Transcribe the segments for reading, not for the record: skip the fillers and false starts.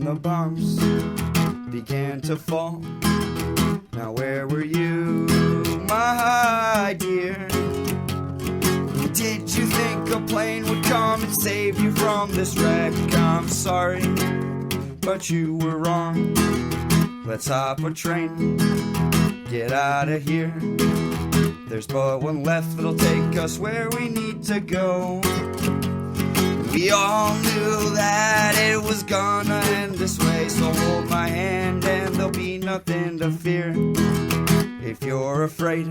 the bombs began to fall. Now where were you, my dear? Did you think a plane would come and save you from this wreck? I'm sorry, but you were wrong. Let's hop a train, get out of here. There's but one left that'll take us where we need to go. We all knew that it was gonna end this way, so hold my hand and there'll be nothing to fear. If you're afraid,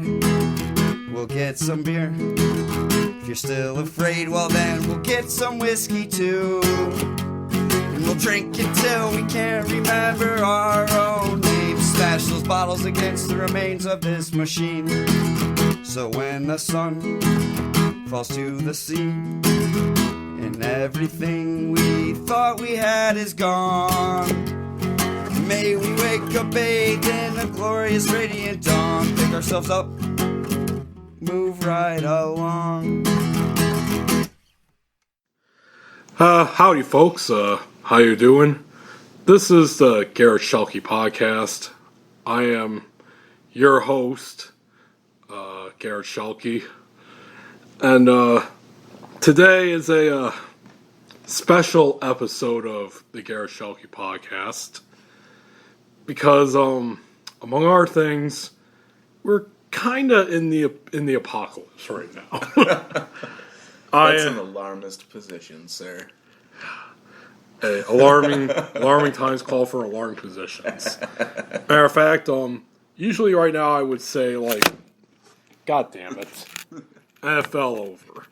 we'll get some beer. If you're still afraid, well then we'll get some whiskey too. And we'll drink it till we can't remember our own names. Smash those bottles against the remains of this machine. So when the sun falls to the sea, and everything we thought we had is gone, may we wake up bathed in a glorious radiant dawn. Pick ourselves up, move right along. Howdy folks, how you doing? This is the Garret Schuelke podcast. I am your host, Garret Schuelke, and today is a special episode of the Garret Schuelke podcast because, among other things, we're kind of in the apocalypse right now. That's an alarmist position, sir. Hey, alarming times call for alarming positions. Matter of fact, usually right now I would say, like, God damn it, NFL over.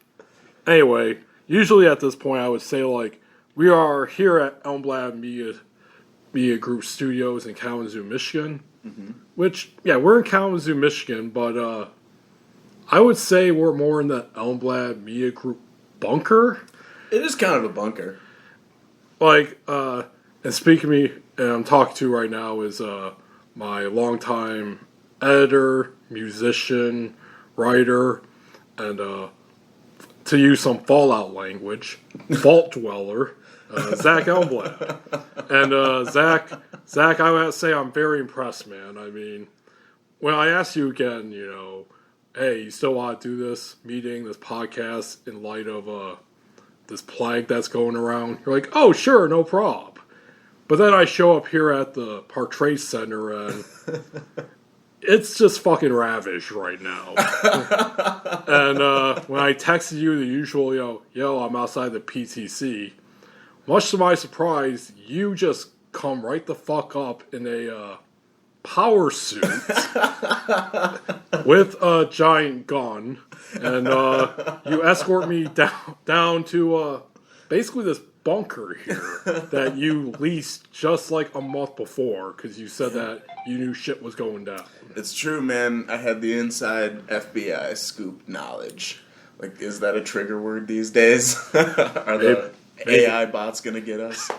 Anyway, usually at this point I would say, like, we are here at Elmblad Media Group Studios in Kalamazoo, Michigan. Mm-hmm. Which, yeah, we're in Kalamazoo, Michigan, but I would say we're more in the Elmblad Media Group bunker. It is kind of a bunker. Like, and speaking to me, and I'm talking to right now is my longtime editor, musician, writer, and to use some Fallout language, vault dweller, Zach Elmblad. And Zach, I would say I'm very impressed, man. I mean, when I asked you again, you know, hey, you still want to do this meeting, this podcast in light of this plague that's going around? You're like, oh, sure, no prob. But then I show up here at the Park Trade Center and it's just fucking ravaged right now. And when I texted you the usual, yo, I'm outside the PTC, much to my surprise, you just come right the fuck up in a power suit with a giant gun, and you escort me down to basically this bunker here that you leased just like a month before because you said that you knew shit was going down. It's true, man. I had the inside FBI scoop knowledge. Like, is that a trigger word these days? Are the AI bots gonna get us?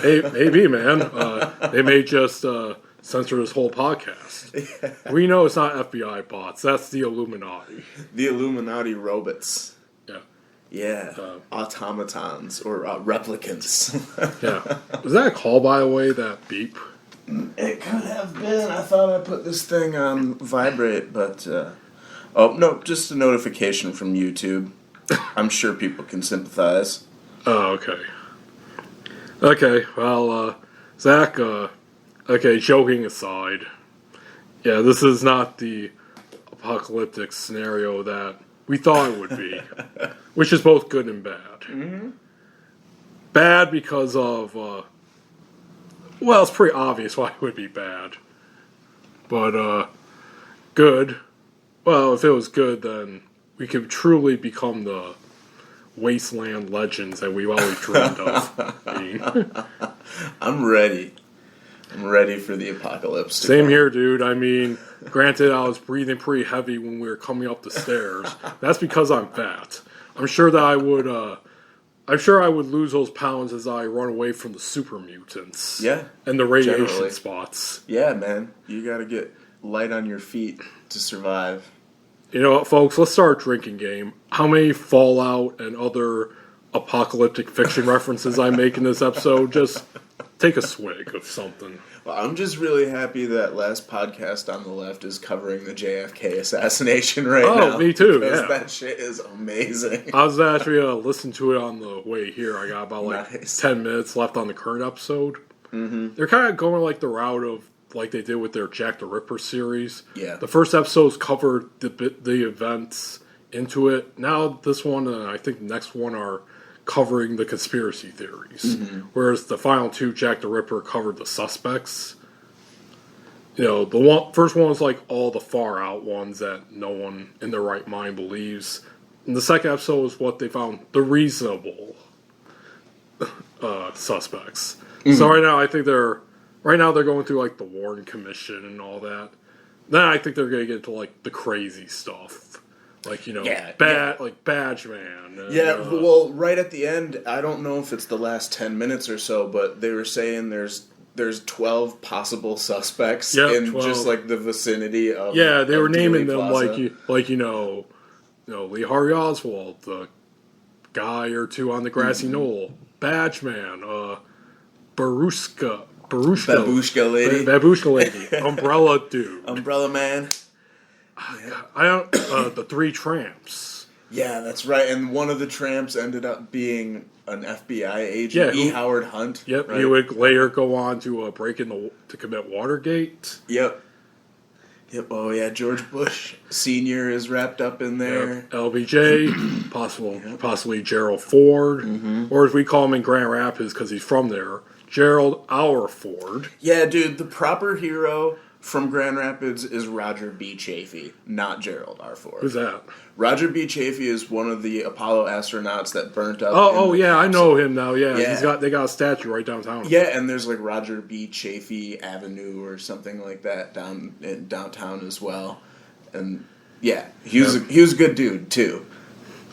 Maybe, man. They may just censor this whole podcast. Yeah. We know it's not FBI bots. That's the Illuminati. The Illuminati robots. Yeah. Yeah. Automatons or replicants. Yeah. Was that a call, by the way, that beep? It could have been. I thought I put this thing on vibrate, but... oh, no, just a notification from YouTube. I'm sure people can sympathize. Oh, okay. Okay, well, Zach, okay, joking aside, yeah, this is not the apocalyptic scenario that we thought it would be, which is both good and bad. Mm-hmm. Bad because of, well, it's pretty obvious why it would be bad, but, good. Well, if it was good, then we could truly become the wasteland legends that we've always dreamed of being. I'm ready. I'm ready for the apocalypse. Same here, dude. I mean, granted, I was breathing pretty heavy when we were coming up the stairs. That's because I'm fat. I'm sure that I would lose those pounds as I run away from the super mutants. Yeah. And the radiation spots. Yeah, man. You gotta get light on your feet to survive. You know what, folks? Let's start a drinking game. How many Fallout and other apocalyptic fiction references I make in this episode? Just take a swig of something. Well, I'm just really happy that last podcast on the left is covering the JFK assassination now. Oh, me too, because yeah. that shit is amazing. I was actually listening to it on the way here. I got about 10 minutes left on the current episode. Mm-hmm. They're kind of going like the route of like they did with their Jack the Ripper series. Yeah. The first episodes covered the events into it. Now this one and I think the next one are covering the conspiracy theories. Mm-hmm. Whereas the final two, Jack the Ripper, covered the suspects. The first one was like all the far out ones that no one in their right mind believes. And the second episode was what they found the reasonable suspects. Mm-hmm. So right now they're going through like the Warren Commission and all that. Then I think they're going to get into like the crazy stuff. Like, like Badge Man. And, well, right at the end, I don't know if it's the last 10 minutes or so, but they were saying there's 12 possible suspects in 12. Just like the vicinity of they were naming them Plaza. like Lee Harvey Oswald, the guy or two on the grassy knoll, Badge Man, Babushka lady, Umbrella Dude, Umbrella Man. The three tramps. Yeah, that's right. And one of the tramps ended up being an FBI agent, Howard Hunt. Yep, right? He would later go on to to commit Watergate. Yep. Oh yeah, George Bush Sr. is wrapped up in there. Yep. LBJ, possibly Gerald Ford, or as we call him in Grand Rapids because he's from there, Gerald Our Ford. Yeah, dude, the proper hero from Grand Rapids is Roger B. Chaffee, not Gerald R. Ford. Who's that? Roger B. Chaffee is one of the Apollo astronauts that burnt up. I know him now. Yeah, they got a statue right downtown. Yeah, and there's like Roger B. Chaffee Avenue or something like that downtown as well. And yeah, he was a good dude too.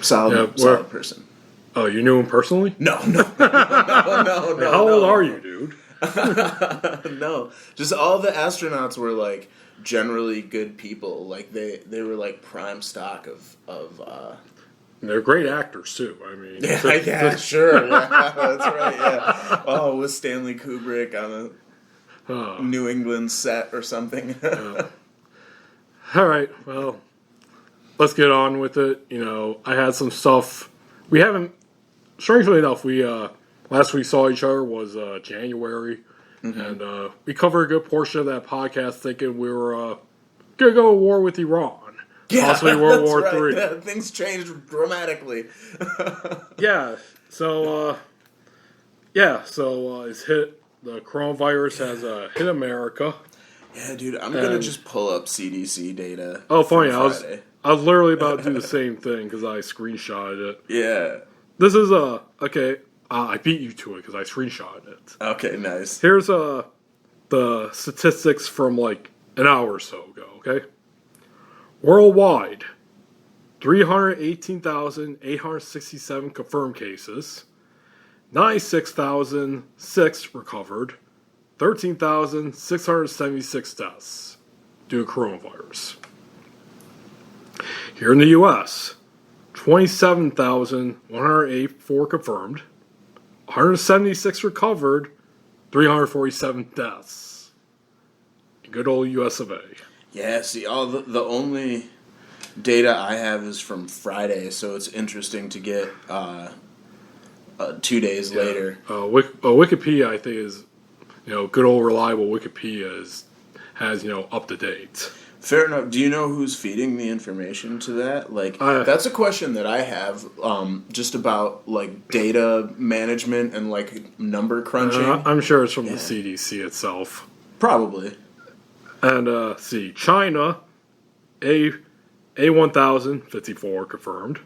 Solid person. Oh, you knew him personally? No. How old are you, dude? No, just all the astronauts were like generally good people. Like they were like prime stock of they're great actors too. I mean, sure, that's right. Yeah, with Stanley Kubrick on a New England set or something. All right, well, let's get on with it. I had some stuff we haven't. Strangely enough, last we saw each other was January, and we covered a good portion of that podcast thinking we were going to go to war with Iran. Possibly World War III. Yeah, things changed dramatically. So it's hit. The coronavirus has hit America. Yeah, dude, I'm going to just pull up CDC data. Oh, funny. I was literally about to do the same thing because I screenshotted it. Yeah. This is okay. I beat you to it because I screenshotted it. Okay, nice. Here's the statistics from like an hour or so ago. Okay, worldwide, 318,867 confirmed cases, 96,006 recovered, 13,676 deaths due to coronavirus. Here in the U.S., 27,184 confirmed, 176 recovered, 347 deaths. Good old US of A. Yeah, see, the only data I have is from Friday, so it's interesting to get 2 days later. Wikipedia, I think, is good old reliable Wikipedia has up to date. Fair enough. Do you know who's feeding the information to that? Like, that's a question that I have, just about like data management and like number crunching. I'm sure it's from the CDC itself. Probably. And China, A1,054 confirmed,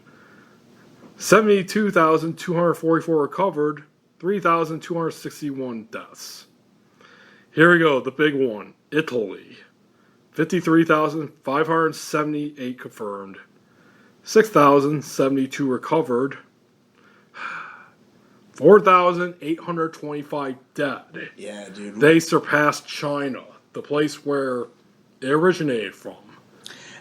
72,244 recovered, 3,261 deaths. Here we go, the big one, Italy. 53,578 confirmed, 6,072 recovered, 4,825 dead. Yeah, dude. They surpassed China, the place where it originated from.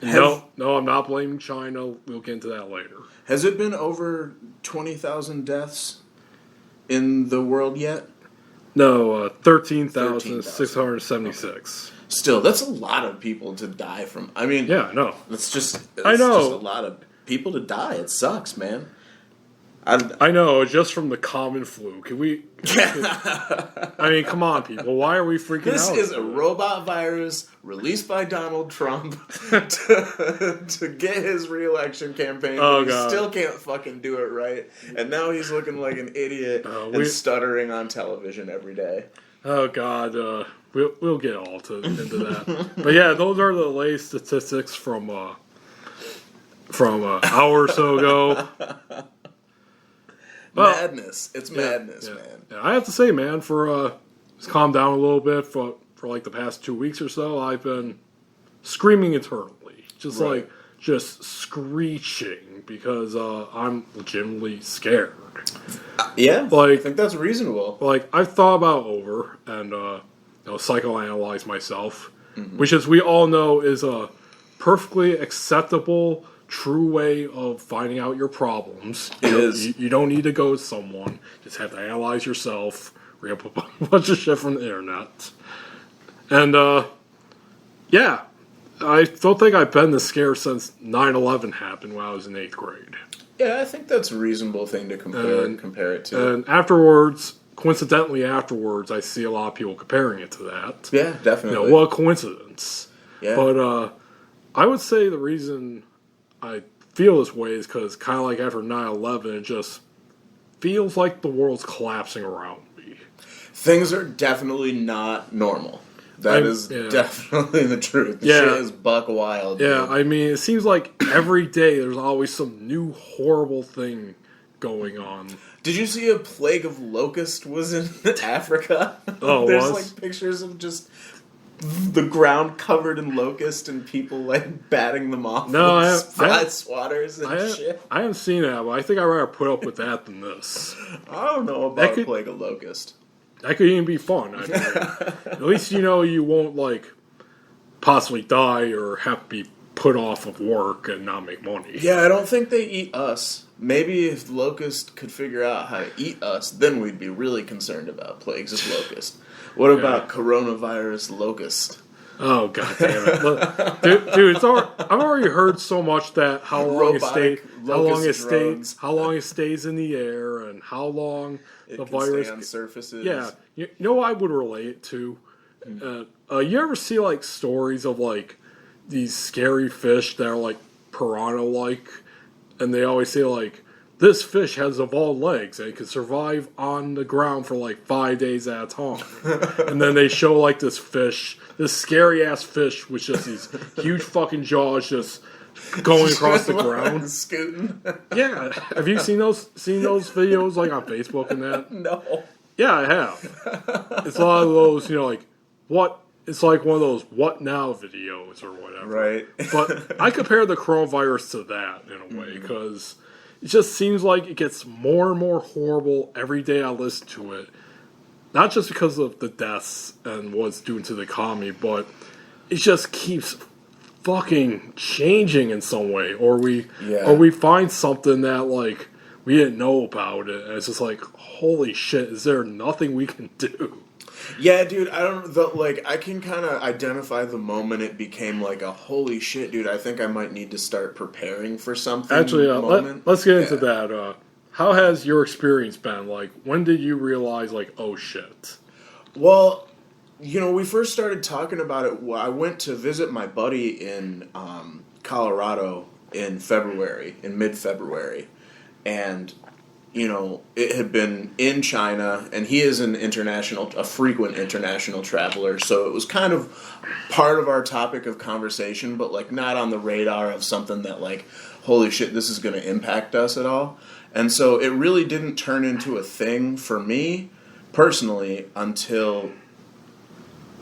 No, I'm not blaming China. We'll get into that later. Has it been over 20,000 deaths in the world yet? No, 13,676. Still, that's a lot of people to die from. I mean, Yeah, I know. it's just I know. just a lot of people to die. It sucks, man. I know, just from the common flu. Can we... I mean, come on, people. Why are we freaking This out? is a robot virus released by Donald Trump to get his re-election campaign. Oh, but he God. still can't fucking do it right. And now he's looking like an idiot and stuttering on television every day. Oh, God. We'll get all into that. But yeah, those are the latest statistics from an hour or so ago. Well, Madness. It's madness, man. Yeah, I have to say, man, just calm down a little bit for like the past 2 weeks or so, I've been screaming internally. Just screeching because I'm legitimately scared. Yeah, Like, I think that's reasonable. Like, I've thought about over and psychoanalyze myself, which, as we all know, is a perfectly acceptable, true way of finding out your problems. It is. You don't need to go to someone. Just have to analyze yourself, read up a bunch of shit from the internet. And, yeah, I don't think I've been this scared since 9/11 happened when I was in 8th grade. Yeah, I think that's a reasonable thing to compare it to. And afterwards, coincidentally afterwards, I see a lot of people comparing it to that. Yeah, definitely. What a coincidence. Yeah. But I would say the reason I feel this way is because kind of like after 9/11, it just feels like the world's collapsing around me. Things are definitely not normal. That is definitely the truth. The shit is buck wild. Yeah, dude. I mean, it seems like every day there's always some new horrible thing going on. Did you see a plague of locusts was in Africa? Oh, There's was? like pictures of just the ground covered in locusts and people like batting them off with swatters and shit. I haven't seen that, but I think I'd rather put up with that than this. I don't know about a plague of locusts. That could even be fun. I mean, at least you know you won't like possibly die or have to be put off of work and not make money. Yeah, I don't think they eat us. Maybe if locusts could figure out how to eat us, then we'd be really concerned about plagues of locusts. What about coronavirus locust? Oh, god damn it. Dude, I've already heard so much that how long it stays in the air and how long the virus stay on surfaces. Yeah. You know what I would relate it to? You ever see like stories of like these scary fish that are like piranha-like, and they always say like, this fish has evolved legs and it can survive on the ground for like 5 days at a time. And then they show like this fish, this scary ass fish with just these huge fucking jaws just going across the ground. Scooting. Yeah. Have you seen those videos like on Facebook and that? No. Yeah, I have. It's a lot of those, like what it's like one of those what now videos or whatever. Right. But I compare the coronavirus to that in a way because it just seems like it gets more and more horrible every day I listen to it. Not just because of the deaths and what it's doing to the economy, but it just keeps fucking changing in some way. Or we find something that like we didn't know about it, and it's just like, holy shit, is there nothing we can do? Yeah, dude, I can kind of identify the moment it became like a holy shit, dude, I think I might need to start preparing for something. Actually, let's get into that. How has your experience been? Like, when did you realize, like, oh shit? Well, we first started talking about it. I went to visit my buddy in Colorado in mid-February, and it had been in China, and he is a frequent international traveler, so it was kind of part of our topic of conversation, but like not on the radar of something that like, holy shit, this is going to impact us at all. And so it really didn't turn into a thing for me personally until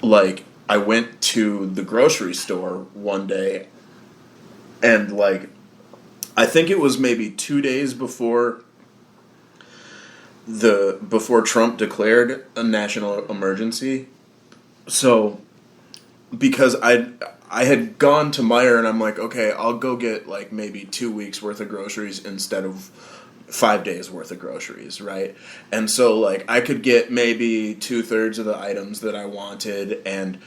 like I went to the grocery store one day, and like I think it was maybe 2 days before Trump declared a national emergency. So because I had gone to Meijer and I'm like, okay, I'll go get like maybe 2 weeks worth of groceries instead of 5 days worth of groceries, right? And so like I could get maybe 2/3 of the items that I wanted, and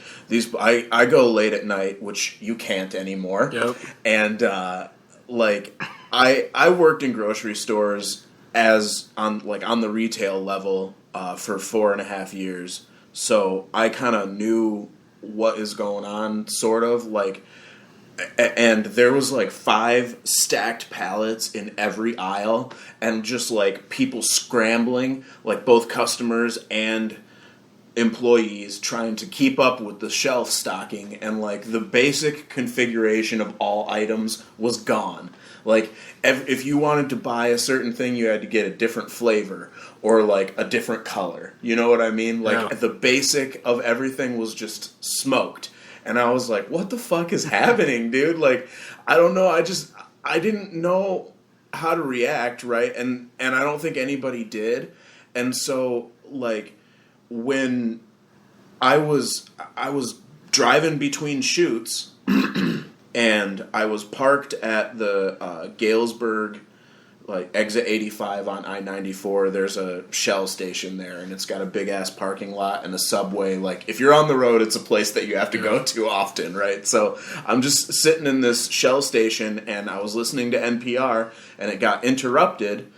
I go late at night, which you can't anymore. Yep. And like I worked in grocery stores as on the retail level for 4.5 years, so I kind of knew what is going on, sort of like. And there was like 5 stacked pallets in every aisle, and just like people scrambling, like both customers and employees trying to keep up with the shelf stocking, and like the basic configuration of all items was gone. Like if you wanted to buy a certain thing, you had to get a different flavor or like a different color. You know what I mean? Like the basic of everything was just smoked. And I was like, what the fuck is happening, dude? Like, I don't know. I didn't know how to react, right? And I don't think anybody did. And so, like, when I was driving between shoots, and I was parked at the Galesburg, like, exit 85 on I-94. There's a Shell station there, and it's got a big-ass parking lot and a subway. Like, if you're on the road, it's a place that you have to go to often, right? So I'm just sitting in this Shell station, and I was listening to NPR, and it got interrupted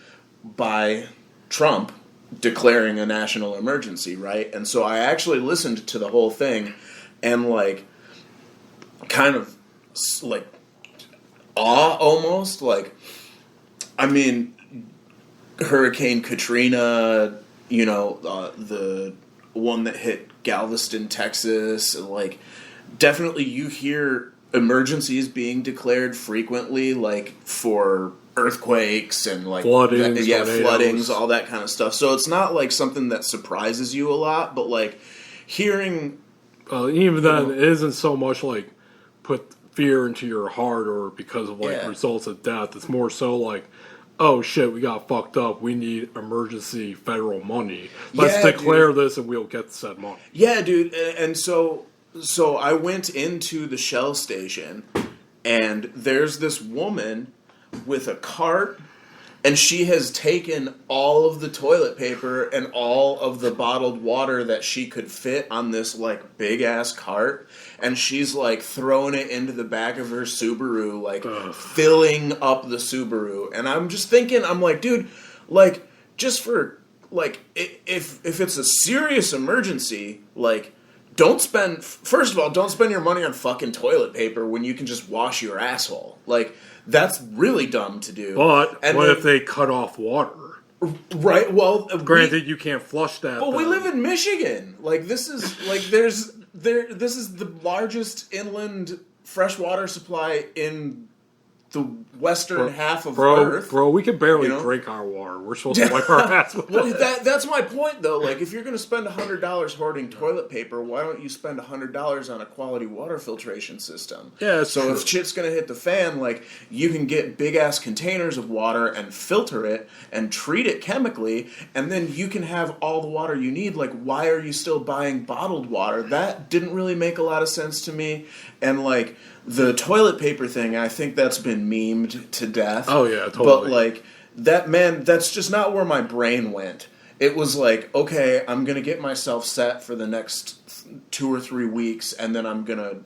by Trump declaring a national emergency, right? And so I actually listened to the whole thing, and, like, kind of, like, awe almost, like... I mean, Hurricane Katrina, the one that hit Galveston, Texas, like, definitely you hear emergencies being declared frequently, like, for earthquakes and, like, floodings, all that kind of stuff. So it's not, like, something that surprises you a lot, but, like, hearing... even then, it isn't so much, like, put fear into your heart or because of, like, results of death. It's more so, like... oh shit, we got fucked up. We need emergency federal money. Let's declare this and we'll get said money. Yeah, dude. And so I went into the Shell station, and there's this woman with a cart, and she has taken all of the toilet paper and all of the bottled water that she could fit on this, like, big-ass cart, and she's, like, throwing it into the back of her Subaru, like, filling up the Subaru. And I'm just thinking, I'm like, dude, like, just for, like, if it's a serious emergency, like, first of all, don't spend your money on fucking toilet paper when you can just wash your asshole. Like, that's really dumb to do. But what if they cut off water? Right, well... Granted, you can't flush that. But we live in Michigan. Like, this is, like, this is the largest inland freshwater supply in the western half of Earth. Bro, we can barely drink our water. We're supposed to wipe our ass with Well, that's my point, though. Like, if you're going to spend $100 hoarding toilet paper, why don't you spend $100 on a quality water filtration system? Yeah, so if shit's going to hit the fan, like, you can get big-ass containers of water and filter it and treat it chemically, and then you can have all the water you need. Like, why are you still buying bottled water? That didn't really make a lot of sense to me. And, like... the toilet paper thing, I think that's been memed to death. Oh, yeah, totally. But, like, that's just not where my brain went. It was like, okay, I'm going to get myself set for the next 2 or 3 weeks, and then I'm going to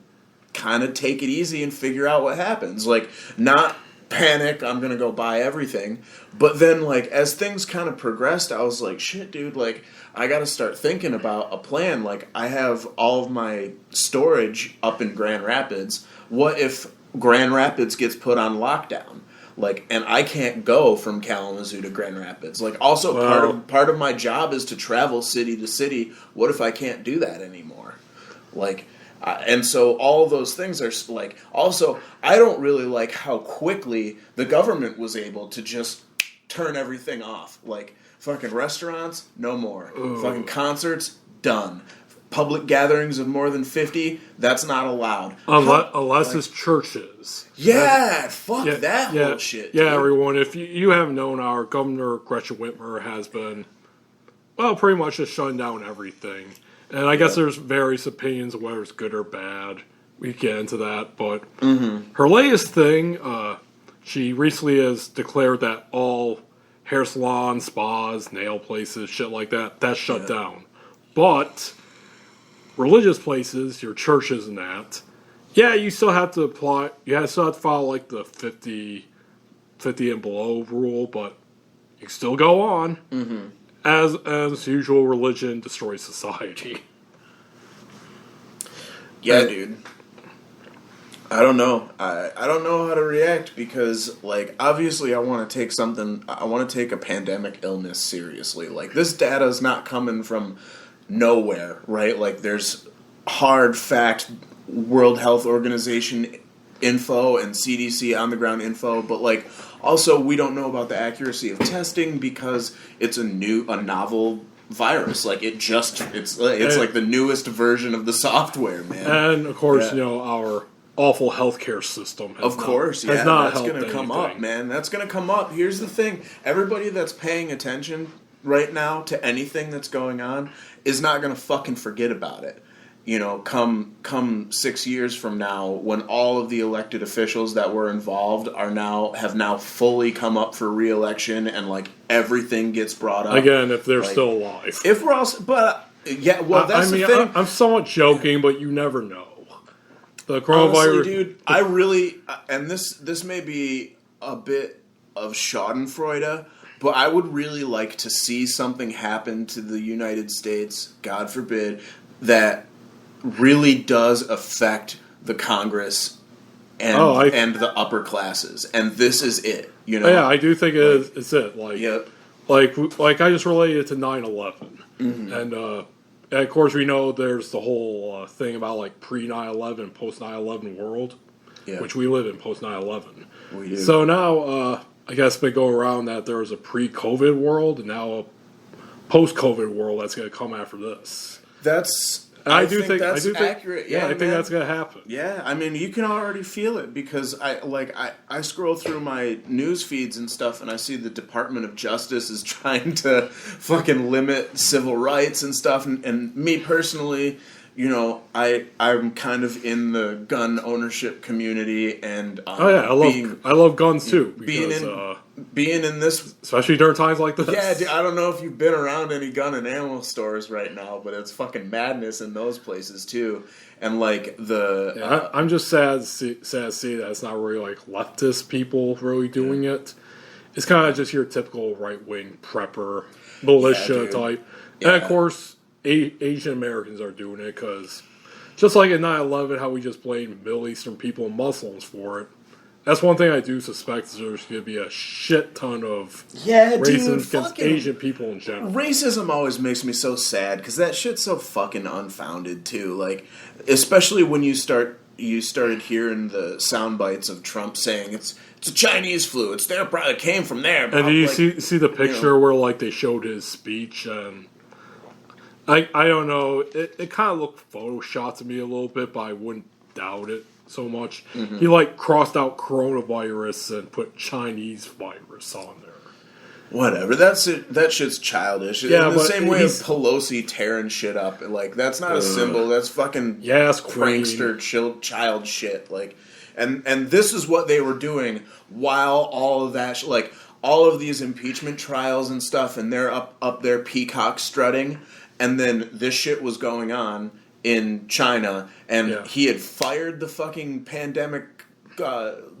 kind of take it easy and figure out what happens. Like, not panic, I'm going to go buy everything. But then, like, as things kind of progressed, I was like, shit, dude, like, I got to start thinking about a plan. Like, I have all of my storage up in Grand Rapids. What if Grand Rapids gets put on lockdown? Like, and I can't go from Kalamazoo to Grand Rapids. Like, also part of my job is to travel city to city. What if I can't do that anymore? Like, and so all of those things are like. Also, I don't really like how quickly the government was able to just turn everything off. Like, fucking restaurants, no more. Ooh. Fucking concerts, done. Public gatherings of more than 50, that's not allowed. Unless it's churches. Yeah, fuck that whole shit. Yeah, dude. Everyone, if you haven't known, our Governor Gretchen Whitmer has been, well, pretty much just shutting down everything. And I guess there's various opinions of whether it's good or bad. We get into that. But her latest thing, she recently has declared that all hair salons, spas, nail places, shit like that, that's shut down. But religious places, your churches and that, yeah, you still have to apply, you still have to follow like the 50 and below rule, but you can still go on. Mm-hmm. As usual, religion destroys society. Yeah, dude. I don't know. I don't know how to react because, like, obviously I want to take a pandemic illness seriously. Like, this data is not coming from nowhere, right? Like, there's hard fact World Health Organization info and CDC on the ground info, but, like, also we don't know about the accuracy of testing because it's a novel virus. Like, it's like the newest version of the software, man. And of course, our awful healthcare system has that's going to come up, man. That's going to come up. Here's the thing. Everybody that's paying attention right now to anything that's going on is not going to fucking forget about it. Come 6 years from now, when all of the elected officials that were involved have now fully come up for re-election, and like everything gets brought up again if they're still alive. If we're also, that's the thing. I'm somewhat joking, but you never know. The coronavirus, honestly, dude. I really, and this may be a bit of Schadenfreude, but I would really like to see something happen to the United States, God forbid, that really does affect the Congress and the upper classes, and this is it. Yeah, I do think it's it. Like I just related it to 9/11, and of course we know there's the whole thing about like pre 9/11, post 9/11 world, which we live in post 9/11. We do. So now I guess they go around that there was a pre-COVID world and now a post-COVID world that's going to come after this. I do think that's accurate. Yeah, I think that's going to happen. Yeah, I mean, you can already feel it because I scroll through my news feeds and stuff, and I see the Department of Justice is trying to fucking limit civil rights and stuff. And me personally, I'm kind of in the gun ownership community, and I love guns too. Being in this, especially during times like this. Yeah, dude, I don't know if you've been around any gun and ammo stores right now, but it's fucking madness in those places too. And like I'm just sad to see that it's not really like leftist people really doing it. It's kind of just your typical right wing prepper militia type, and of course Asian Americans are doing it because just like in 9/11, how we just blamed Middle Eastern people and Muslims for it. That's one thing I do suspect is there's going to be a shit ton of racism against Asian people in general. Racism always makes me so sad because that shit's so fucking unfounded too. Like, especially when you started hearing the sound bites of Trump saying it's a Chinese flu. It's their product came from there. And do you see the picture where like they showed his speech and I don't know. It kind of looked photoshopped to me a little bit, but I wouldn't doubt it so much. Mm-hmm. He like crossed out coronavirus and put Chinese virus on there. Whatever. That shit's childish. Yeah, in the same way as Pelosi tearing shit up. Like, that's not a symbol. That's fucking prankster child shit. Like, and this is what they were doing while all of that like all of these impeachment trials and stuff, and they're up there peacock strutting, and then this shit was going on in China, and he had fired the fucking pandemic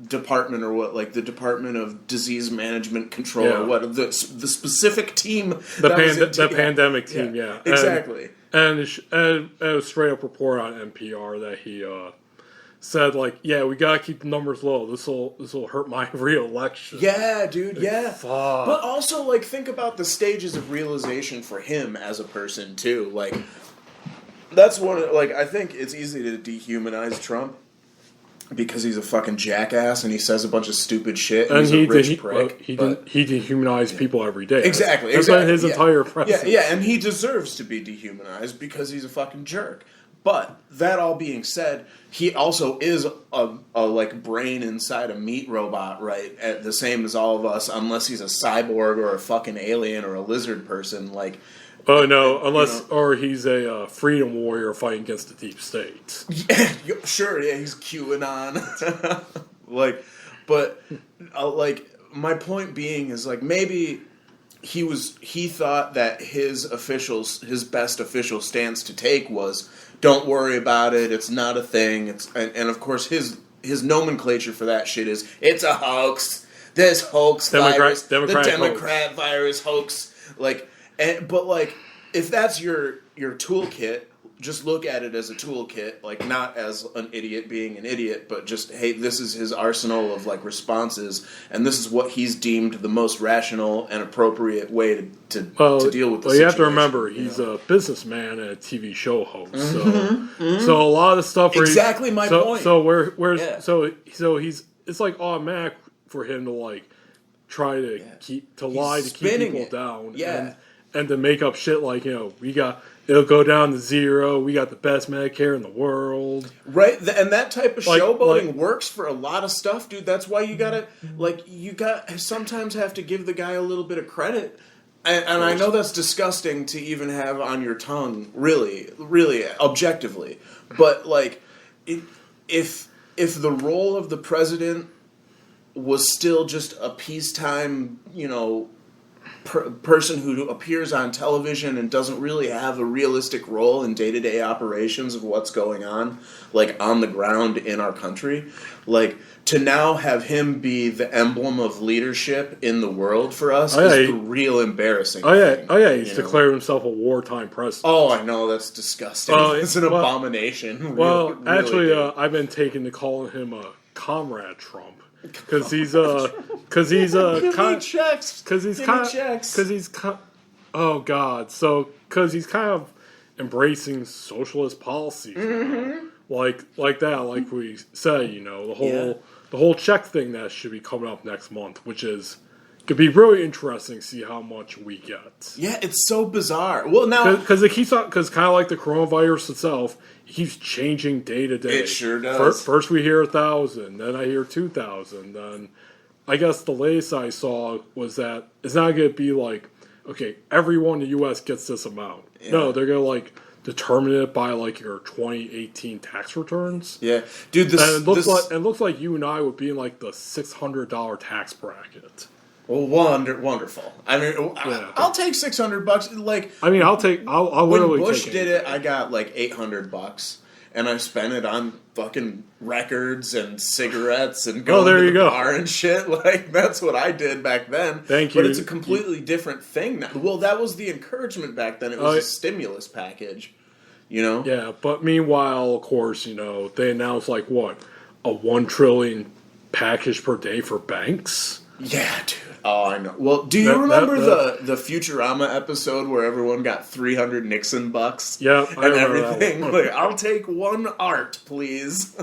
department or what, like the Department of Disease Management Control or what, the specific team. The pandemic team, exactly. And it was straight up report on NPR that he said like, we gotta keep the numbers low. This will hurt my re-election. Yeah, dude. Yeah. Fuck. But also like think about the stages of realization for him as a person too. Like. That's I think it's easy to dehumanize Trump because he's a fucking jackass and he says a bunch of stupid shit and he's a rich prick. He dehumanized people every day. Exactly. That's been his entire presidency. Yeah, and he deserves to be dehumanized because he's a fucking jerk. But that all being said, he also is a like brain inside a meat robot, right? The same as all of us, unless he's a cyborg or a fucking alien or a lizard person, like. Oh no! Or he's a freedom warrior fighting against the deep state. Yeah, sure. Yeah, he's QAnon. But my point being is like maybe he thought that his best official stance to take was, don't worry about it, it's not a thing. And of course his nomenclature for that shit is, it's a hoax. This hoax virus, the Democrat virus hoax. Like, but like, if that's your toolkit, just look at it as a toolkit, like not as an idiot being an idiot, but just, hey, this is his arsenal of like responses, and this is what he's deemed the most rational and appropriate way to deal with the situation. You have to remember, he's a businessman and a TV show host, so a lot of stuff. Exactly my point. So he's, it's like automatic for him to like try to lie to keep people down, and to make up shit like, it'll go down to zero. We got the best Medicare in the world. Right, and that type of showboating works for a lot of stuff, dude. That's why you sometimes have to give the guy a little bit of credit. And I know that's disgusting to even have on your tongue, really, really, objectively. But, like, if the role of the president was still just a peacetime, person who appears on television and doesn't really have a realistic role in day-to-day operations of what's going on, like, on the ground in our country, like, to now have him be the emblem of leadership in the world for us is the real embarrassing thing. He's declared himself a wartime president. Oh, I know, that's disgusting. It's an abomination. Well, really, actually, I've been taken to calling him a comrade Trump. Because he's oh god, so because he's kind of embracing socialist policies, like that, like we say, the whole check thing that should be coming up next month, which could be really interesting to see how much we get. Yeah, it's so bizarre. Well, now because kind of like the coronavirus itself, it keeps changing day to day. It sure does. First we hear 1,000, then I hear 2,000, then I guess the latest I saw was that it's not going to be like, okay, everyone in the U.S. gets this amount. Yeah. No, they're going to like determine it by like your 2018 tax returns. Yeah, dude, it looks like you and I would be in like the $600 tax bracket. Well, wonderful. I mean, I'll take $600. Like, I mean, I'll literally when Bush take did it, I got like $800, and I spent it on fucking records and cigarettes and going to the bar and shit. Like, that's what I did back then. Thank you. But it's a completely different thing now. Well, that was the encouragement back then. It was a stimulus package, Yeah, but meanwhile, of course, they announced like what, a $1 trillion package per day for banks. Yeah, dude. Oh, I know. Well, do you remember the Futurama episode where everyone got 300 Nixon bucks? Yeah, and everything. Like, I'll take one art, please.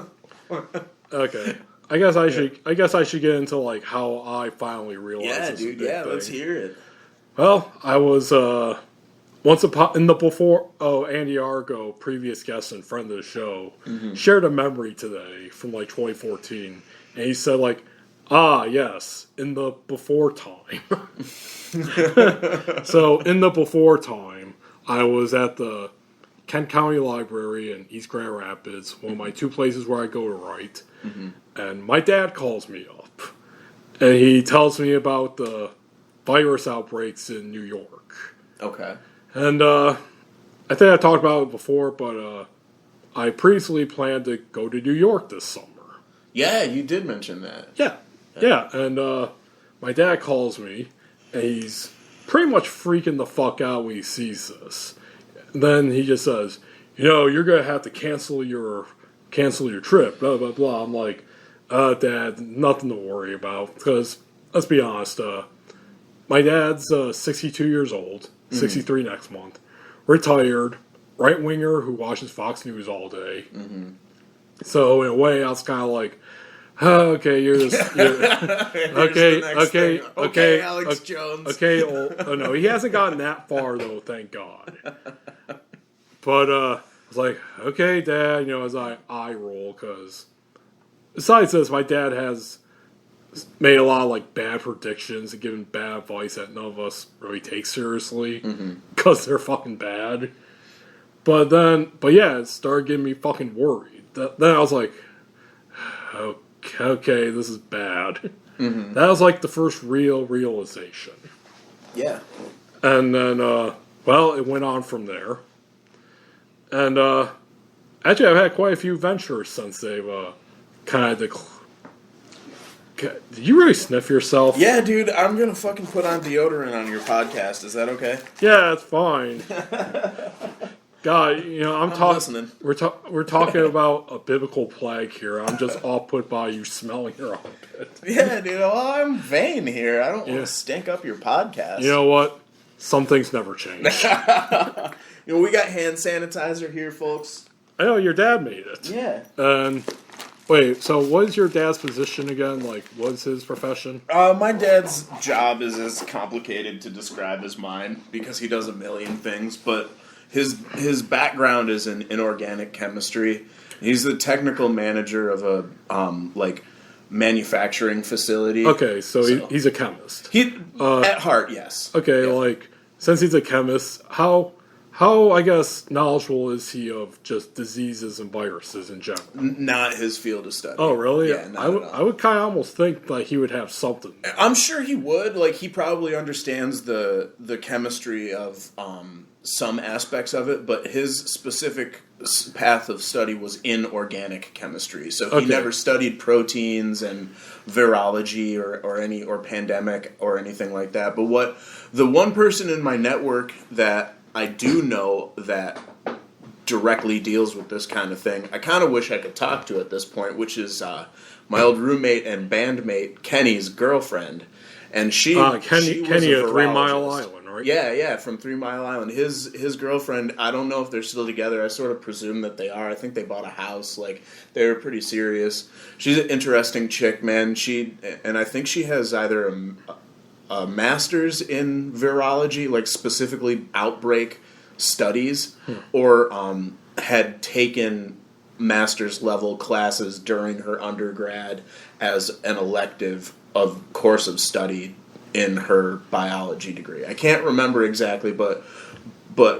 Okay, I guess I should get into like how I finally realized. Yeah, dude. Yeah, let's hear it. Well, I was once in the before. Oh, Andy Argo, previous guest and friend of the show, shared a memory today from like 2014, and he said like, ah, yes, in the before time. So, in the before time, I was at the Kent County Library in East Grand Rapids, one of my two places where I go to write. And my dad calls me up, and he tells me about the virus outbreaks in New York. Okay. And I think I talked about it before, but I previously planned to go to New York this summer. Yeah, you did mention that. Yeah, and my dad calls me, and he's pretty much freaking the fuck out when he sees this. And then he just says, you're going to have to cancel your trip, blah, blah, blah. I'm like, Dad, nothing to worry about. Because, let's be honest, my dad's 62 years old, 63 next month, retired, right-winger who watches Fox News all day. So, in a way, I was kind of like, okay, you're okay, Alex Jones. Okay, oh no, he hasn't gotten that far though, thank God. But I was like, okay, Dad, as I eye roll, because besides this, my dad has made a lot of like bad predictions and given bad advice that none of us really take seriously because they're fucking bad. But yeah, it started getting me fucking worried. Then I was like, okay, this is bad. That was like the first real realization. Yeah. And then, well, it went on from there. And actually, I've had quite a few ventures since they've kind of... Did you really sniff yourself? Yeah, dude, I'm going to fucking put on deodorant on your podcast. Is that okay? Yeah, it's fine. God, you know, I'm listening. We're talking about a biblical plague here. I'm just all put by you smelling your armpit. Yeah, dude. Well, I'm vain here. I don't want to stink up your podcast. You know what? Some things never change. You know, we got hand sanitizer here, folks. I know your dad made it. Yeah. And wait, so what is your dad's position again? Like, what's his profession? My dad's job is as complicated to describe as mine because he does a million things, but his background is in inorganic chemistry. He's the technical manager of a manufacturing facility. Okay, so he's a chemist. He at heart, yes. Okay, Yeah. like since he's a chemist, how I guess knowledgeable is he of just diseases and viruses in general? Not his field of study. Oh, really? Yeah, not at all. I would kind of almost think like he would have something. I'm sure he would. Like, he probably understands the chemistry of some aspects of it, but his specific path of study was in organic chemistry. So he never studied proteins and virology or pandemic or anything like that. But the one person in my network that I do know that directly deals with this kind of thing, I kind of wish I could talk to at this point, which is my old roommate and bandmate Kenny's girlfriend, and she Kenny was a of 3 Mile virologist. Island, right? Yeah, from 3 Mile Island. His girlfriend, I don't know if they're still together. I sort of presume that they are. I think they bought a house. Like, they were pretty serious. She's an interesting chick, man. And I think she has either a master's in virology, like specifically outbreak studies, or had taken master's level classes during her undergrad as an elective of course of study in her biology degree. I can't remember exactly, but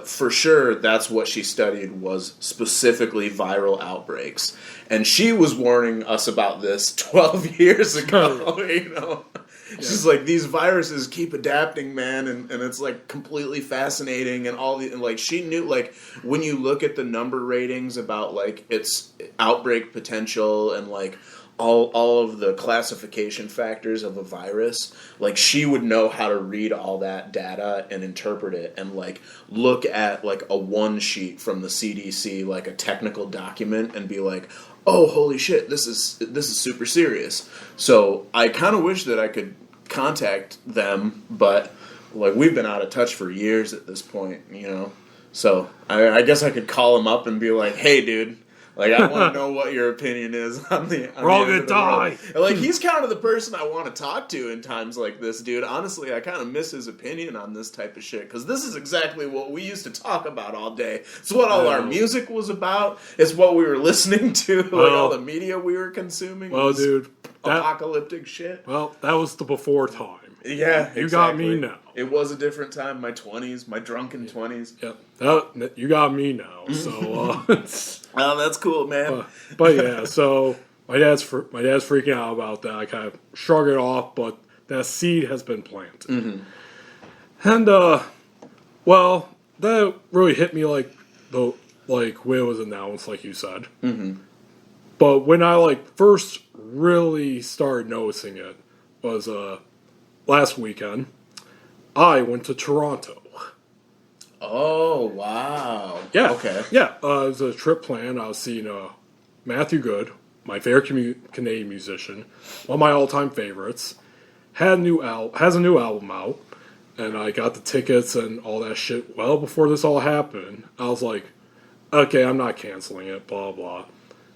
for sure that's what she studied, was specifically viral outbreaks. And she was warning us about this 12 years ago, you know. She's like, these viruses keep adapting, man, and it's like completely fascinating, and like, she knew, like, when you look at the number ratings about like its outbreak potential and like all of the classification factors of a virus, like, she would know how to read all that data and interpret it and like look at like a one sheet from the CDC, like a technical document, and be like, oh, holy shit, this is super serious. So I kind of wish that I could contact them, but like, we've been out of touch for years at this point, you know. So I guess I could call him up and be like, hey, dude, like, I want to know what your opinion is on the We're all gonna die. Like, he's kind of the person I want to talk to in times like this, dude. Honestly, I kind of miss his opinion on this type of shit, because this is exactly what we used to talk about all day. It's what all our music was about. It's what we were listening to. Like, all the media we were consuming. Well, dude, apocalyptic shit. Well, that was the before time. Yeah, you got me now. It was a different time. My 20s, my drunken 20s. Yep, you got me now. So, well, that's cool, man. But yeah, so my dad's freaking out about that. I kind of shrug it off, but that seed has been planted. Mm-hmm. And well, that really hit me like when it was announced, like you said. Mm-hmm. But when I like first really started noticing it was last weekend. I went to Toronto. Oh, wow. Yeah. Okay. Yeah, it was a trip planned. I was seeing Matthew Good, my favorite Canadian musician, one of my all-time favorites. Has a new album out, and I got the tickets and all that shit well before this all happened. I was like, okay, I'm not canceling it, blah, blah.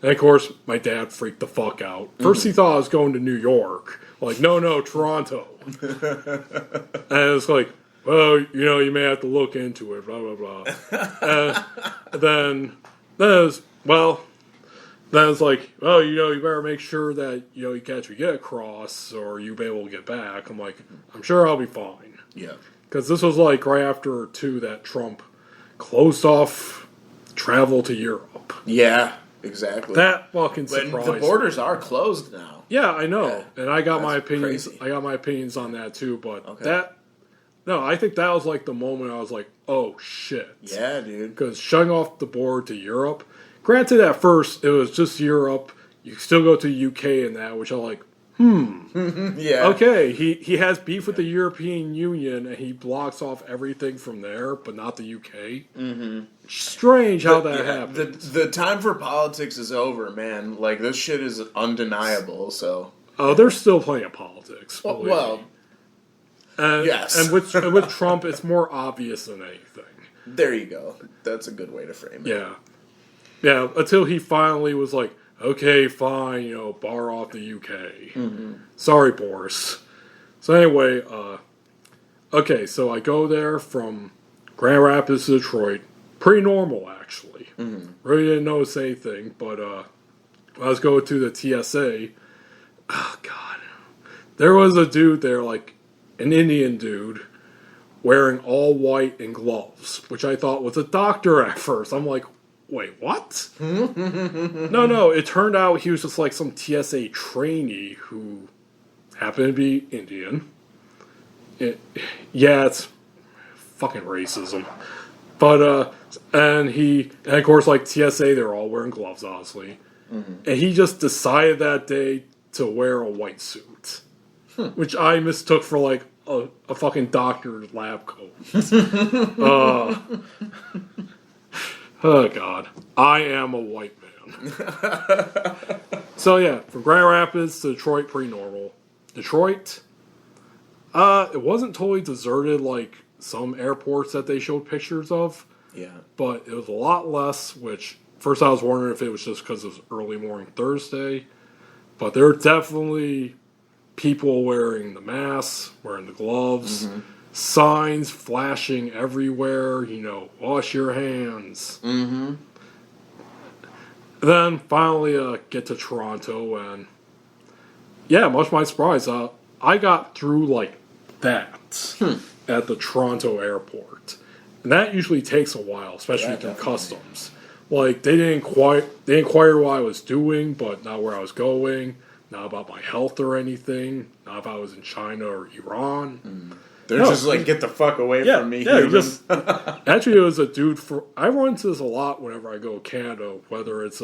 And, of course, my dad freaked the fuck out. First, he thought I was going to New York. Like, no, Toronto. And it's like, well, you know, you may have to look into it, blah, blah, blah. Then it's like, oh, you know, you better make sure that, you know, you can actually get across or you'll be able to get back. I'm like, I'm sure I'll be fine. Yeah. Because this was like right after, too, that Trump closed off travel to Europe. Yeah, exactly. That fucking surprised me. The borders are closed now. Yeah, I know. Yeah. And I got my opinions. Crazy. I got my opinions on that, too. But No, I think that was like the moment I was like, oh shit. Yeah, dude. Because shutting off the board to Europe, granted at first it was just Europe, you still go to the UK and that, which I'm like, Yeah. okay, he has beef with the European Union and he blocks off everything from there, but not the UK. Mm-hmm. Strange how that happened. The time for politics is over, man. Like, this shit is undeniable, so... Oh, there's still plenty of politics. Well, and, yes. And with Trump, it's more obvious than anything. There you go. That's a good way to frame it. Yeah. Yeah, until he finally was like, okay, fine, bar off the UK. Mm-hmm. Sorry, Boris. So anyway, okay, so I go there from Grand Rapids to Detroit. Pretty normal, actually. Mm-hmm. Really didn't notice anything, but when I was going to the TSA, oh, God. There was a dude there, like an Indian dude, wearing all white and gloves, which I thought was a doctor at first. I'm like, wait, what? No, it turned out he was just like some TSA trainee who happened to be Indian. It's fucking racism. But, and of course, like TSA, they're all wearing gloves, honestly. Mm-hmm. And he just decided that day to wear a white suit, which I mistook for like a fucking doctor's lab coat. Oh, God. I am a white man. So, yeah, from Grand Rapids to Detroit, pretty normal. Detroit, it wasn't totally deserted like some airports that they showed pictures of. Yeah. But it was a lot less, which, first I was wondering if it was just because it was early morning Thursday. But there were definitely people wearing the masks, wearing the gloves, signs flashing everywhere, wash your hands. Mm-hmm. Then finally get to Toronto, and yeah, much to my surprise, I got through like that at the Toronto airport. And that usually takes a while, especially through customs. Like, they didn't inquire what I was doing, but not where I was going, not about my health or anything, not if I was in China or Iran. They're just like, get the fuck away from me, human. Actually, it was a dude I run into this a lot whenever I go to Canada, whether it's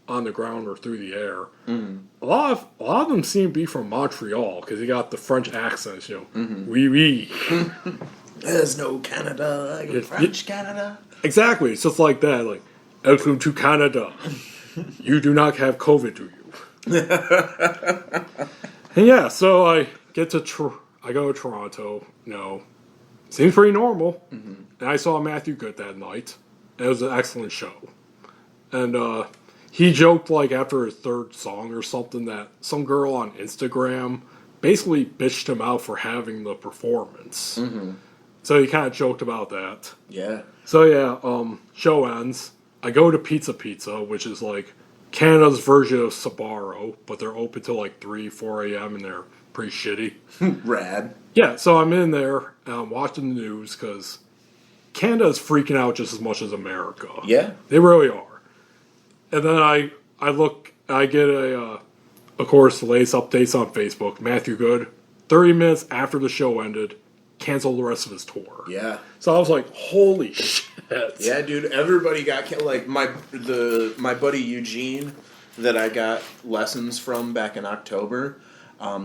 on the ground or through the air. A lot of them seem to be from Montreal, because he got the French accents, oui, oui. There's no Canada, like French Canada. Exactly, it's just like that, like, welcome to Canada. You do not have COVID, do you? And yeah, so I get to I go to Toronto, seems pretty normal. Mm-hmm. And I saw Matthew Good that night. It was an excellent show. And he joked, like, after his third song or something, that some girl on Instagram basically bitched him out for having the performance. Mm-hmm. So he kind of joked about that. Yeah. So yeah, show ends. I go to Pizza, which is like Canada's version of Sbarro, but they're open till like 3, 4 a.m. and they're pretty shitty. Rad. Yeah, so I'm in there and I'm watching the news because Canada's freaking out just as much as America. Yeah. They really are. And then I get of course, the latest updates on Facebook. Matthew Good, 30 minutes after the show ended, canceled the rest of his tour. Yeah. So I was like, holy shit. Yeah, dude, everybody got like my buddy Eugene that I got lessons from back in October.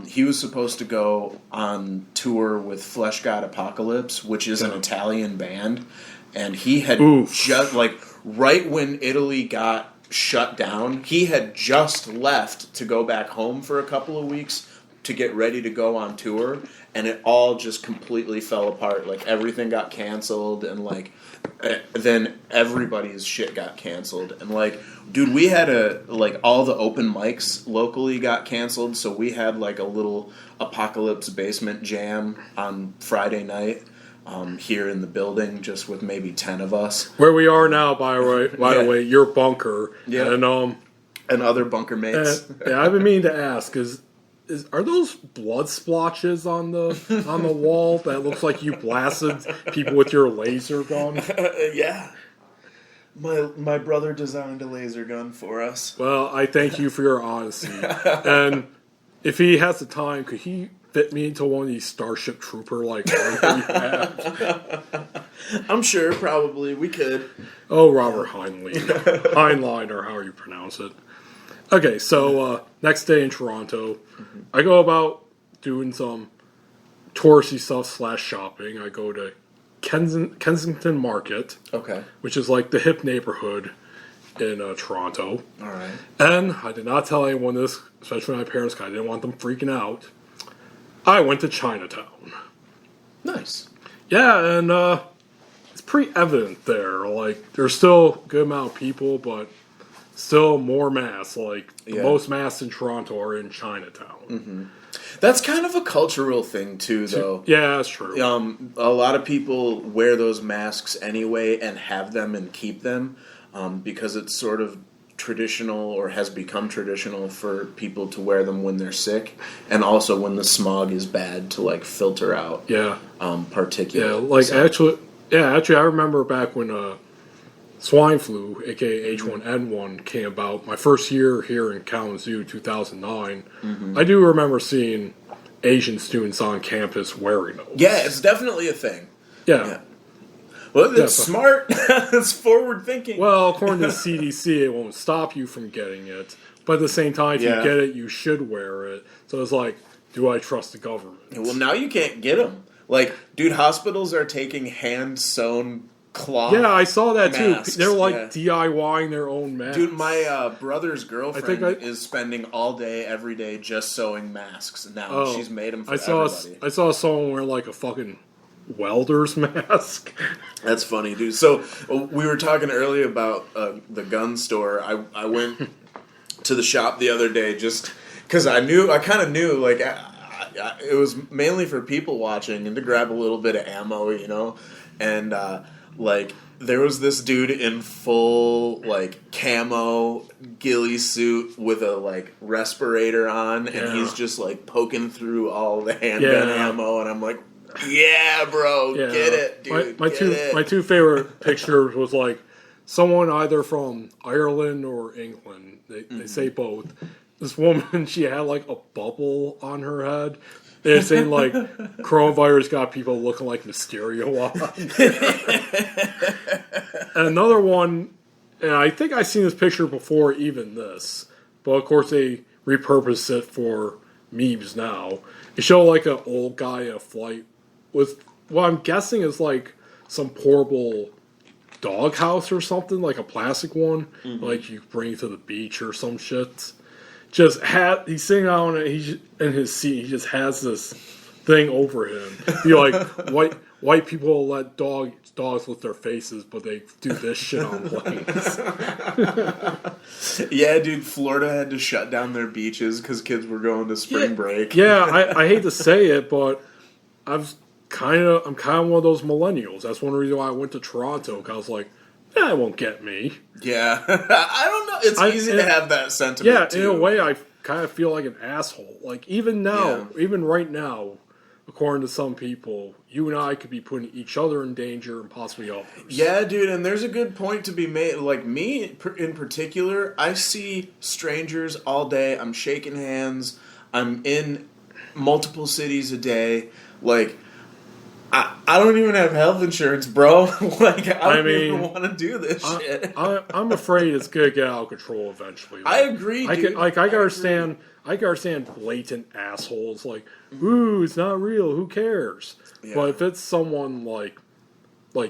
He was supposed to go on tour with Flesh God Apocalypse, which is an Italian band, and he had just like right when Italy got shut down, he had just left to go back home for a couple of weeks to get ready to go on tour, and it all just completely fell apart. Like, everything got canceled, and like then everybody's shit got canceled. And like, dude, we had all the open mics locally got canceled, so we had like a little Apocalypse basement jam on Friday night here in the building, just with maybe 10 of us. Where we are now, by the way, your bunker. Yeah. And other bunker mates. I've been meaning to ask, are those blood splotches on the wall that looks like you blasted people with your laser gun? Yeah. My brother designed a laser gun for us. Well, I thank you for your honesty. And if he has the time, could he fit me into one of these Starship Trooper like cars that you have? I'm sure, probably we could. Oh, Robert Heinlein, or however you pronounce it. Okay, so next day in Toronto, I go about doing some touristy stuff / shopping. I go to Kensington Market, which is like the hip neighborhood in Toronto. All right. And I did not tell anyone this, especially my parents, because I didn't want them freaking out. I went to Chinatown. Nice. Yeah, and it's pretty evident there. Like, there's still a good amount of people, but still more masks. Like, the most masks in Toronto are in Chinatown. Mm-hmm. That's kind of a cultural thing, too, though. Yeah, that's true. A lot of people wear those masks anyway and have them and keep them because it's sort of traditional or has become traditional for people to wear them when they're sick and also when the smog is bad to, like, filter out particulate. Yeah, like, actually, I remember back when swine flu, aka H1N1, came about. My first year here in Kalamazoo, 2009. I do remember seeing Asian students on campus wearing those. Yeah, it's definitely a thing. Yeah. Well, it's smart. It's forward thinking. Well, according to the CDC, it won't stop you from getting it. But at the same time, if you get it, you should wear it. So it's like, do I trust the government? Well, now you can't get them. Like, dude, hospitals are taking hand-sewn cloth. Yeah, I saw that masks. too. They're like DIYing their own masks. Dude, my brother's girlfriend is spending all day, every day, just sewing masks. Now she's made them for everybody. I saw someone wear like a fucking welder's mask. That's funny, dude. So we were talking earlier about the gun store. I went to the shop the other day just because I kind of knew, like, it was mainly for people watching and to grab a little bit of ammo, you know, and like, there was this dude in full, like, camo ghillie suit with a, like, respirator on, and he's just, like, poking through all the handgun ammo, and I'm like, yeah, bro, get it, dude, my two favorite pictures was, like, someone either from Ireland or England. They say both. This woman, she had, like, a bubble on her head. They're saying, like, coronavirus got people looking like Mysterio. And another one, and I think I've seen this picture before even this, but of course they repurposed it for memes now. It showed, like, an old guy in a flight with what I'm guessing is, like, some portable doghouse or something, like a plastic one, like you bring to the beach or some shit. He's sitting on it. He's in his seat. He just has this thing over him. You know, like white people let dogs lick their faces, but they do this shit on planes. Yeah, dude. Florida had to shut down their beaches because kids were going to spring break. Yeah, I hate to say it, but I'm kind of one of those millennials. That's one reason why I went to Toronto. Because I was like, yeah, it won't get me. Yeah. I don't know. It's easy to have that sentiment, yeah, too. in a way, I kind of feel like an asshole. Like, even now, even right now, according to some people, you and I could be putting each other in danger and possibly others. Yeah, dude, and there's a good point to be made. Like, me in particular, I see strangers all day. I'm shaking hands. I'm in multiple cities a day. Like, I don't even have health insurance, bro. Like, I don't even want to do this shit. I'm afraid it's gonna get out of control eventually. Like, I agree, dude. I can understand blatant assholes like, ooh, it's not real. Who cares? Yeah. But if it's someone like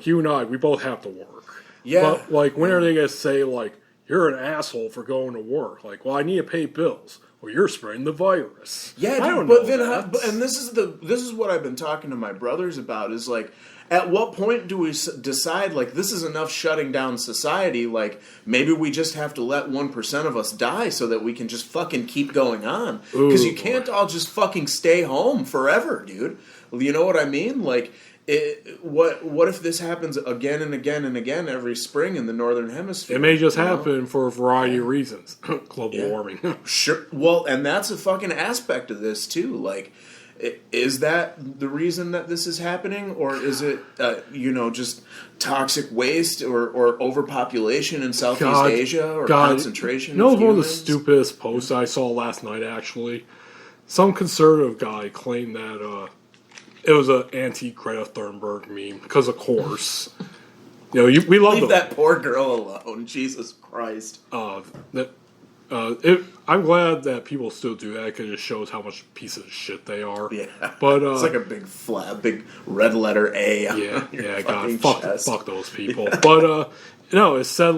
you and I, we both have to work. Yeah. But, like, when are they gonna say, like, you're an asshole for going to work? Like, well, I need to pay bills. Well, you're spreading the virus. Yeah, dude, but then, and this is what I've been talking to my brothers about. Is like, at what point do we decide, like, this is enough shutting down society? Like, maybe we just have to let 1% of us die so that we can just fucking keep going on. Because you can't all just fucking stay home forever, dude. You know what I mean? Like, what if this happens again and again and again every spring in the northern hemisphere? It may just happen for a variety of reasons. Global warming. Sure. Well, and that's a fucking aspect of this too. Like, is that the reason that this is happening, or is it just toxic waste or overpopulation in Southeast Asia or concentration? You know, one of the stupidest posts I saw last night, actually. some conservative guy claimed that it was an anti-Greta Thunberg meme because, of course, we love Leave that poor girl alone. Jesus Christ. I'm glad that people still do that because it shows how much piece of shit they are. Yeah, but it's like a big red letter A. On Yeah. your God, fuck those people. But it said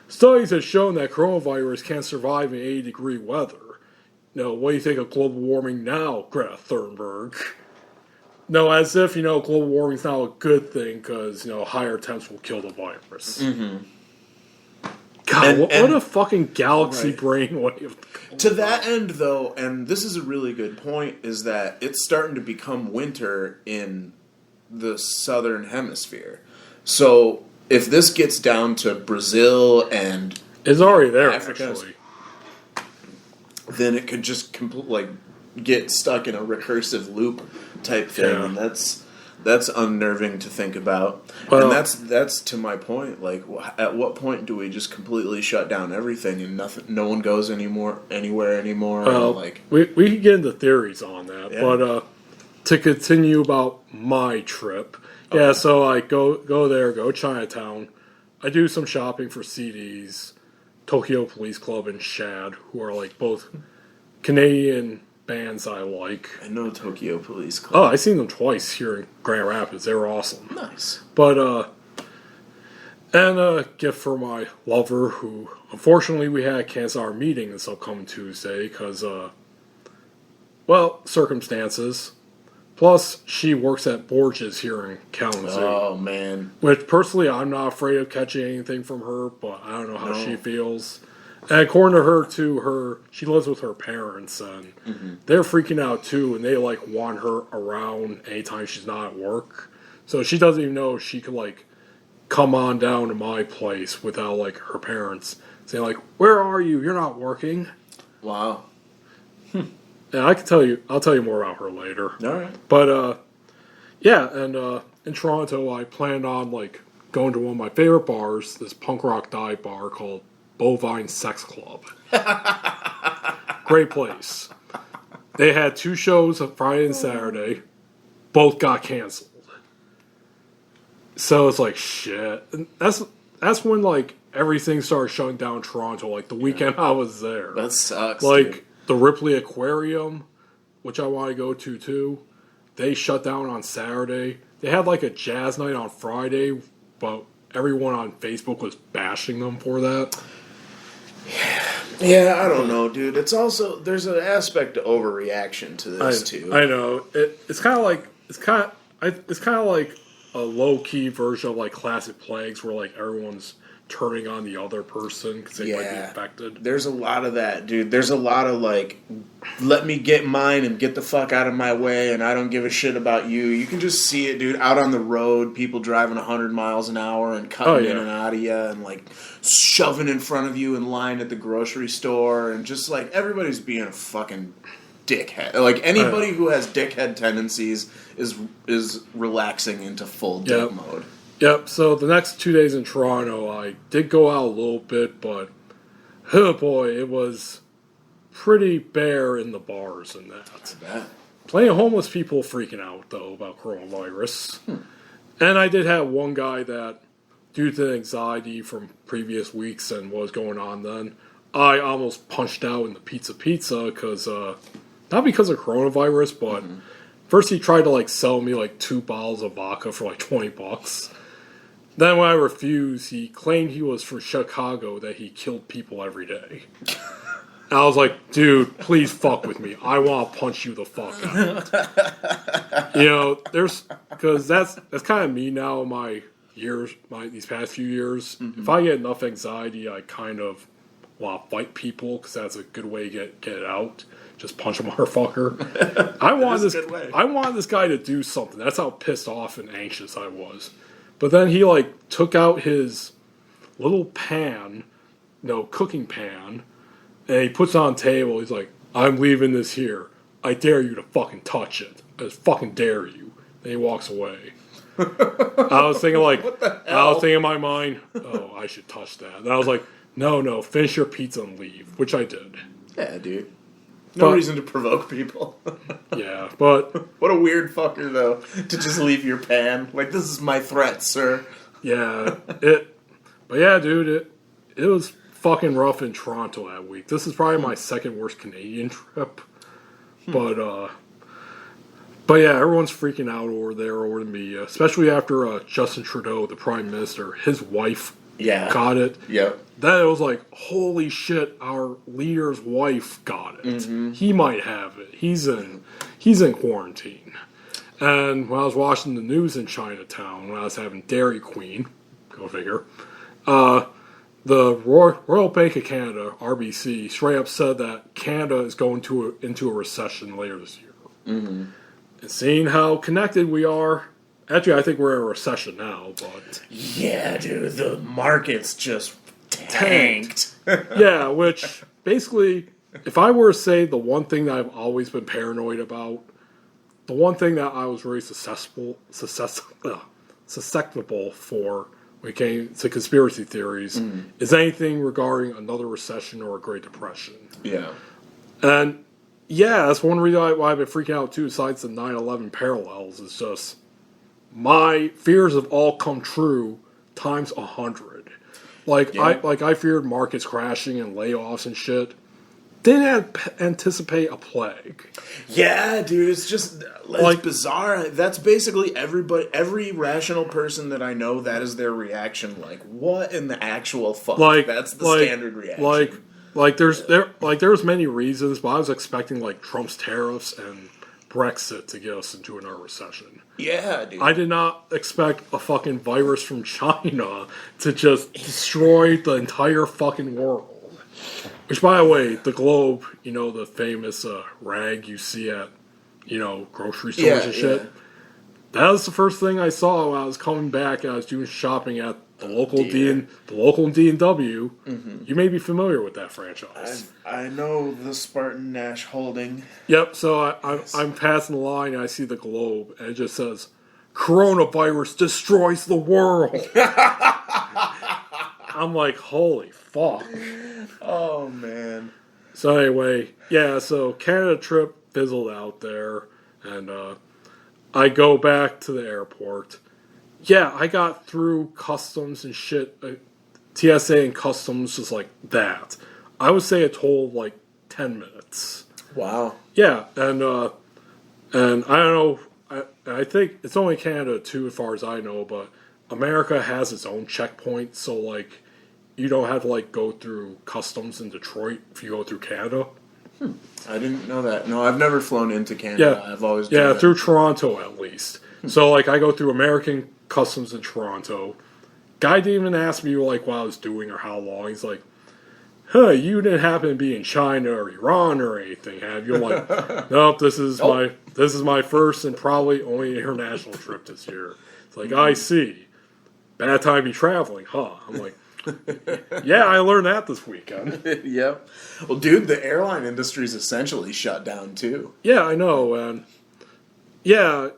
studies have shown that coronavirus can't survive in 80-degree weather. What do you think of global warming now, Greta Thunberg? No, as if global warming's not a good thing because higher temps will kill the virus. Mm-hmm. God, what a fucking galaxy brain way of... To that end, though, and this is a really good point, is that it's starting to become winter in the southern hemisphere. So if this gets down to Brazil and... It's already there, Africa, actually. Then it could just get stuck in a recursive loop type thing, and that's unnerving to think about. And that's to my point. Like, at what point do we just completely shut down everything and no one goes anywhere anymore? We can get into theories on that, but to continue about my trip, so I go there, go Chinatown. I do some shopping for CDs, Tokyo Police Club, and Shad, who are both Canadian bands I like. I know Tokyo Police Club. Oh, I've seen them twice here in Grand Rapids. They were awesome. Nice. But, and a gift for my lover, who, unfortunately, we had to cancel our meeting this upcoming Tuesday because, circumstances. Plus, she works at Borges here in Kalamazoo. Oh, man. Which, personally, I'm not afraid of catching anything from her, but I don't know how she feels. And according to her, she lives with her parents, and they're freaking out too, and they want her around anytime she's not at work. So she doesn't even know if she could come on down to my place without her parents saying "Where are you? You're not working." Wow. And I'll tell you more about her later. All right. But and in Toronto, I planned on going to one of my favorite bars, this punk rock dive bar called Bovine Sex Club. Great place. They had 2 shows on Friday and Saturday. Both got canceled. So it's shit. And that's when everything started shutting down in Toronto. The weekend I was there. That sucks. Dude. The Ripley Aquarium, which I want to go to too. They shut down on Saturday. They had a jazz night on Friday, but everyone on Facebook was bashing them for that. Yeah, I don't know, dude. It's also there's an aspect of overreaction to this too. I know it's kind of like a low key version of Classic Plagues, where everyone's turning on the other person because they might be infected. There's a lot of that, dude. There's a lot of let me get mine and get the fuck out of my way, and I don't give a shit about you. You can just see it, dude, out on the road, people driving 100 miles an hour and cutting in and out of you, and shoving in front of you in line at the grocery store, and just everybody's being a fucking dickhead. Anybody who has dickhead tendencies is relaxing into full dick mode. Yep, so the next 2 days in Toronto, I did go out a little bit, but, oh boy, it was pretty bare in the bars and that. Plenty of homeless people freaking out, though, about coronavirus. And I did have one guy that, due to anxiety from previous weeks and what was going on then, I almost punched out in the pizza because, not because of coronavirus, but first he tried to, sell me, 2 bottles of vodka for, $20. Then when I refused, he claimed he was from Chicago, that he killed people every day. And I was like, dude, please fuck with me. I want to punch you the fuck out. Because that's kind of me now in these past few years. If I get enough anxiety, I kind of want to fight people, because that's a good way to get it out. Just punch a motherfucker. I wanted this guy to do something. That's how pissed off and anxious I was. But then he took out his little pan, cooking pan, and he puts it on the table. He's like, "I'm leaving this here. I dare you to fucking touch it. I just fucking dare you." Then he walks away. I was thinking what the hell? I was thinking in my mind, oh, I should touch that. And I was like, no, finish your pizza and leave, which I did. Yeah, dude. No reason to provoke people. Yeah, but What a weird fucker, though, to just leave your pan. Like, this is my threat, sir. yeah, dude, it was fucking rough in Toronto that week. This is probably my second worst Canadian trip. But yeah, everyone's freaking out over there over the media, especially after Justin Trudeau, the Prime Minister, his wife got it. Yep. Then it was like, holy shit, our leader's wife got it. Mm-hmm. He might have it. He's in quarantine. And when I was watching the news in Chinatown, when I was having Dairy Queen, go figure, the Royal Bank of Canada, RBC, straight up said that Canada is going into a recession later this year. Mm-hmm. And seeing how connected we are, actually, I think we're in a recession now, but... Yeah, dude, the market's just tanked. Yeah, which, basically, if I were to say the one thing that I've always been paranoid about, the one thing that I was really susceptible for when it came to conspiracy theories is anything regarding another recession or a Great Depression. Yeah. And, yeah, that's one reason why I've been freaking out, too, besides the 9/11 parallels, is just... my fears have all come true times 100. I feared markets crashing and layoffs and shit. Didn't anticipate a plague. Yeah, dude, it's bizarre. That's basically every rational person that I know. That is their reaction. Like, what in the actual fuck? That's the standard reaction. There's many reasons, but I was expecting like Trump's tariffs and Brexit to get us into another recession. Yeah, dude. I did not expect a fucking virus from China to just destroy the entire fucking world. Which, by the way, the globe, the famous rag you see at, grocery stores and shit. Yeah. That was the first thing I saw when I was coming back and I was doing shopping at the local D&W. Mm-hmm. You may be familiar with that franchise. I know the Spartan Nash Holding. Yep, so I'm passing the line and I see the globe and it just says, "Coronavirus destroys the world." I'm like, holy fuck. Oh, man. So anyway, yeah, so Canada trip fizzled out there and I go back to the airport. Yeah, I got through customs and shit, TSA and customs just like that. I would say a total of like 10 minutes. Wow. Yeah, and I don't know, I think it's only Canada too as far as I know, but America has its own checkpoint, so like you don't have to like go through customs in Detroit if you go through Canada. I didn't know that. No, I've never flown into Canada. Yeah, I've always done through Toronto at least. So like I go through American customs in Toronto. Guy didn't even ask me like what I was doing or how long. He's like, you didn't happen to be in China or Iran or anything, have you? I'm like, nope, this is my first and probably only international trip this year. It's like, I see. Bad time to be traveling, huh? I'm like, yeah, I learned that this weekend. Yep. Well, dude, the airline industry is essentially shut down too. Yeah, I know, and yeah,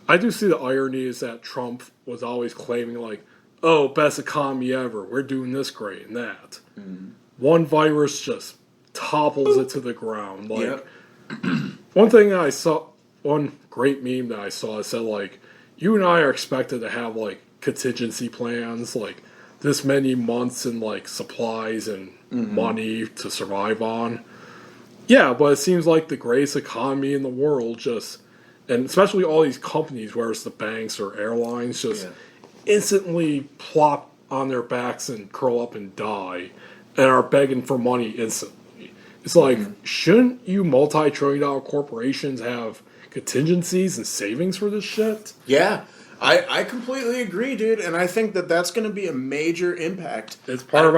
I do see the irony is that Trump was always claiming like, oh, best economy ever, we're doing this great and that. Mm-hmm. One virus just topples it to the ground. Like, one thing that I saw, one great meme that I saw, it said like, you and I are expected to have like contingency plans, like this many months in like supplies and money to survive on. Yeah, but it seems like the greatest economy in the world just, and especially all these companies, whether it's the banks or airlines, just instantly plop on their backs and curl up and die and are begging for money instantly. It's like, shouldn't you multi-trillion-dollar corporations have contingencies and savings for this shit? Yeah. I completely agree, dude, and I think that that's going to be a major impact. It's part of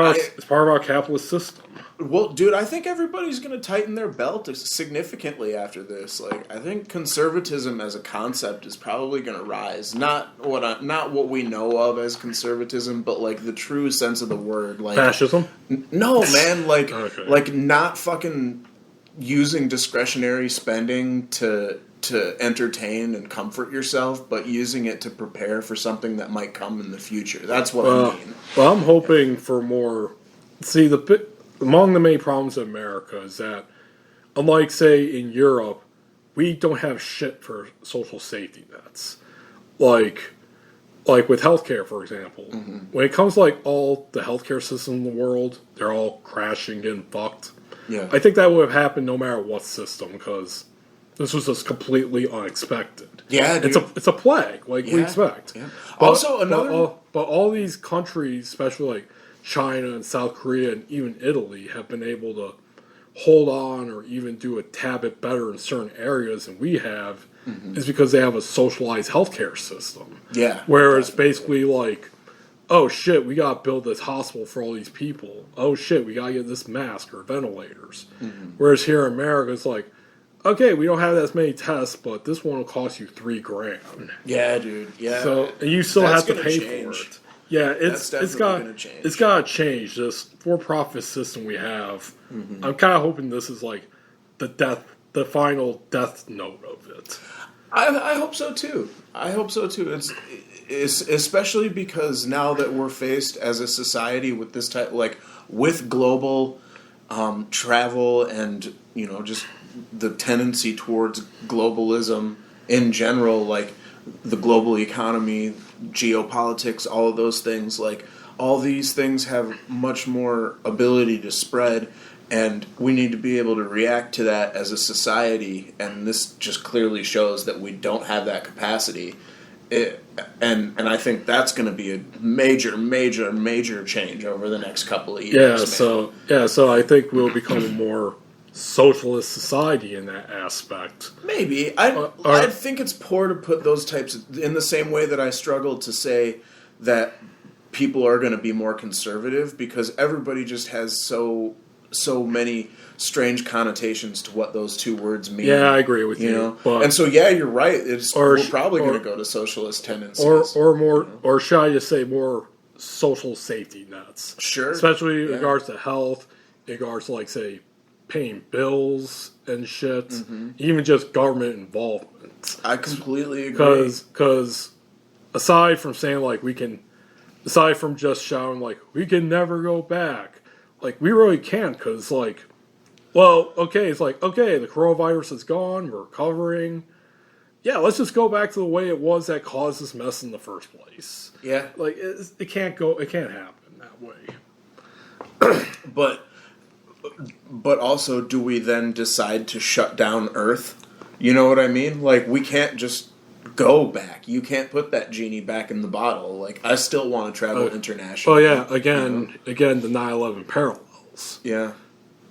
our capitalist system. Well, dude, I think everybody's going to tighten their belt significantly after this. Like, I think conservatism as a concept is probably going to rise. Not what we know of as conservatism, but like the true sense of the word. Like fascism? No, man. Like, okay. Like not fucking using discretionary spending to entertain and comfort yourself, but using it to prepare for something that might come in the future. That's what I mean. Well, I'm hoping for more. See, among the many problems in America is that unlike, say, in Europe, we don't have shit for social safety nets. Like with healthcare, for example. When it comes to, like, all the healthcare system in the world, they're all crashing, getting fucked. Yeah. I think that would have happened no matter what system, because this was just completely unexpected. Yeah, dude. It's a plague, like we expect. Yeah. But, Also, another... But all these countries, especially like China and South Korea and even Italy, have been able to hold on or even do a tad bit better in certain areas than we have, is because they have a socialized healthcare system. Yeah. Where it's basically like, oh shit, we gotta build this hospital for all these people. Oh shit, we gotta get this mask or ventilators. Whereas here in America, it's like, okay, we don't have as many tests, but this one will cost you $3,000. Yeah, dude. Yeah. So and you still That's have to pay change. for it. Yeah, it's gonna change. It's got to change. This for-profit system we have. I'm kind of hoping this is like the final death note of it. I hope so too. It's especially because now that we're faced as a society with this type, like with global travel and just the tendency towards globalism in general, like the global economy, geopolitics, all of those things, like all these things have much more ability to spread, and we need to be able to react to that as a society, and this just clearly shows that we don't have that capacity. And I think that's going to be a major change over the next couple of years. So I think we'll become a more socialist society in that aspect. Maybe. I think it's poor to put those types in the same way that I struggle to say that people are going to be more conservative, because everybody just has so many strange connotations to what those two words mean. Yeah, I agree with you. And so, yeah, you're right. We're probably going to go to socialist tendencies. Or more, or should I just say more social safety nets? Sure. Especially in regards to health, in regards to, like, say, paying bills and shit, even just government involvement. I completely agree. Because aside from saying, like, aside from just shouting, like, we can never go back, like, we really can't, because, like, well, okay, it's like, okay, the coronavirus is gone, we're recovering. Yeah, let's just go back to the way it was that caused this mess in the first place. Yeah. Like, it can't happen that way. But also, do we then decide to shut down Earth? You know what I mean? Like, we can't just go back. You can't put that genie back in the bottle. Like, I still want to travel internationally. Oh, yeah, again, the 9/11 parallels. Yeah.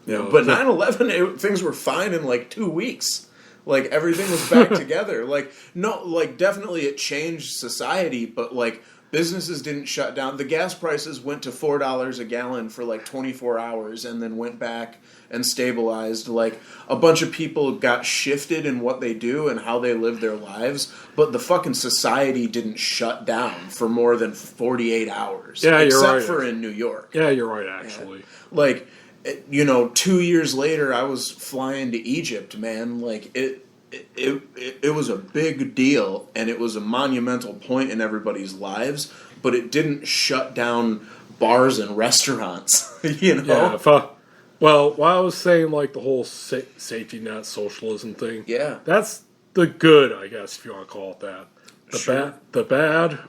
But 9/11, things were fine in, like, 2 weeks. Like, everything was back together. Like, no, like, definitely it changed society, but, like, businesses didn't shut down. The gas prices went to $4 a gallon for like 24 hours and then went back and stabilized. Like, a bunch of people got shifted in what they do and how they live their lives, but the fucking society didn't shut down for more than 48 hours. Yeah, you're right. Except for in New York. Yeah, you're right, actually. Yeah. Like, 2 years later, I was flying to Egypt, man. Like, it was a big deal, and it was a monumental point in everybody's lives, but it didn't shut down bars and restaurants, Yeah, while I was saying, like, the whole safety net socialism thing, yeah, that's the good, I guess, if you want to call it that. The bad,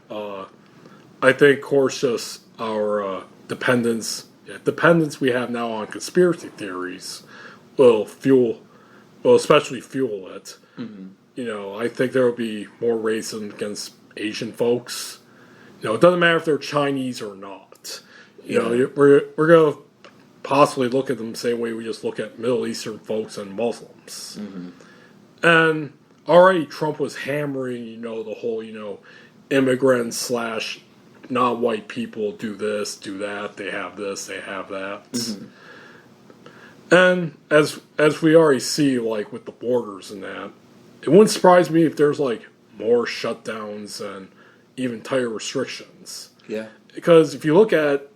I think, of course, just our dependence we have now on conspiracy theories will especially fuel it. I think there will be more racism against Asian folks. It doesn't matter if they're Chinese or not. We're going to possibly look at them the same way we just look at Middle Eastern folks and Muslims. And already Trump was hammering, the whole, immigrants / non-white people do this, do that, they have this, they have that. And as we already see, like, with the borders and that, it wouldn't surprise me if there's, like, more shutdowns and even tighter restrictions. Yeah. Because if you look at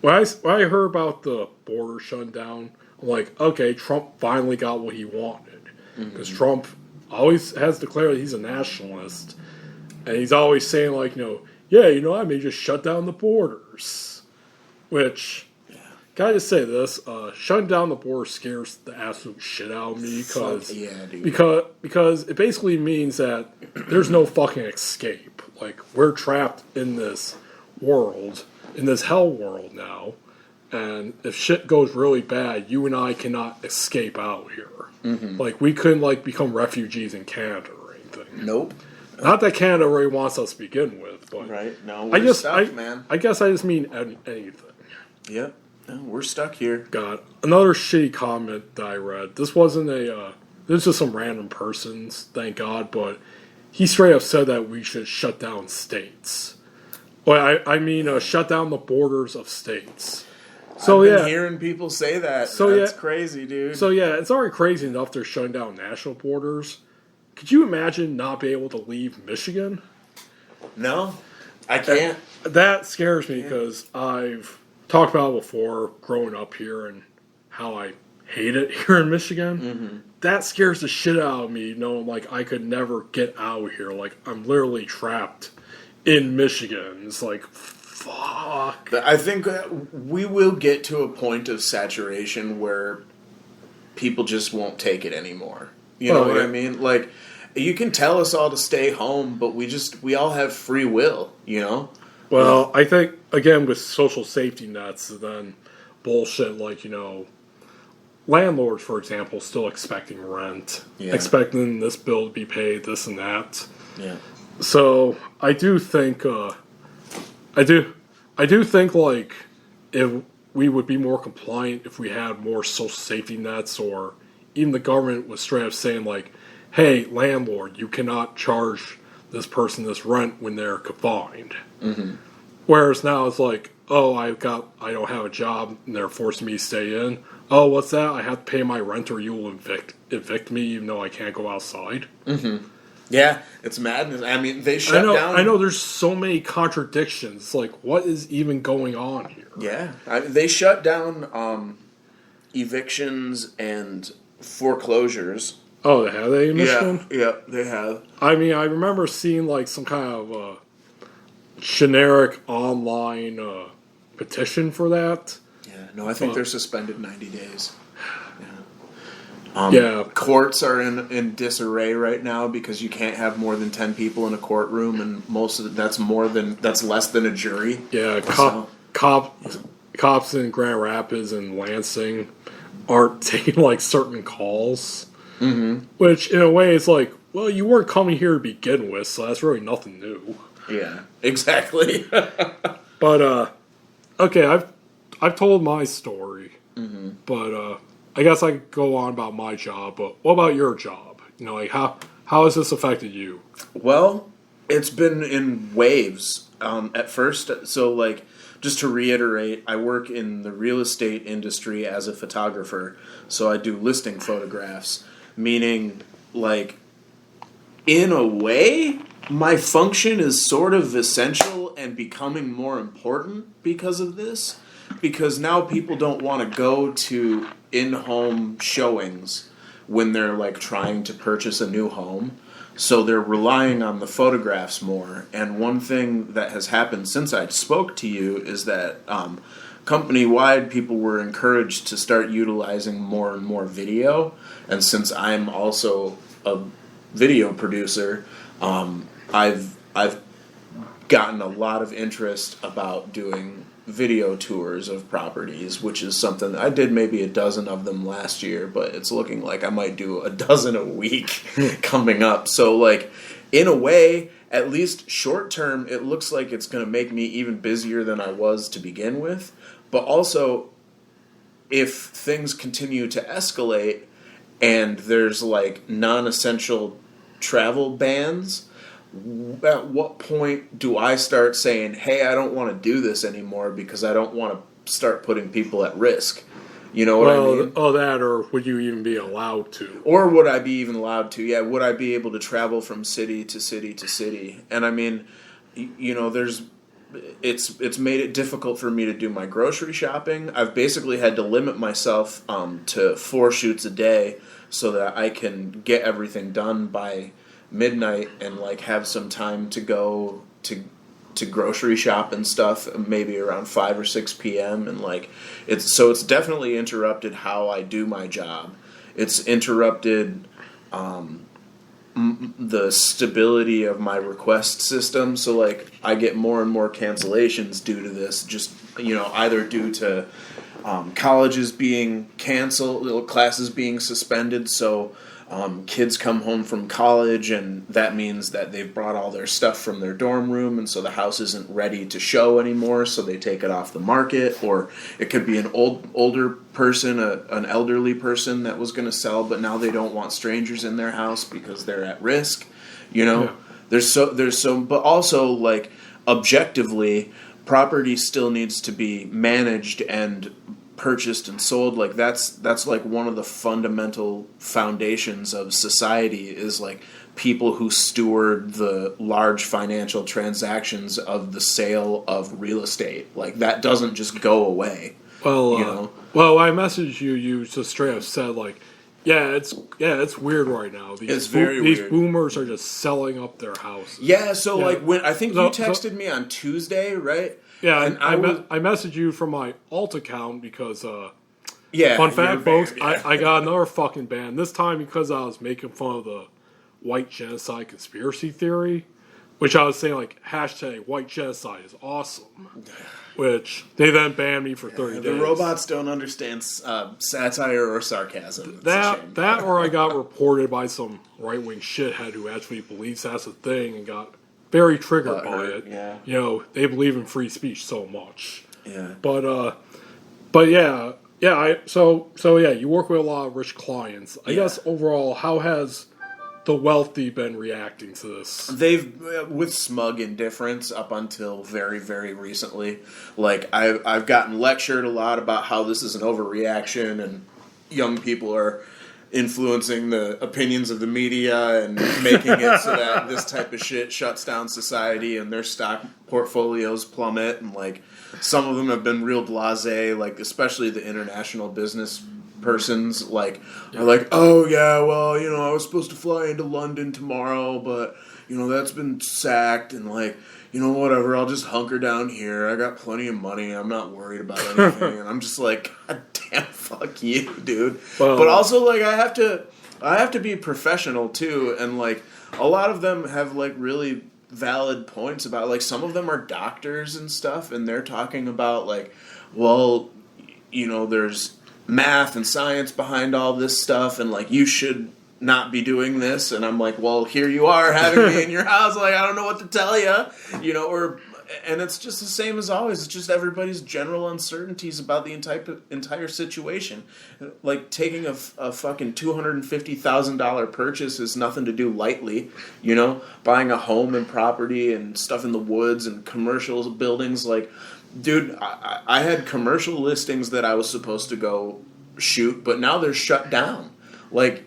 when I heard about the border shutting down, I'm like, okay, Trump finally got what he wanted. Because Trump always has declared that he's a nationalist. And he's always saying, like, I may just shut down the borders. Which can I just say this? Shutting down the border scares the absolute shit out of me dude. because it basically means that there's no fucking escape. Like, we're trapped in this world, in this hell world now, and if shit goes really bad, you and I cannot escape out here. Mm-hmm. Like, we couldn't, like, become refugees in Canada or anything. Nope. Not that Canada really wants us to begin with, but... Right. No, we're stuck, man. I guess I just mean anything. Yep. No, we're stuck here. God. Another shitty comment that I read. This wasn't a... this was just some random person's, thank God, but he straight up said that we should shut down states. Well, I mean, shut down the borders of states. So, I've been hearing people say that. So, that's crazy, dude. So, yeah, it's already crazy enough they're shutting down national borders. Could you imagine not being able to leave Michigan? No, I can't. That scares me because I've talked about it before, growing up here and how I hate it here in Michigan. Mm-hmm. That scares the shit out of me, knowing like I could never get out of here. Like, I'm literally trapped in Michigan. It's like, fuck. I think we will get to a point of saturation where people just won't take it anymore. You know what I mean? Like, you can tell us all to stay home, but we all have free will, you know? Well, I think, again, with social safety nets, then bullshit like, landlords, for example, still expecting rent, expecting this bill to be paid, this and that. Yeah. So I do think, like, if we would be more compliant if we had more social safety nets, or even the government was straight up saying like, hey, landlord, you cannot charge this person this rent when they're confined. Mm-hmm. Whereas now it's like, oh, I don't have a job and they're forcing me to stay in. Oh, what's that? I have to pay my rent or you will evict me even though I can't go outside. Mm-hmm. Yeah, it's madness. I mean, they shut down. I know there's so many contradictions. Like, what is even going on here? Yeah. They shut down evictions and foreclosures. Oh, have they in Michigan? Yeah, they have. I mean, I remember seeing like some kind of generic online petition for that. Yeah, no, I think they're suspended 90 days. Courts are in disarray right now because you can't have more than 10 people in a courtroom, and most of that's less than a jury. Yeah, cops in Grand Rapids and Lansing aren't taking like certain calls. Mm-hmm. Which, in a way, is like, well, you weren't coming here to begin with, so that's really nothing new. Yeah, exactly. But, okay, I've told my story, but I guess I could go on about my job, but what about your job? Like, how has this affected you? Well, it's been in waves at first. So, like, just to reiterate, I work in the real estate industry as a photographer, so I do listing photographs. Meaning, like, in a way, my function is sort of essential and becoming more important because of this. Because now people don't want to go to in-home showings when they're, like, trying to purchase a new home. So they're relying on the photographs more. And one thing that has happened since I spoke to you is that company-wide, people were encouraged to start utilizing more and more video. And since I'm also a video producer, I've gotten a lot of interest about doing video tours of properties, which is something I did maybe a dozen of them last year, but it's looking like I might do a dozen a week coming up. So, like, in a way, at least short term, it looks like it's going to make me even busier than I was to begin with. But also, if things continue to escalate and there's, like, non-essential travel bans, at what point do I start saying, hey, I don't want to do this anymore because I don't want to start putting people at risk? You know what I mean? Oh, that, or would you even be allowed to? Or would I be even allowed to? Yeah, would I be able to travel from city to city to city? And I mean, it's made it difficult for me to do my grocery shopping. I've basically had to limit myself to 4 shoots a day so that I can get everything done by midnight and, like, have some time to go to to grocery shop and stuff, maybe around 5 or 6 p.m. And like it's definitely interrupted how I do my job. It's interrupted the stability of my request system. So like I get more and more cancellations due to this. Just either due to colleges being canceled, classes being suspended. So kids come home from college, and that means that they've brought all their stuff from their dorm room, and so the house isn't ready to show anymore, so they take it off the market. Or it could be an older person, an elderly person that was going to sell, but now they don't want strangers in their house because they're at risk. Yeah. There's so, but also like objectively, property still needs to be managed and purchased and sold. Like that's like one of the fundamental foundations of society is like people who steward the large financial transactions of the sale of real estate. Like that doesn't just go away. Well, well, I messaged you. You just straight up said like, it's weird right now. It's very weird. These boomers are just selling up their houses. Yeah. So like when I think you texted me on Tuesday, right? Yeah, and I messaged you from my alt account because, yeah, fun fact, folks, yeah. I got another fucking ban. This time because I was making fun of the white genocide conspiracy theory, which I was saying, like, hashtag white genocide is awesome, which they then banned me for 30 days. The robots don't understand satire or sarcasm. That or I got reported by some right-wing shithead who actually believes that's a thing and got very triggered by it. Yeah. They believe in free speech so much. Yeah. But yeah. So you work with a lot of rich clients. I guess overall, how has the wealthy been reacting to this? They've with smug indifference up until very, very recently. Like I've gotten lectured a lot about how this is an overreaction and young people are influencing the opinions of the media and making it so that this type of shit shuts down society and their stock portfolios plummet. And like some of them have been real blasé, like especially the international business persons like are like, oh yeah, well, I was supposed to fly into London tomorrow, but that's been sacked, and like, whatever, I'll just hunker down here. I got plenty of money. I'm not worried about anything. And I'm just like, God damn, fuck you, dude. Well, but also, like, I have to be professional, too. And, like, a lot of them have, like, really valid points about, like, some of them are doctors and stuff, and they're talking about, like, well, there's math and science behind all this stuff, and, like, you should not be doing this. And I'm like, well, here you are having me in your house, like, I don't know what to tell you, and it's just the same as always. It's just everybody's general uncertainties about the entire situation. Like, taking a fucking $250,000 purchase is nothing to do lightly, buying a home and property and stuff in the woods and commercial buildings. Like, dude, I had commercial listings that I was supposed to go shoot, but now they're shut down. That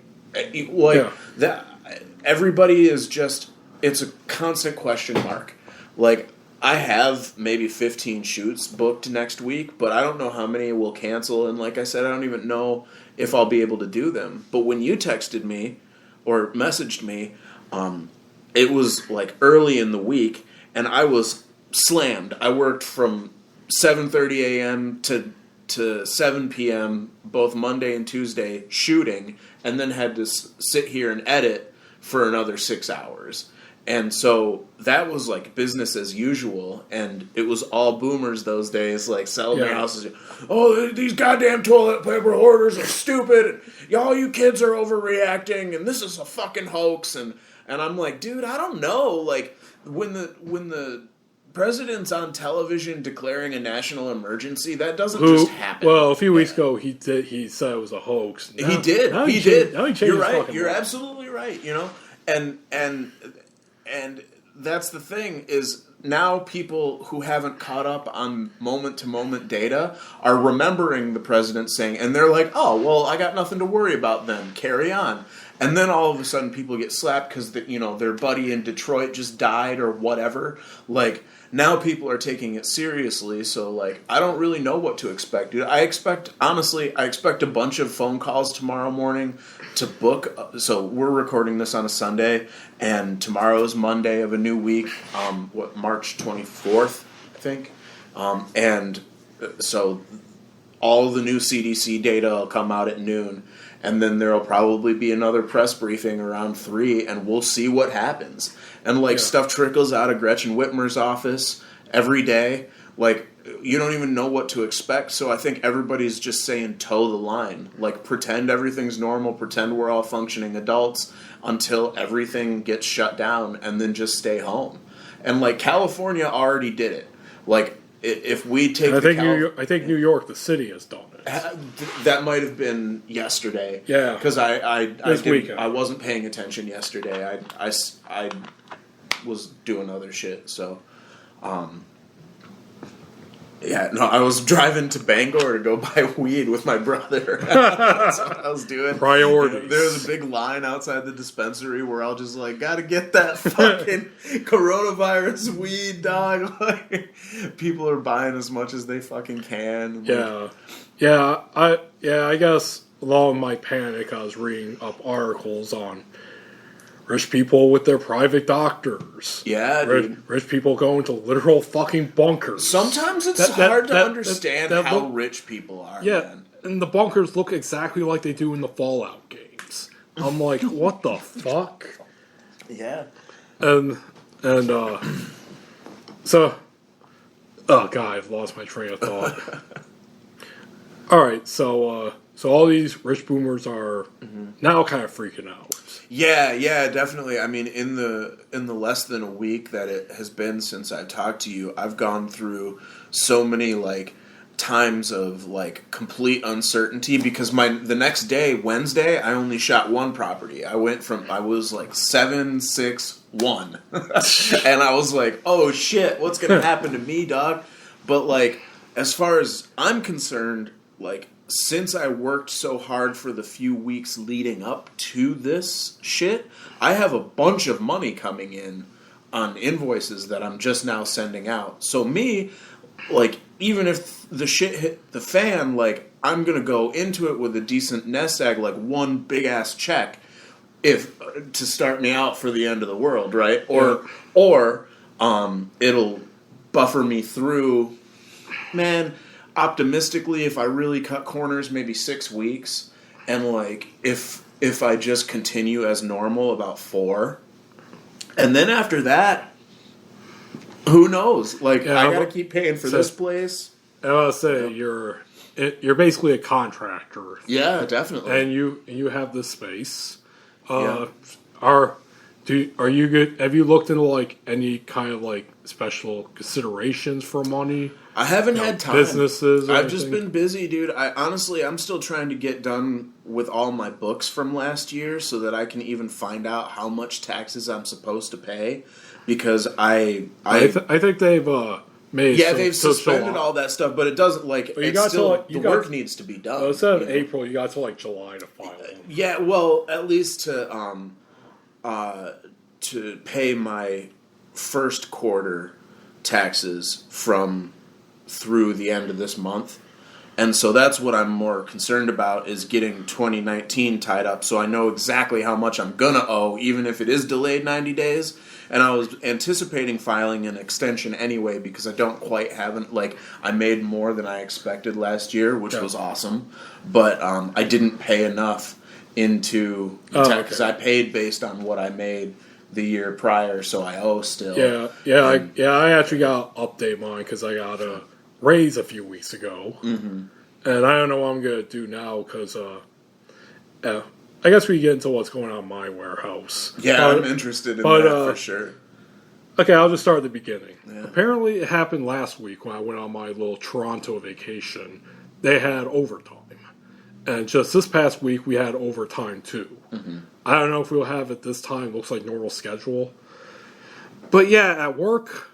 everybody is just, it's a constant question mark. Like, I have maybe 15 shoots booked next week, but I don't know how many will cancel, and like I said, I don't even know if I'll be able to do them. But when you texted me or messaged me, it was like early in the week, and I was slammed. I worked from 7:30 a.m. to 7 p.m. both Monday and Tuesday shooting, and then had to sit here and edit for another 6 hours. And so that was like business as usual, and it was all boomers those days, like selling their houses. Oh, these goddamn toilet paper hoarders are stupid, and all you kids are overreacting, and this is a fucking hoax. And I'm like, dude, I don't know. Like, when the president's on television declaring a national emergency, that doesn't just happen. Well, a few weeks ago, he said it was a hoax. He did. Now you're right. You're absolutely right. And that's the thing, is now people who haven't caught up on moment-to-moment data are remembering the president saying, and they're like, oh, well, I got nothing to worry about then. Carry on. And then all of a sudden people get slapped because their buddy in Detroit just died or whatever. Like, now people are taking it seriously, so, like, I don't really know what to expect, dude. I expect a bunch of phone calls tomorrow morning to book. So we're recording this on a Sunday, and tomorrow's Monday of a new week, March 24th, I think. And so all the new CDC data will come out at noon, and then there'll probably be another press briefing around 3, and we'll see what happens. And, like, stuff trickles out of Gretchen Whitmer's office every day. Like, you don't even know what to expect, so I think everybody's just saying toe the line. Like, pretend everything's normal, pretend we're all functioning adults until everything gets shut down, and then just stay home. And, like, California already did it. Like, if we take... I think New York, the city, has done it. That might have been yesterday. Yeah. Because I wasn't weekend. paying attention yesterday. I was doing other shit, so... I was driving to Bangor to go buy weed with my brother. That's what I was doing. Priorities. There was a big line outside the dispensary where I was just like, gotta get that fucking coronavirus weed, dog. Like, people are buying as much as they fucking can. I guess along with my panic, I was reading up articles on rich people with their private doctors. Yeah, dude. Rich people going to literal fucking bunkers. Sometimes it's hard to understand how rich people are. Yeah, man. And the bunkers look exactly like they do in the Fallout games. I'm like, what the fuck? Yeah. So, oh god, I've lost my train of thought. All right, so all these rich boomers are now kind of freaking out. Yeah, definitely. I mean, in the less than a week that it has been since I talked to you, I've gone through so many, like, times of, like, complete uncertainty because the next day, Wednesday, I only shot one property. I was like 7-6-1. And I was like, oh shit, what's gonna happen to me, dog? But, like, as far as I'm concerned, like, since I worked so hard for the few weeks leading up to this shit, I have a bunch of money coming in on invoices that I'm just now sending out. So me, like, even if the shit hit the fan, like, I'm gonna go into it with a decent nest egg, like one big ass check, to start me out for the end of the world, right? Or it'll buffer me through, man. Optimistically, if I really cut corners, maybe 6 weeks, and, like, if I just continue as normal, about 4, and then after that, who knows? Like, I gotta keep paying for this place. I was say you're basically a contractor. Yeah, definitely. And you have this space. Are you good? Have you looked into, like, any kind of, like, special considerations for money? I haven't had time. Businesses. I've just been busy, dude. I'm still trying to get done with all my books from last year so that I can even find out how much taxes I'm supposed to pay. Because I think they've made. Yeah, they've suspended all that stuff, but it doesn't, like, the work needs to be done. Well, instead of April, you got to, like, July to file them. Yeah, well, at least to pay my first quarter taxes through the end of this month. And so that's what I'm more concerned about, is getting 2019 tied up so I know exactly how much I'm going to owe, even if it is delayed 90 days. And I was anticipating filing an extension anyway because I don't quite haven't, like, I made more than I expected last year, which was awesome. But I didn't pay enough into the tax because I paid based on what I made the year prior, so I owe still. I actually got to update mine because I got a raise a few weeks ago. Mm-hmm. And I don't know what I'm going to do now because, I guess we get into what's going on in my warehouse. Yeah, I'm interested in that for sure. Okay, I'll just start at the beginning. Yeah. Apparently, it happened last week when I went on my little Toronto vacation. They had overtime. And just this past week, we had overtime, too. Mm-hmm. I don't know if we'll have it this time. Looks like normal schedule. But yeah, at work,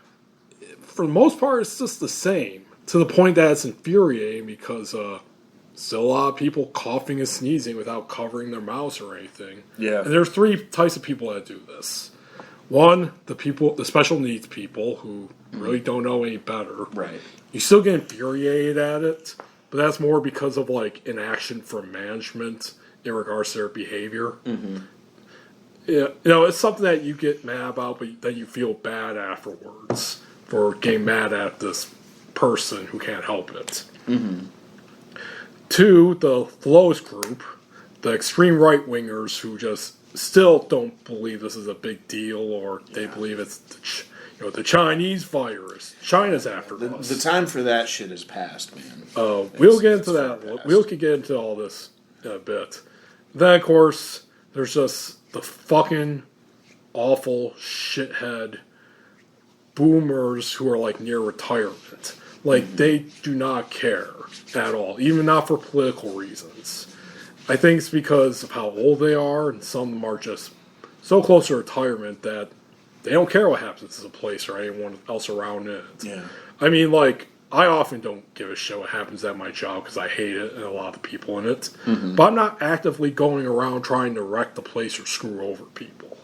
for the most part, it's just the same. To the point that it's infuriating because still a lot of people coughing and sneezing without covering their mouths or anything. Yeah. And there's 3 types of people that do this. One, the special needs people who really don't know any better. Right. You still get infuriated at it, but that's more because of like inaction from management in regards to their behavior. Mm-hmm. Yeah, it's something that you get mad about, but then you feel bad afterwards for getting mad at this person who can't help it. Mm-hmm. Two, the lowest group, the extreme right-wingers who just still don't believe this is a big deal, or they believe it's the Chinese virus. China's after us. The time for that shit has passed, man. We'll get into that. We could get into all this in a bit. Then, of course, there's just the fucking awful shithead boomers who are like near retirement. Like, they do not care at all, even not for political reasons. I think it's because of how old they are, and some of them are just so close to retirement that they don't care what happens to the place or anyone else around it. Yeah. I mean, like, I often don't give a shit what happens at my job because I hate it and a lot of the people in it. Mm-hmm. But I'm not actively going around trying to wreck the place or screw over people.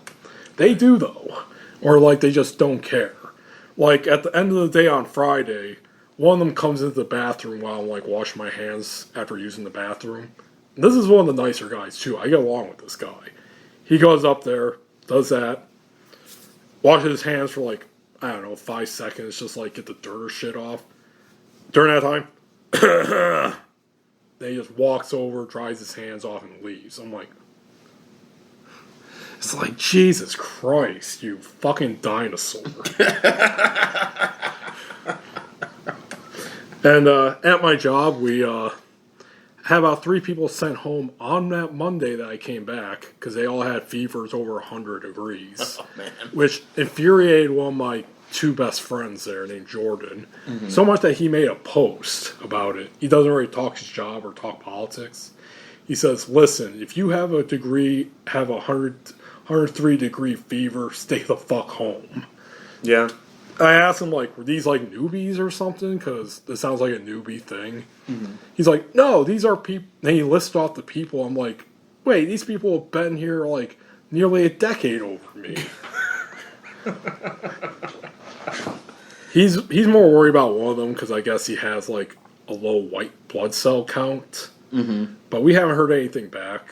They do, though. Or, like, they just don't care. Like, at the end of the day on Friday, one of them comes into the bathroom while I'm, like, washing my hands after using the bathroom. And this is one of the nicer guys, too. I get along with this guy. He goes up there, does that, washes his hands for, like, I don't know, 5 seconds, just, like, get the dirt or shit off. During that time, then he just walks over, dries his hands off, and leaves. I'm like, it's like, Jesus Christ, you fucking dinosaur. And at my job, we had about 3 people sent home on that Monday that I came back because they all had fevers over 100 degrees, which infuriated one of my 2 best friends there named Jordan, so much that he made a post about it. He doesn't really talk his job or talk politics. He says, listen, if you have a degree, have a 103 degree fever, stay the fuck home. Yeah. I asked him, like, were these, like, newbies or something? Because this sounds like a newbie thing. Mm-hmm. He's like, no, these are people. Then he lists off the people. I'm like, wait, these people have been here, like, nearly a decade over me. He's more worried about one of them because I guess he has, like, a low white blood cell count. Mm-hmm. But we haven't heard anything back.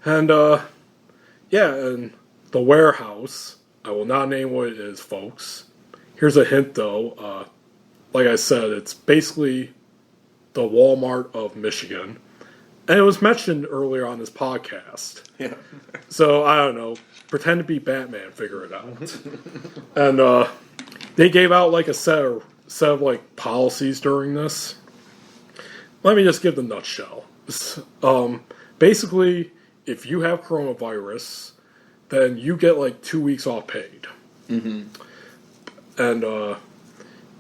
And, and the warehouse, I will not name what it is, folks. Here's a hint, though. Like I said, it's basically the Walmart of Michigan. And it was mentioned earlier on this podcast. Yeah. So, I don't know. Pretend to be Batman, figure it out. And they gave out, like, a set of like, policies during this. Let me just give the nutshell. Basically, if you have coronavirus, then you get, like, 2 weeks off paid. Mm-hmm. And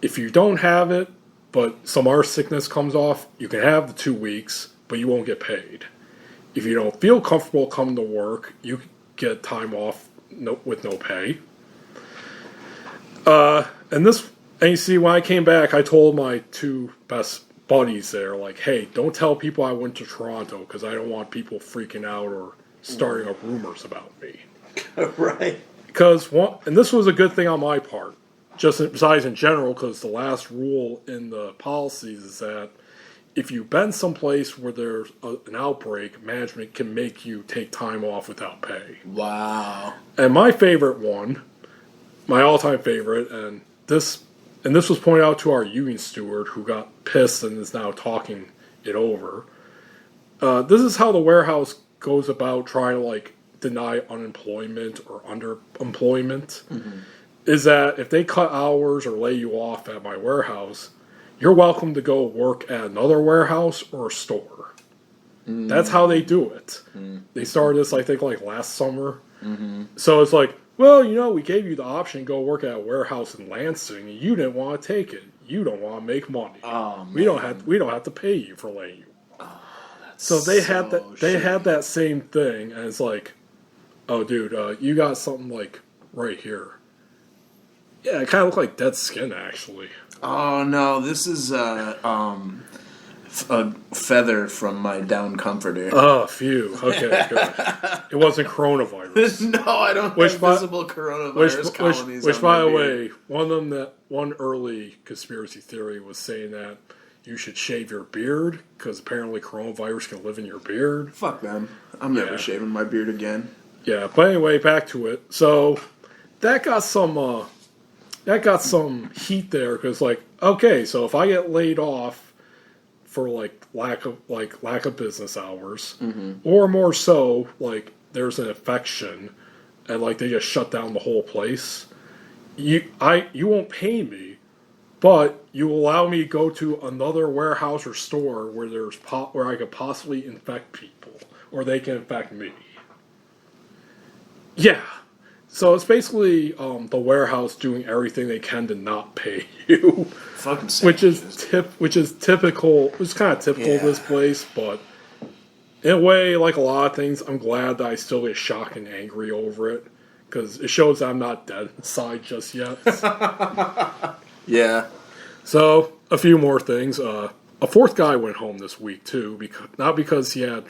if you don't have it, but some other sickness comes off, you can have the 2 weeks, but you won't get paid. If you don't feel comfortable coming to work, you get time off with no pay. And you see, when I came back, I told my 2 best buddies there, like, hey, don't tell people I went to Toronto, because I don't want people freaking out or starting up rumors about me. Right. Because, and this was a good thing on my part, just besides in general, because the last rule in the policies is that if you've been someplace where there's an outbreak, management can make you take time off without pay. Wow. And my favorite one, my all-time favorite, and this was pointed out to our union steward who got pissed and is now talking it over. This is how the warehouse goes about trying to, like, deny unemployment or underemployment. Mm-hmm. Is that if they cut hours or lay you off at my warehouse, you're welcome to go work at another warehouse or a store. Mm-hmm. That's how they do it. Mm-hmm. They started this, I think, like last summer. Mm-hmm. So it's like, well, we gave you the option to go work at a warehouse in Lansing, and you didn't want to take it. You don't want to make money. Oh, we don't have to pay you for laying you. Oh, so they had that same thing, and it's like, oh, dude, you got something like right here. Yeah, it kind of looked like dead skin, actually. Oh no, this is a feather from my down comforter. Oh, phew. Okay, good. It wasn't coronavirus. No, I don't have visible coronavirus colonies. Which, by the way, one early conspiracy theory was saying that you should shave your beard because apparently coronavirus can live in your beard. Fuck them. I'm never shaving my beard again. Yeah, but anyway, back to it. So that got some heat there because, like, okay, so if I get laid off for lack of business hours, or more so, like there's an infection, and like they just shut down the whole place, you won't pay me. But you allow me to go to another warehouse or store where where I could possibly infect people, or they can infect me. Yeah, so it's basically the warehouse doing everything they can to not pay you, Fucking which is typical. It's kind of typical of this place, but in a way, like a lot of things, I'm glad that I still get shocked and angry over it because it shows I'm not dead inside just yet. Yeah. So, a few more things. A fourth guy went home this week, too. Not because he had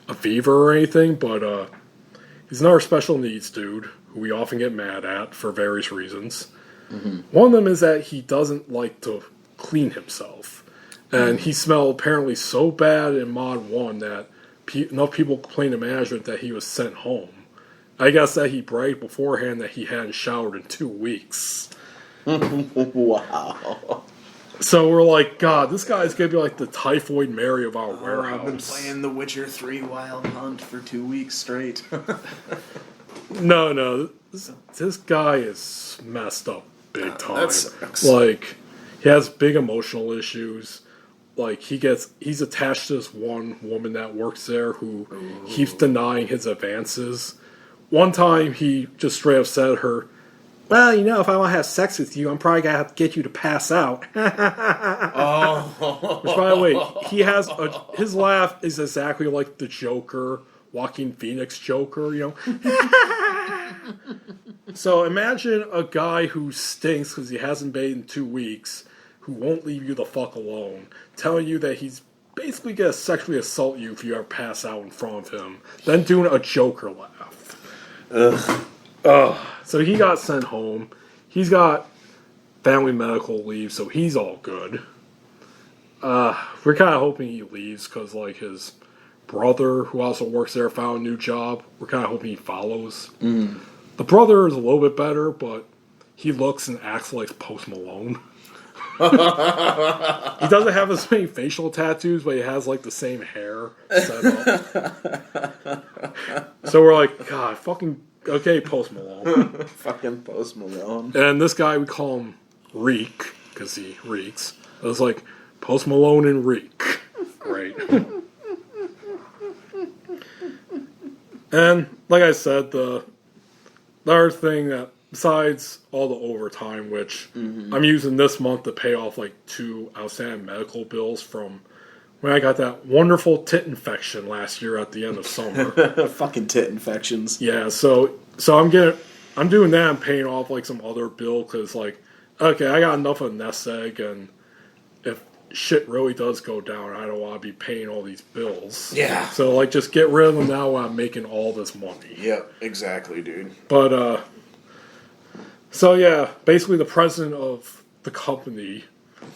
a fever or anything, but he's another special needs dude who we often get mad at for various reasons. One of them is that he doesn't like to clean himself. And he smelled apparently so bad in Mod 1 that enough people complained to management that he was sent home. I guess that he bragged beforehand that he hadn't showered in 2 weeks. Wow. So we're like, God, this guy's gonna be like the typhoid Mary of our warehouse. I've been playing The Witcher 3 Wild Hunt for 2 weeks straight. No, this guy is messed up big time. That sucks. Like, he has big emotional issues. Like, he's attached to this one woman that works there who keeps denying his advances. One time, he just straight up said to her, well, you know, if I want to have sex with you, I'm probably going to have to get you to pass out. Oh. Which, by the way, his laugh is exactly like the Joker, Joaquin Phoenix Joker, you know. So imagine a guy who stinks because he hasn't bathed in 2 weeks, who won't leave you the fuck alone, telling you that he's basically going to sexually assault you if you ever pass out in front of him, then doing a Joker laugh. So he got sent home. He's got family medical leave, so he's all good. We're kind of hoping he leaves because, like, his brother, who also works there, found a new job. We're kind of hoping he follows. The brother is a little bit better, but he looks and acts like Post Malone. He doesn't have as many facial tattoos, but he has, like, the same hair set up. So we're like, God, fucking... Okay, Post Malone. Fucking Post Malone. And this guy, we call him Reek, because he reeks. It was like, Post Malone and Reek. Right. And, like I said, the other thing that, besides all the overtime, which I'm using this month to pay off, like, 2 outstanding medical bills from when I got that wonderful tit infection last year at the end of summer. Fucking tit infections. Yeah, so I'm doing that and paying off like some other bill because, like, okay, I got enough of a nest egg, and if shit really does go down, I don't want to be paying all these bills. Yeah. So, like, just get rid of them now while I'm making all this money. Yep, exactly, dude. But so yeah, basically the president of the company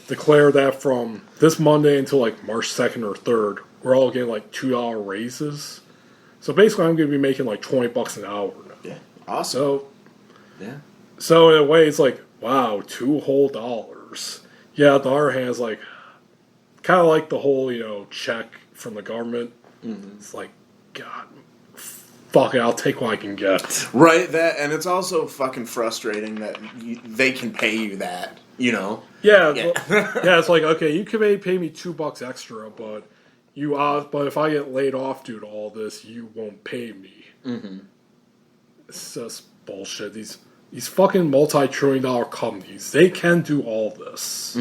declared that from this Monday until like March 2nd or 3rd, we're all getting like $2 raises. So basically I'm going to be making like $20 an hour now. Yeah. Awesome. So in a way it's like, wow, $2 whole dollars. Yeah, on the other hand, it's like, kind of like the whole, you know, check from the government. It's like, God, fuck it, I'll take what I can get. Right, and it's also fucking frustrating that they can pay you that, you know? Yeah, it's like, okay, you can maybe pay me $2 extra, but but if I get laid off due to all this, you won't pay me. It's just bullshit. These fucking multi-trillion-dollar companies, they can do all this,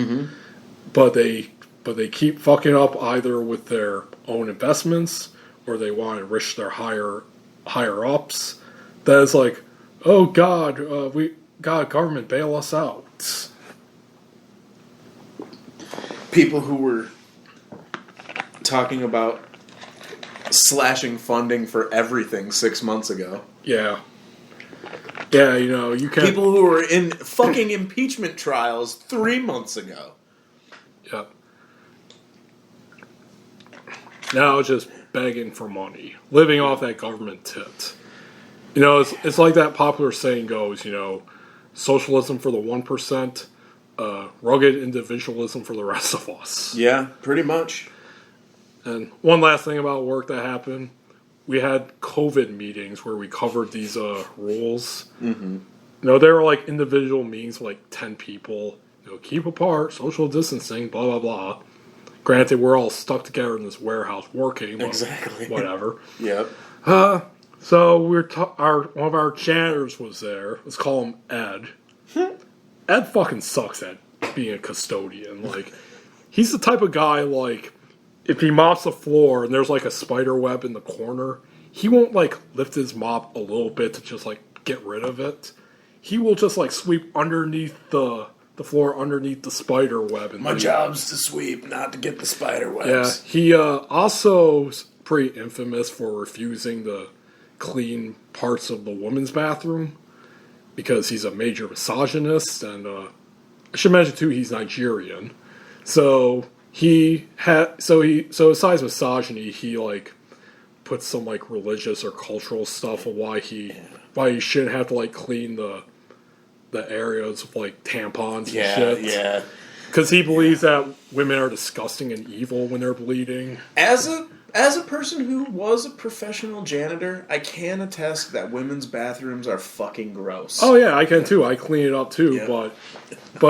but they keep fucking up either with their own investments or they want to enrich their higher ups. That is like, oh God, government bail us out. People who were talking about slashing funding for everything 6 months ago. Yeah. Yeah, you know, you can't... People who were in fucking impeachment trials 3 months ago. Yeah. Now just begging for money. Living off that government tit. You know, it's like that popular saying goes, you know, socialism for the 1%, rugged individualism for the rest of us. Yeah, pretty much. And one last thing about work that happened. We had COVID meetings where we covered these rules. Mm-hmm. You know, they were like individual meetings, like 10 people. You know, keep apart, social distancing, blah, blah, blah. Granted, we're all stuck together in this warehouse working. Exactly. Whatever. Yep. So one of our janitors was there. Let's call him Ed. Ed fucking sucks at being a custodian. Like, he's the type of guy, like, if he mops the floor and there's like a spider web in the corner, he won't like lift his mop a little bit to just like get rid of it. He will just like sweep underneath the floor underneath the spider web. My job's to sweep, not to get the spider webs. Yeah, he also is pretty infamous for refusing to clean parts of the women's bathroom because he's a major misogynist, and I should mention too he's Nigerian. So besides misogyny, he like puts some like religious or cultural stuff of why he shouldn't have to like clean the areas of like tampons and shit. Yeah. Because he believes that women are disgusting and evil when they're bleeding. As a person who was a professional janitor, I can attest that women's bathrooms are fucking gross. Oh yeah, I can too. I clean it up too, but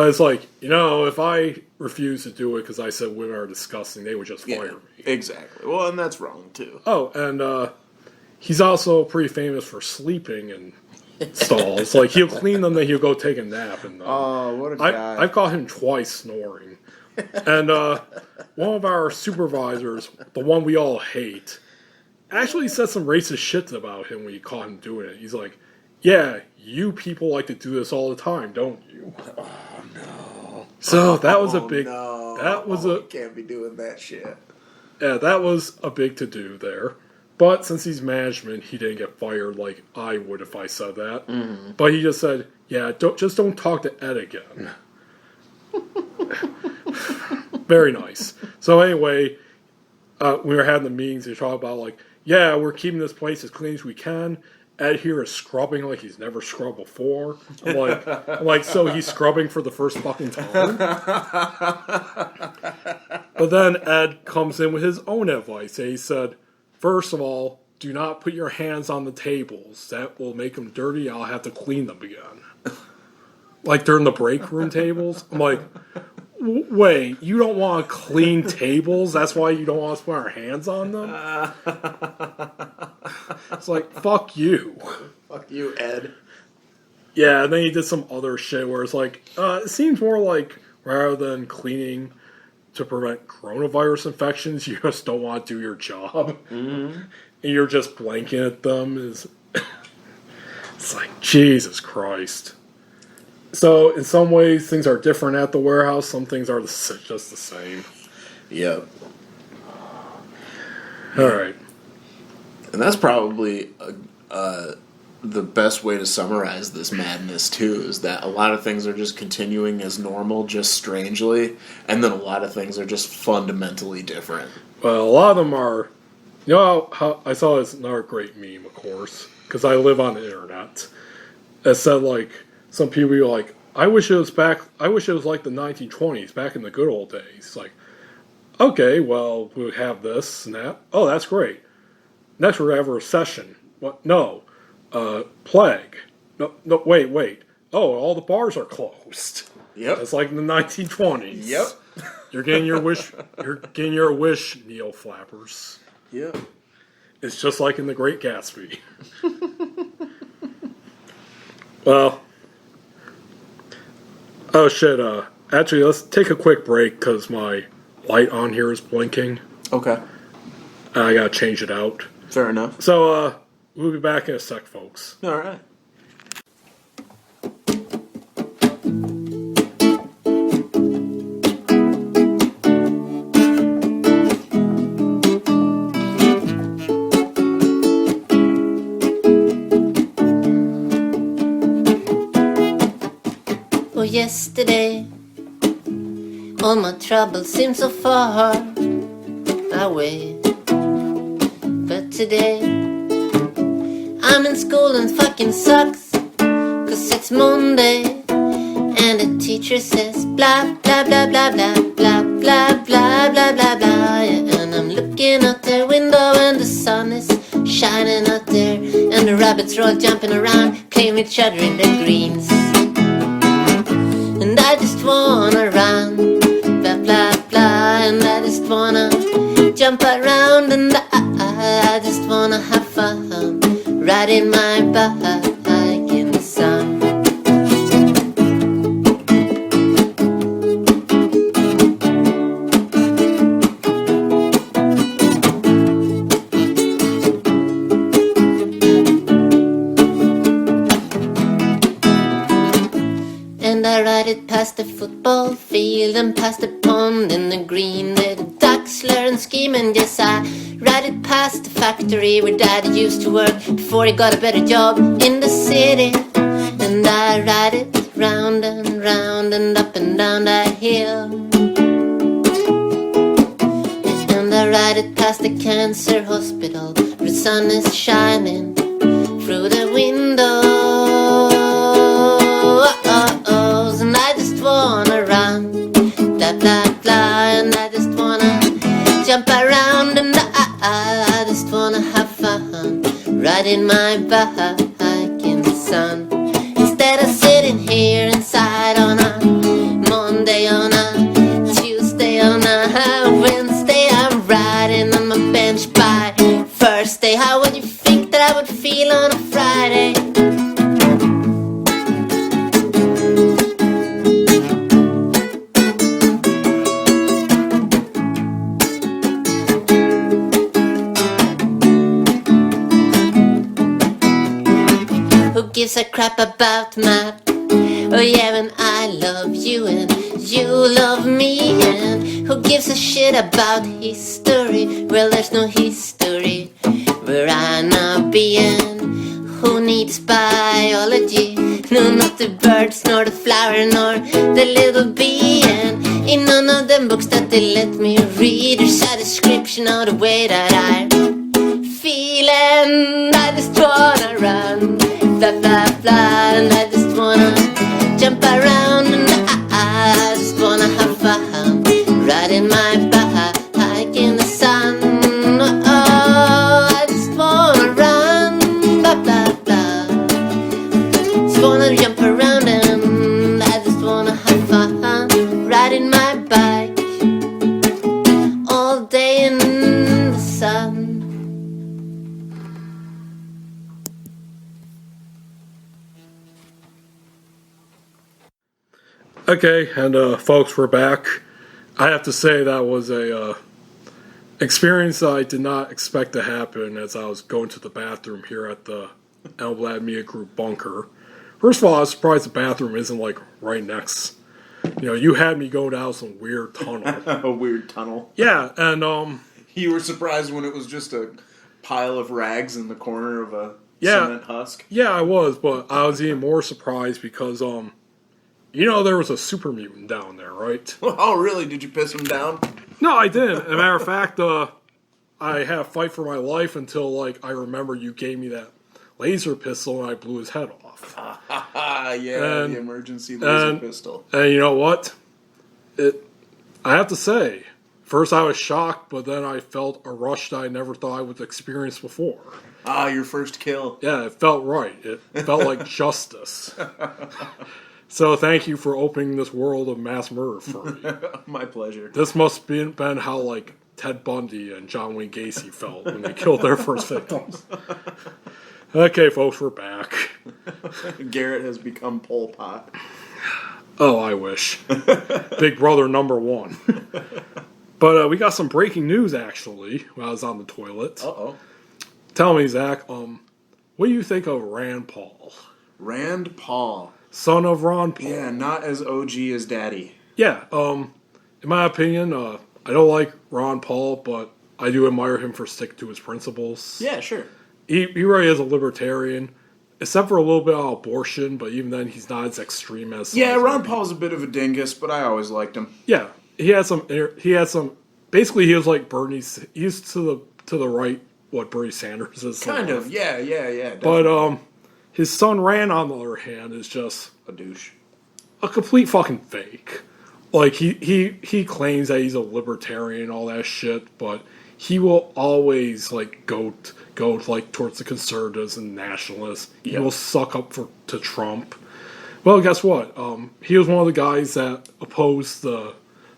it's like, you know, if I refuse to do it because I said women are disgusting, they would just fire me. Exactly. Well, and that's wrong too. Oh, and he's also pretty famous for sleeping in stalls. Like, he'll clean them, then he'll go take a nap. And oh, what a guy! I've caught him twice snoring. And one of our supervisors, the one we all hate, actually said some racist shit about him when you caught him doing it. He's like, "Yeah, you people like to do this all the time, don't you?" Oh no! So that was a big. No. That was you can't be doing that shit. Yeah, that was a big to do there. But since he's management, he didn't get fired like I would if I said that. Mm-hmm. But he just said, "Yeah, don't talk to Ed again." Very nice. So anyway, we were having the meetings. They talk about like, yeah, we're keeping this place as clean as we can. Ed here is scrubbing like he's never scrubbed before. I'm like, so he's scrubbing for the first fucking time. But then Ed comes in with his own advice. He said, first of all, do not put your hands on the tables. That will make them dirty. I'll have to clean them again. Like during the break room tables. I'm like, wait, you don't want to clean tables? That's why you don't want us to put our hands on them? It's like, fuck you. Fuck you, Ed. Yeah, and then he did some other shit where it's like, it seems more like rather than cleaning to prevent coronavirus infections, you just don't want to do your job. Mm-hmm. And you're just blanking at them. It's like, Jesus Christ. So, in some ways, things are different at the warehouse. Some things are just the same. Yep. All right. And that's probably the best way to summarize this madness, too, is that a lot of things are just continuing as normal, just strangely, and then a lot of things are just fundamentally different. Well, a lot of them are... You know how I saw this another great meme, of course, because I live on the internet. It said, like... Some people are like, I wish it was like the 1920s, back in the good old days. It's like, okay, well, we have this and that. Oh, that's great. Next, we're going to have a recession. What? No. Plague. No, wait. Oh, all the bars are closed. Yep. It's like in the 1920s. Yep. You're getting your wish. You're getting your wish, Neo Flappers. Yep. It's just like in The Great Gatsby. Well... Oh, shit. Actually, let's take a quick break because my light on here is blinking. Okay. I gotta change it out. Fair enough. So, we'll be back in a sec, folks. All right. yesterday. All my troubles seem so far away. But today I'm in school and fucking sucks, 'cause it's Monday and the teacher says blah blah blah blah blah blah blah blah blah blah blah. Yeah, and I'm looking out the window and the sun is shining out there, and the rabbits are all jumping around, playing with each other in the greens. And I just wanna run, blah blah blah, and I just wanna jump around, and I just wanna have fun, riding my bike in the sun. And I ride it past the football field and past the pond in the green where the ducks learn scheme. And yes, I ride it past the factory where Dad used to work before he got a better job in the city. And I ride it round and round and up and down that hill. And I ride it past the cancer hospital where the sun is shining through the window. And I just wanna run, blah blah blah, and I just wanna jump around, and I just wanna have fun, riding my bike in the sun. Instead of sitting here inside on a Monday, on a Tuesday, on a Wednesday, I'm riding on my bench by Thursday. How would you think that I would feel on a Friday? Who gives a crap about Matt? Oh yeah, when I love you and you love me. And who gives a shit about history? Well, there's no history where I now be. And who needs biology? No, not the birds, nor the flower, nor the little bee. And in none of them books that they let me read, there's a description of the way that I feel. And I just wanna run, blah blah blah, and I just wanna jump around, and I just wanna have fun, riding my bike in the sun. Oh, I just wanna run, blah blah blah, just wanna jump around, and I just wanna have fun, riding my bike all day in the sun. Okay, and folks, we're back. I have to say that was a experience that I did not expect to happen as I was going to the bathroom here at the Elmblad Media Group bunker. First of all, I was surprised the bathroom isn't like right next. You know, you had me go down some weird tunnel. A weird tunnel. Yeah, and You were surprised when it was just a pile of rags in the corner of a cement husk? Yeah, I was, but I was even more surprised because you know, there was a super mutant down there, right? Oh, really? Did you piss him down? No, I didn't. As a matter of fact, I had a fight for my life until, like, I remember you gave me that laser pistol and I blew his head off. Yeah, the emergency laser pistol. And you know what? I have to say, first I was shocked, but then I felt a rush that I never thought I would experience before. Ah, your first kill. Yeah, it felt right. It felt like justice. So thank you for opening this world of mass murder for me. My pleasure. This must have been how, like, Ted Bundy and John Wayne Gacy felt when they killed their first victims. Okay, folks, we're back. Garret has become Pol Pot. Oh, I wish. Big Brother #1. But we got some breaking news, actually, while I was on the toilet. Uh-oh. Tell me, Zach, what do you think of Rand Paul? Rand Paul. Son of Ron Paul. Yeah, not as OG as Daddy. Yeah, in my opinion, I don't like Ron Paul, but I do admire him for sticking to his principles. Yeah, sure. He really is a libertarian. except for a little bit on abortion, but even then he's not as extreme as... Yeah, Ron Paul's a bit of a dingus, but I always liked him. Yeah, he had some, basically he was like Bernie's, he's to the right, what Bernie Sanders is. Kind of, yeah. Definitely. But, his son Rand, on the other hand, is just a douche. A complete fucking fake. Like, he claims that he's a libertarian and all that shit, but he will always, like, go like, towards the conservatives and nationalists. He will suck up to Trump. Well, guess what? He was one of the guys that opposed the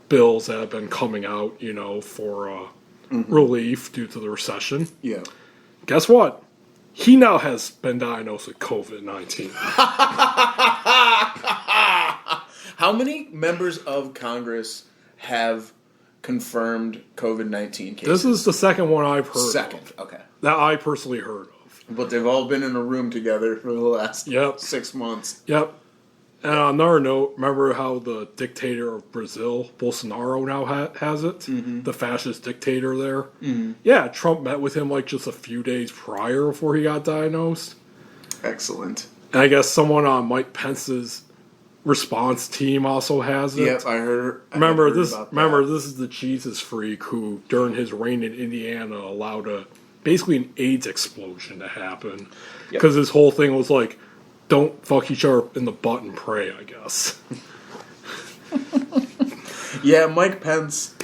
bills that have been coming out, for relief due to the recession. Yeah. Guess what? He now has been diagnosed with COVID-19. How many members of Congress have confirmed COVID-19 cases? This is the second one I've heard Second, of. okay. That I personally heard of. But they've all been in a room together for the last 6 months. Yep. And on another note, remember how the dictator of Brazil, Bolsonaro, now has it? Mm-hmm. The fascist dictator there? Mm-hmm. Yeah, Trump met with him like just a few days prior before he got diagnosed. Excellent. And I guess someone on Mike Pence's response team also has it. Yep, I heard. Remember, this is the Jesus freak who, during his reign in Indiana, allowed basically an AIDS explosion to happen. Because his whole thing was like, don't fuck each other in the butt and pray, I guess. Yeah, Mike Pence.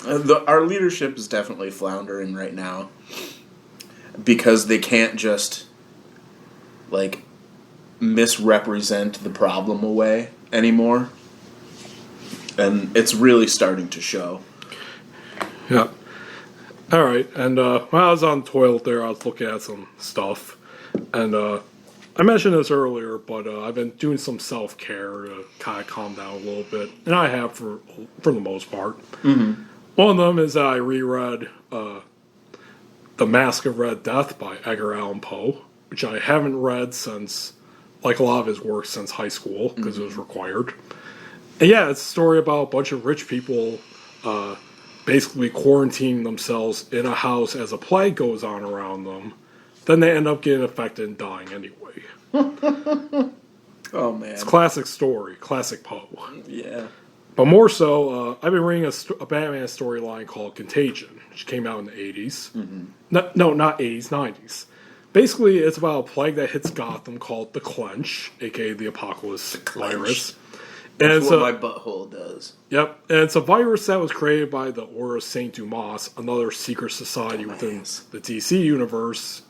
Our leadership is definitely floundering right now because they can't just, like, misrepresent the problem away anymore. And it's really starting to show. Yeah. All right. And when I was on the toilet there, I was looking at some stuff. And I mentioned this earlier, but I've been doing some self-care to kind of calm down a little bit. And I have for the most part. Mm-hmm. One of them is that I reread The Mask of Red Death by Edgar Allan Poe, which I haven't read since, like a lot of his work, since high school, because it was required. And yeah, it's a story about a bunch of rich people basically quarantining themselves in a house as a plague goes on around them. Then they end up getting infected and dying anyway. Oh, man. It's a classic story, classic Poe. Yeah. But more so, I've been reading a Batman storyline called Contagion, which came out in the 80s. Mm-hmm. No, not 80s, 90s. Basically, it's about a plague that hits Gotham called the Clench, a.k.a. the Apocalypse virus. And that's what my butthole does. Yep, and it's a virus that was created by the Order of St. Dumas, another secret society within the DC universe.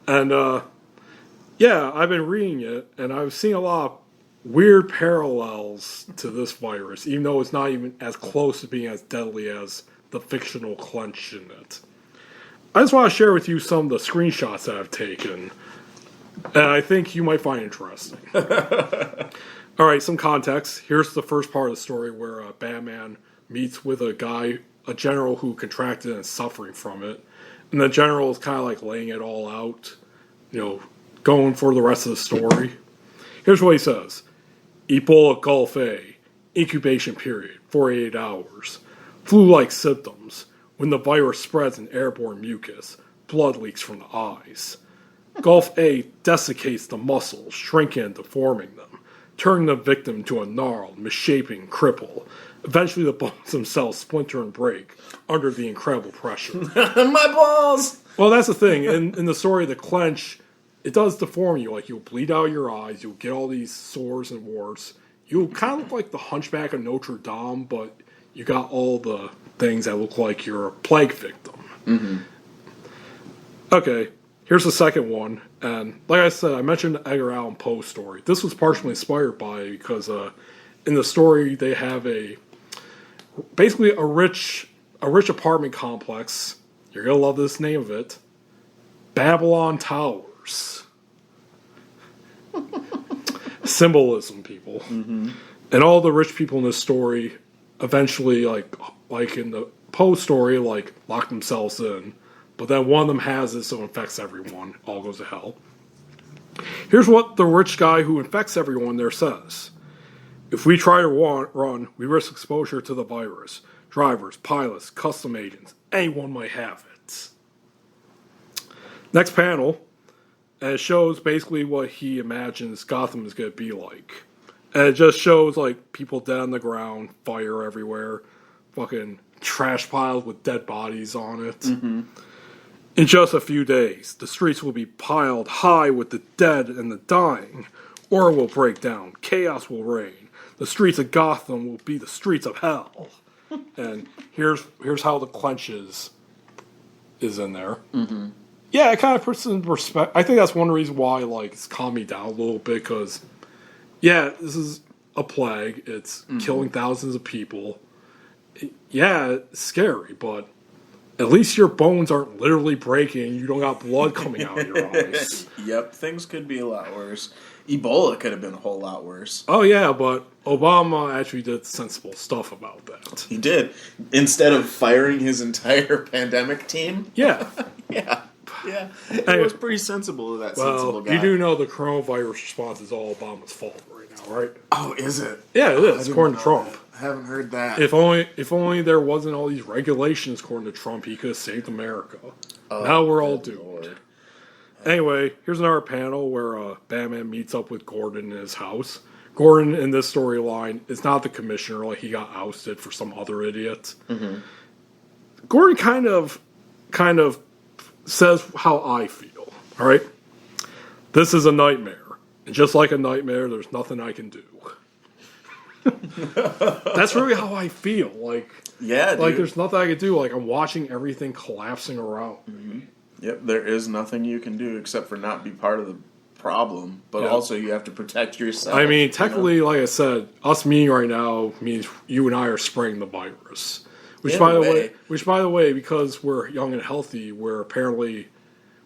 And, yeah, I've been reading it, and I've seen a lot of weird parallels to this virus, even though it's not even as close to being as deadly as the fictional Clench in it. I just want to share with you some of the screenshots that I've taken, and I think you might find interesting. All right, some context. Here's the first part of the story where Batman meets with a general who contracted and is suffering from it. And the general is kind of like laying it all out, going for the rest of the story. Here's what he says. Ebola Gulf A, incubation period, 48 hours. Flu-like symptoms. When the virus spreads in airborne mucus, blood leaks from the eyes. Gulf A desiccates the muscles, shrinking and deforming them, turning the victim to a gnarled, misshapen cripple. Eventually the bones themselves splinter and break under the incredible pressure. My balls! Well, that's the thing. In the story of the Clench, it does deform you. Like, you'll bleed out your eyes, you'll get all these sores and warts. You'll kind of look like the Hunchback of Notre Dame, but you got all the things that look like you're a plague victim. Mm-hmm. Okay, here's the second one. And like I said, I mentioned the Edgar Allan Poe story. This was partially inspired by it because in the story they have basically a rich apartment complex. You're going to love this name of it. Babylon Towers. Symbolism, people. Mm-hmm. And all the rich people in this story eventually, like in the Poe story, lock themselves in. But then one of them has it, so it infects everyone. All goes to hell. Here's what the rich guy who infects everyone there says. If we try to run, we risk exposure to the virus. Drivers, pilots, custom agents, anyone might have it. Next panel. And it shows basically what he imagines Gotham is going to be like. And it just shows, like, people dead on the ground, fire everywhere, fucking trash piles with dead bodies on it. Mm-hmm. In just a few days, the streets will be piled high with the dead and the dying. Order will break down. Chaos will reign. The streets of Gotham will be the streets of hell. And here's how the clenches is in there. Mm-hmm. Yeah, it kind of puts in perspective. I think that's one reason why, like, it's calmed me down a little bit, because, yeah, this is a plague. It's killing thousands of people. Yeah, it's scary, but at least your bones aren't literally breaking. You don't got blood coming out of your eyes. Yep, things could be a lot worse. Ebola could have been a whole lot worse. Oh, yeah, but Obama actually did sensible stuff about that. He did. Instead of firing his entire pandemic team. Yeah. Yeah. It was pretty sensible of that sensible guy. You do know the coronavirus response is all Obama's fault right now, right? Oh, is it? Yeah, it is, according to Trump. I haven't heard that. If only there wasn't all these regulations, according to Trump, he could have saved America. Now we're all doomed. Lord. Anyway, here's another panel where Batman meets up with Gordon in his house. Gordon, in this storyline, is not the commissioner. Like, he got ousted for some other idiot. Mm-hmm. Gordon kind of says how I feel. All right? This is a nightmare. And just like a nightmare, there's nothing I can do. That's really how I feel. Like, yeah, dude. Like, there's nothing I can do. Like, I'm watching everything collapsing around me. Mm-hmm. Yep, there is nothing you can do except for not be part of the problem, but also you have to protect yourself. I mean, technically, like I said, us meeting right now means you and I are spreading the virus. Which, by the way, because we're young and healthy, we're apparently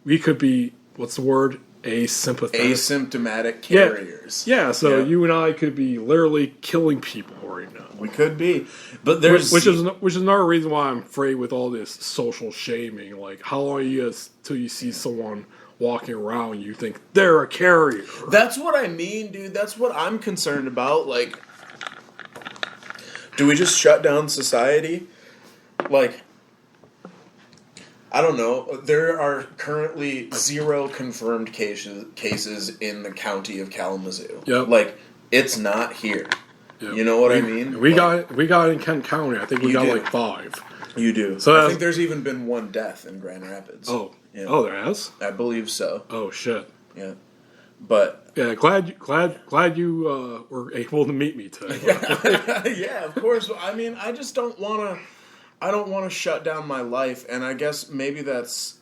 we could be what's the word? Asymptomatic carriers. Yeah. So you and I could be literally killing people right now. We could be, but there's which is another reason why I'm afraid with all this social shaming. Like, how long are you till you see someone walking around and you think they're a carrier? That's what I mean, dude. That's what I'm concerned about. Like, do we just shut down society? Like, I don't know. There are currently 0 confirmed cases in the county of Kalamazoo. Yep. Like, it's not here. Yep. You know what I mean? We got in Kent County. I think we got like 5. You do. So I think there's even been 1 death in Grand Rapids. Oh, yeah. Oh, there has? I believe so. Oh shit. Yeah, but yeah, glad you were able to meet me today. Yeah, of course. I mean, I just don't want to. I don't want to shut down my life, and I guess maybe that's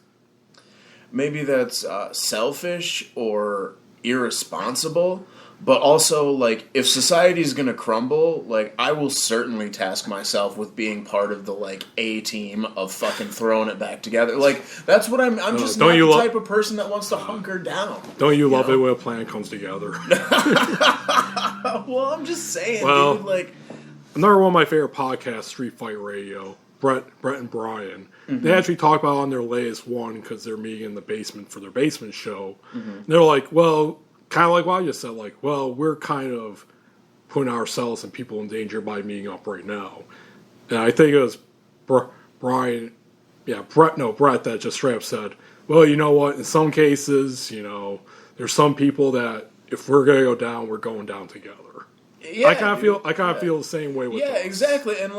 selfish or irresponsible. But also, like, if society's gonna crumble, like, I will certainly task myself with being part of the, like, A team of fucking throwing it back together. Like, that's what I'm just not the type of person that wants to hunker down. Don't you love it when a plan comes together? Well, I'm just saying, dude, like... Another one of my favorite podcasts, Street Fight Radio, Brett and Brian, they actually talk about on their latest one, because they're meeting in the basement for their basement show. Mm-hmm. They're like, well... Kind of like what I just said, like, well, we're kind of putting ourselves and people in danger by meeting up right now. And I think it was Brett that just straight up said, well, you know what, in some cases, you know, there's some people that if we're going to go down, we're going down together. Yeah, I kind of feel the same way with those. Exactly. And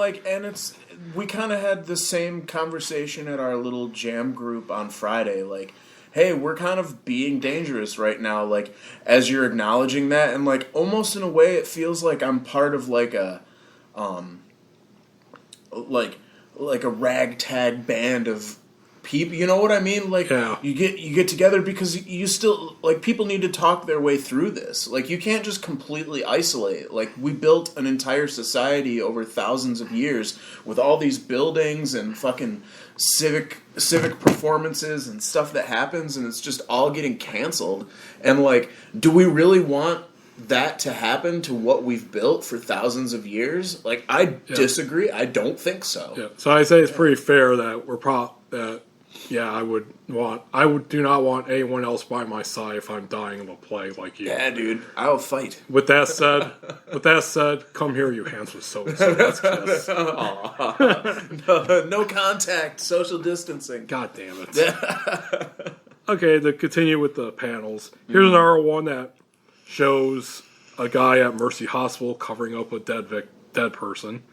we kind of had the same conversation at our little jam group on Friday, like, hey, we're kind of being dangerous right now, like, as you're acknowledging that, and, like, almost in a way it feels like I'm part of, like, a, like a ragtag band of people, you know what I mean? Like, you get together because you still, like, people need to talk their way through this. Like, you can't just completely isolate. Like, we built an entire society over thousands of years with all these buildings and fucking civic performances and stuff that happens, and it's just all getting canceled. And, like, do we really want that to happen to what we've built for thousands of years? Like, I disagree. I don't think so. Yeah. So I say it's pretty fair that I do not want anyone else by my side if I'm dying of a plague like you. Yeah, dude, I'll fight. With that said, come here, you handsome so-and-so. Let's kiss. No contact, social distancing. God damn it. Okay, to continue with the panels, here's another one that shows a guy at Mercy Hospital covering up a dead person.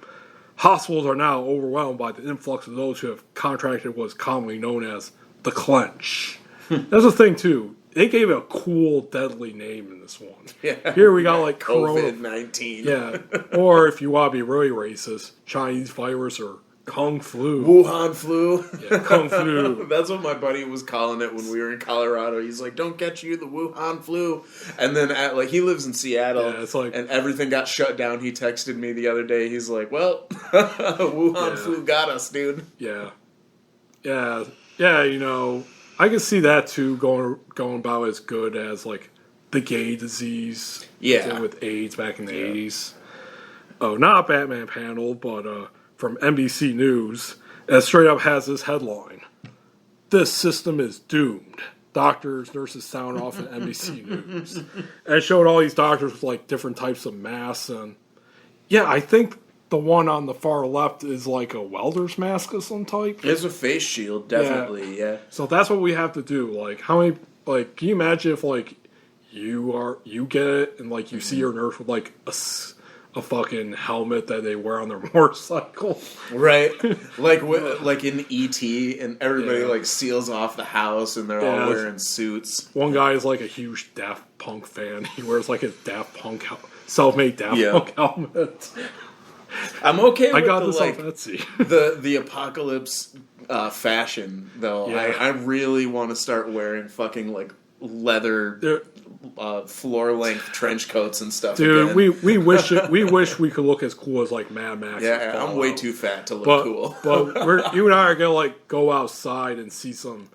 Hospitals are now overwhelmed by the influx of those who have contracted what is commonly known as the clench. That's the thing, too. They gave it a cool, deadly name in this one. Yeah. Here we got like COVID-19. Yeah. Or if you want to be really racist, Chinese virus or Kung flu. Wuhan flu. Yeah, Kung flu. That's what my buddy was calling it when we were in Colorado. He's like, "Don't get you the Wuhan flu." And then he lives in Seattle, it's like, and everything got shut down. He texted me the other day. He's like, "Well, Wuhan flu got us, dude." Yeah. You know, I can see that too going about as good as like the gay disease. Yeah. With AIDS back in the 80s. Oh, not a Batman panel, but from NBC News, that straight up has this headline: "This system is doomed. Doctors, nurses sound off at NBC News." And it showed all these doctors with like different types of masks, and yeah, I think the one on the far left is like a welder's mask of some type. It's a face shield, definitely. Yeah. So that's what we have to do. Like, how many? Like, can you imagine if like you get it and like you see your nurse with like a fucking helmet that they wear on their motorcycle, right? like in E.T. and everybody like seals off the house and they're all wearing suits. One guy is like a huge Daft Punk fan. He wears like a Daft Punk self-made Daft Punk helmet. I'm okay with I got this off Etsy. the apocalypse fashion though. Yeah. I really want to start wearing fucking like leather floor length trench coats and stuff. Dude, again. we wish we could look as cool as like Mad Max. Yeah, I'm way too fat to look cool. But you and I are gonna like go outside and see some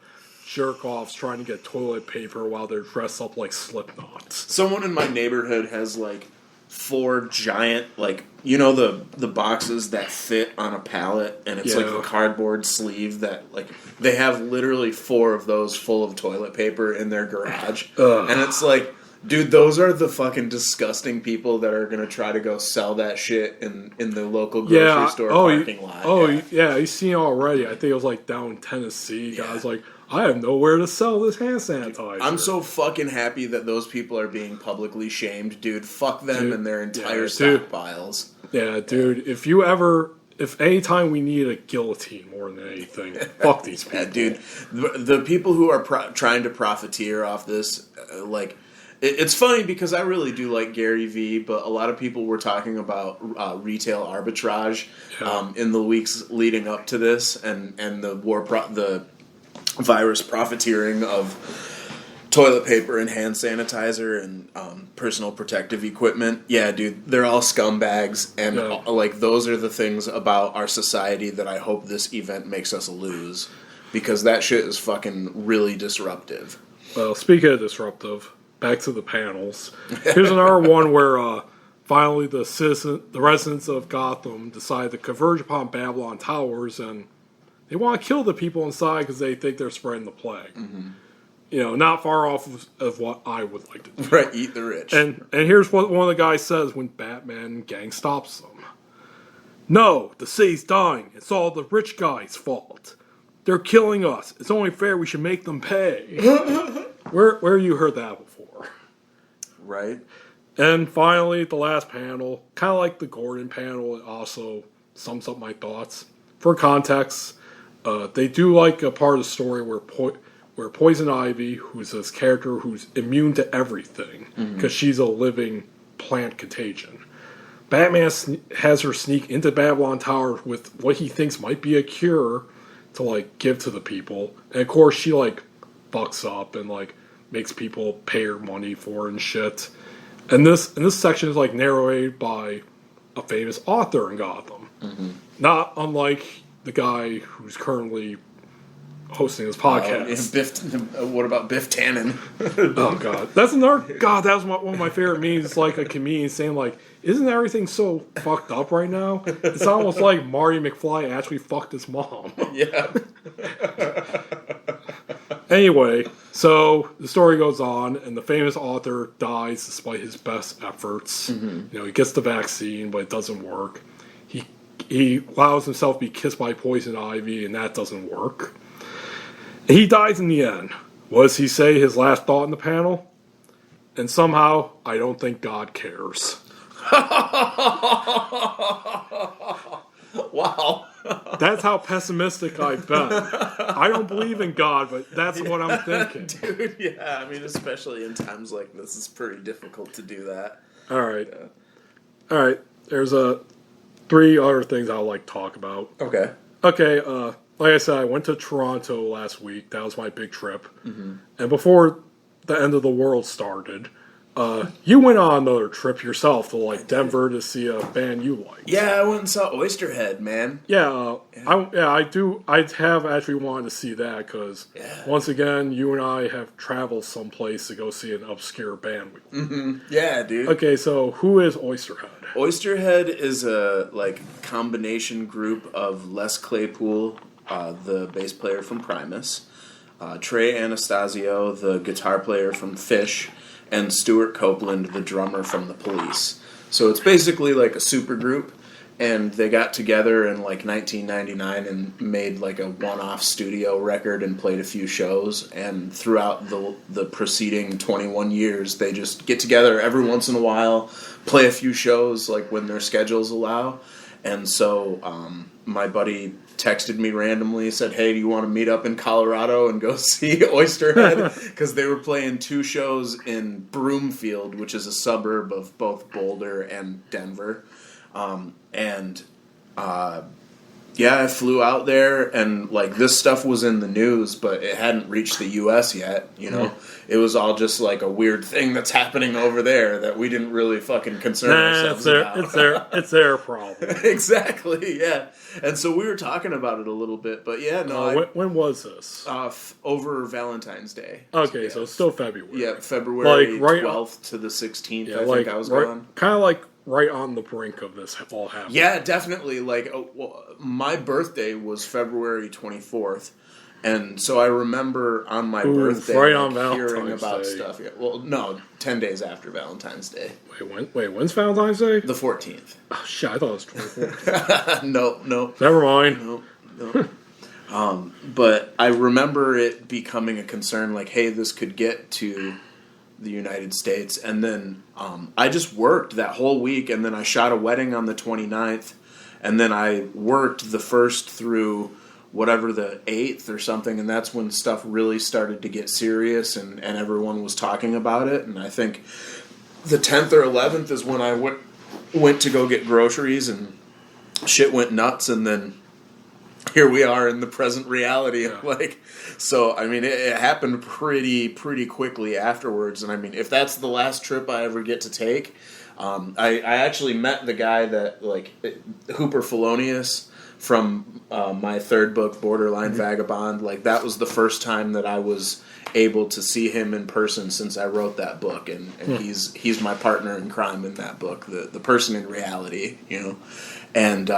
jerk offs trying to get toilet paper while they're dressed up like Slipknot. Someone in my neighborhood has like 4 giant, like, you know, the boxes that fit on a pallet, and it's like a cardboard sleeve that, like, they have literally 4 of those full of toilet paper in their garage. And it's like, dude, those are the fucking disgusting people that are going to try to go sell that shit in the local grocery store parking lot. Yeah, you seen it already. I think it was like down in Tennessee. Guys like, I have nowhere to sell this hand sanitizer. I'm so fucking happy that those people are being publicly shamed, dude. Fuck them and their entire stockpiles. Yeah, dude. If anytime we need a guillotine more than anything, fuck these people. Yeah, dude. The people who are trying to profiteer off this, like, it's funny because I really do like Gary Vee, but a lot of people were talking about retail arbitrage in the weeks leading up to this, and the virus profiteering of toilet paper and hand sanitizer and personal protective equipment. Yeah, dude, they're all scumbags, and like those are the things about our society that I hope this event makes us lose, because that shit is fucking really disruptive. Well, speaking of disruptive, back to the panels. Here's another one where finally the residents of Gotham decide to converge upon Babylon Towers, and they want to kill the people inside because they think they're spreading the plague. Mm-hmm. You know, not far off of what I would like to do. Right, eat the rich. And here's what one of the guys says when Batman gang stops them. "No, the city's dying. It's all the rich guys' fault. They're killing us. It's only fair we should make them pay." Where you heard that before? Right. And finally, the last panel, kind of like the Gordon panel, it also sums up my thoughts. For context, they do like a part of the story where Poison Ivy, who's this character who's immune to everything, because she's a living plant contagion. Batman has her sneak into Babylon Tower with what he thinks might be a cure to like give to the people, and of course she like fucks up and like makes people pay her money for it and shit. And this section is like narrated by a famous author in Gotham, not unlike the guy who's currently hosting this podcast. What about Biff Tannen? Oh God, that's another. God, that was one of my favorite memes. It's like a comedian saying like, "Isn't everything so fucked up right now?" It's almost like Marty McFly actually fucked his mom. Yeah. Anyway, so the story goes on, and the famous author dies despite his best efforts. You know, he gets the vaccine, but it doesn't work. He allows himself to be kissed by Poison Ivy, and that doesn't work. He dies in the end. What does he say his last thought in the panel? And somehow, I don't think God cares. Wow. That's how pessimistic I've been. I don't believe in God, but that's what I'm thinking. Dude, yeah. I mean, especially in times like this, it's pretty difficult to do that. All right. Yeah. All right. There's 3 other things I'd like to talk about. Okay. Okay, like I said, I went to Toronto last week. That was my big trip. Mm-hmm. And before the end of the world started, you went on another trip yourself to like Denver to see a band you like. Yeah, I went and saw Oysterhead, man. Yeah, I do. I have actually wanted to see that because once again, you and I have traveled someplace to go see an obscure band. Mm-hmm. Yeah, dude. Okay, so who is Oysterhead? Oysterhead is a combination group of Les Claypool, the bass player from Primus, Trey Anastasio, the guitar player from Phish, and Stuart Copeland, the drummer from The Police. So it's basically like a super group, and they got together in 1999 and made a one-off studio record and played a few shows. And throughout the preceding 21 years, they just get together every once in a while, play a few shows when their schedules allow. And so my buddy texted me randomly, said, hey, do you want to meet up in Colorado and go see Oysterhead? Because they were playing 2 shows in Broomfield, which is a suburb of both Boulder and Denver. I flew out there, and this stuff was in the news, but it hadn't reached the U.S. yet. It was all just a weird thing that's happening over there that we didn't really fucking concern ourselves about. It's their problem. Exactly, yeah. And so we were talking about it a little bit, but yeah, no. When was this? Over Valentine's Day. Okay, yeah. So it's still February. Yeah, February right 12th to the 16th. I think I was gone. Kind of right on the brink of this all happening. Yeah, definitely. My birthday was February 24th, and so I remember on my birthday hearing about stuff. Yeah, well, no, 10 days after Valentine's Day. When's Valentine's Day? The 14th. Oh, shit, I thought it was 24th. No. Never mind. No. But I remember it becoming a concern, hey, this could get to the United States, and then I just worked that whole week, and then I shot a wedding on the 29th, and then I worked the 1st through whatever the 8th or something, and that's when stuff really started to get serious, and everyone was talking about it, and I think the 10th or 11th is when I went to go get groceries, and shit went nuts, and then here we are in the present reality. Yeah. So, I mean, it happened pretty quickly afterwards. And, I mean, if that's the last trip I ever get to take, I actually met the guy that, Hooper Felonius from my 3rd book, Borderline Vagabond. That was the first time that I was able to see him in person since I wrote that book. And he's my partner in crime in that book, the person in reality, And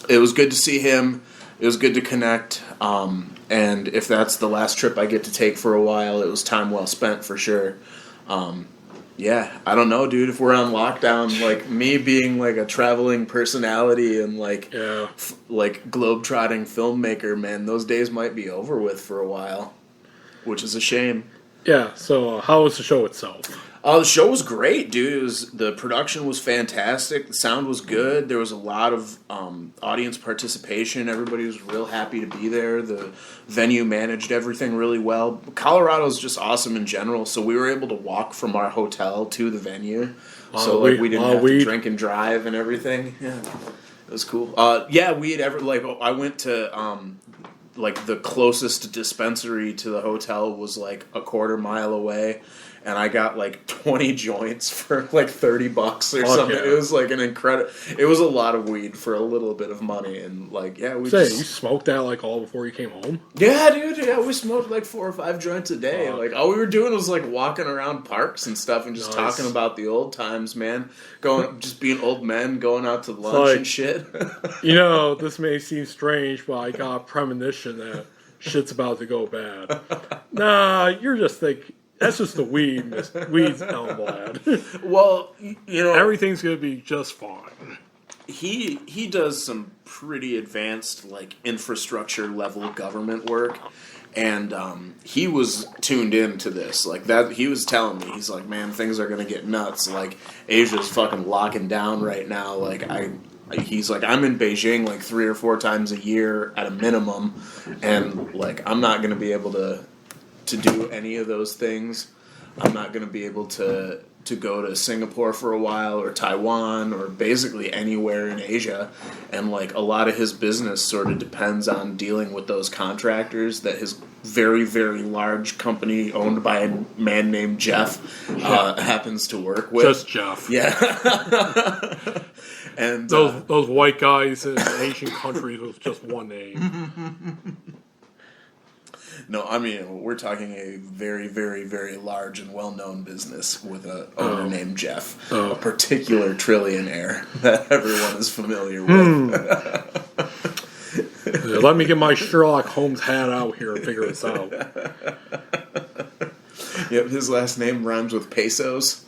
it was good to see him. It was good to connect, and if that's the last trip I get to take for a while, it was time well spent for sure. Yeah, I don't know, dude, if we're on lockdown, me being a traveling personality and globe-trotting filmmaker, man, those days might be over with for a while, which is a shame. Yeah, so how was the show itself? The show was great, dude. The production was fantastic. The sound was good. There was a lot of audience participation. Everybody was real happy to be there. The venue managed everything really well. Colorado's just awesome in general, so we were able to walk from our hotel to the venue. So we didn't have to drink and drive and everything. Yeah, it was cool. I went to the closest dispensary to the hotel was a quarter mile away. And I got 20 joints for $30 or something. Yeah. It was an incredible. It was a lot of weed for a little bit of money, and you smoked that all before you came home? Yeah, dude. Yeah, we smoked 4 or 5 joints a day. All we were doing was walking around parks and stuff and just talking about the old times, man. Just being old men, going out to lunch and shit. This may seem strange, but I got a premonition that shit's about to go bad. Nah, you're just thinking. That's just the weed's Elmblad. Well, everything's going to be just fine. he does some pretty advanced like infrastructure level government work, and he was tuned in to this like that. He was telling me, he's like, man, things are gonna get nuts. Like Asia's fucking locking down right now. Like he's like, I'm in Beijing like 3 or 4 times a year at a minimum, and like I'm not gonna be able to do any of those things. I'm not gonna be able to go to Singapore for a while or Taiwan or basically anywhere in Asia, and like a lot of his business sort of depends on dealing with those contractors that his very, very large company owned by a man named Jeff happens to work with. Just Jeff. Yeah. And those white guys in Asian countries with just one name. No, I mean, we're talking a very, very, very large and well-known business with an owner named Jeff, a particular trillionaire that everyone is familiar with. Yeah, let me get my Sherlock Holmes hat out here and figure this out. Yep, his last name rhymes with pesos.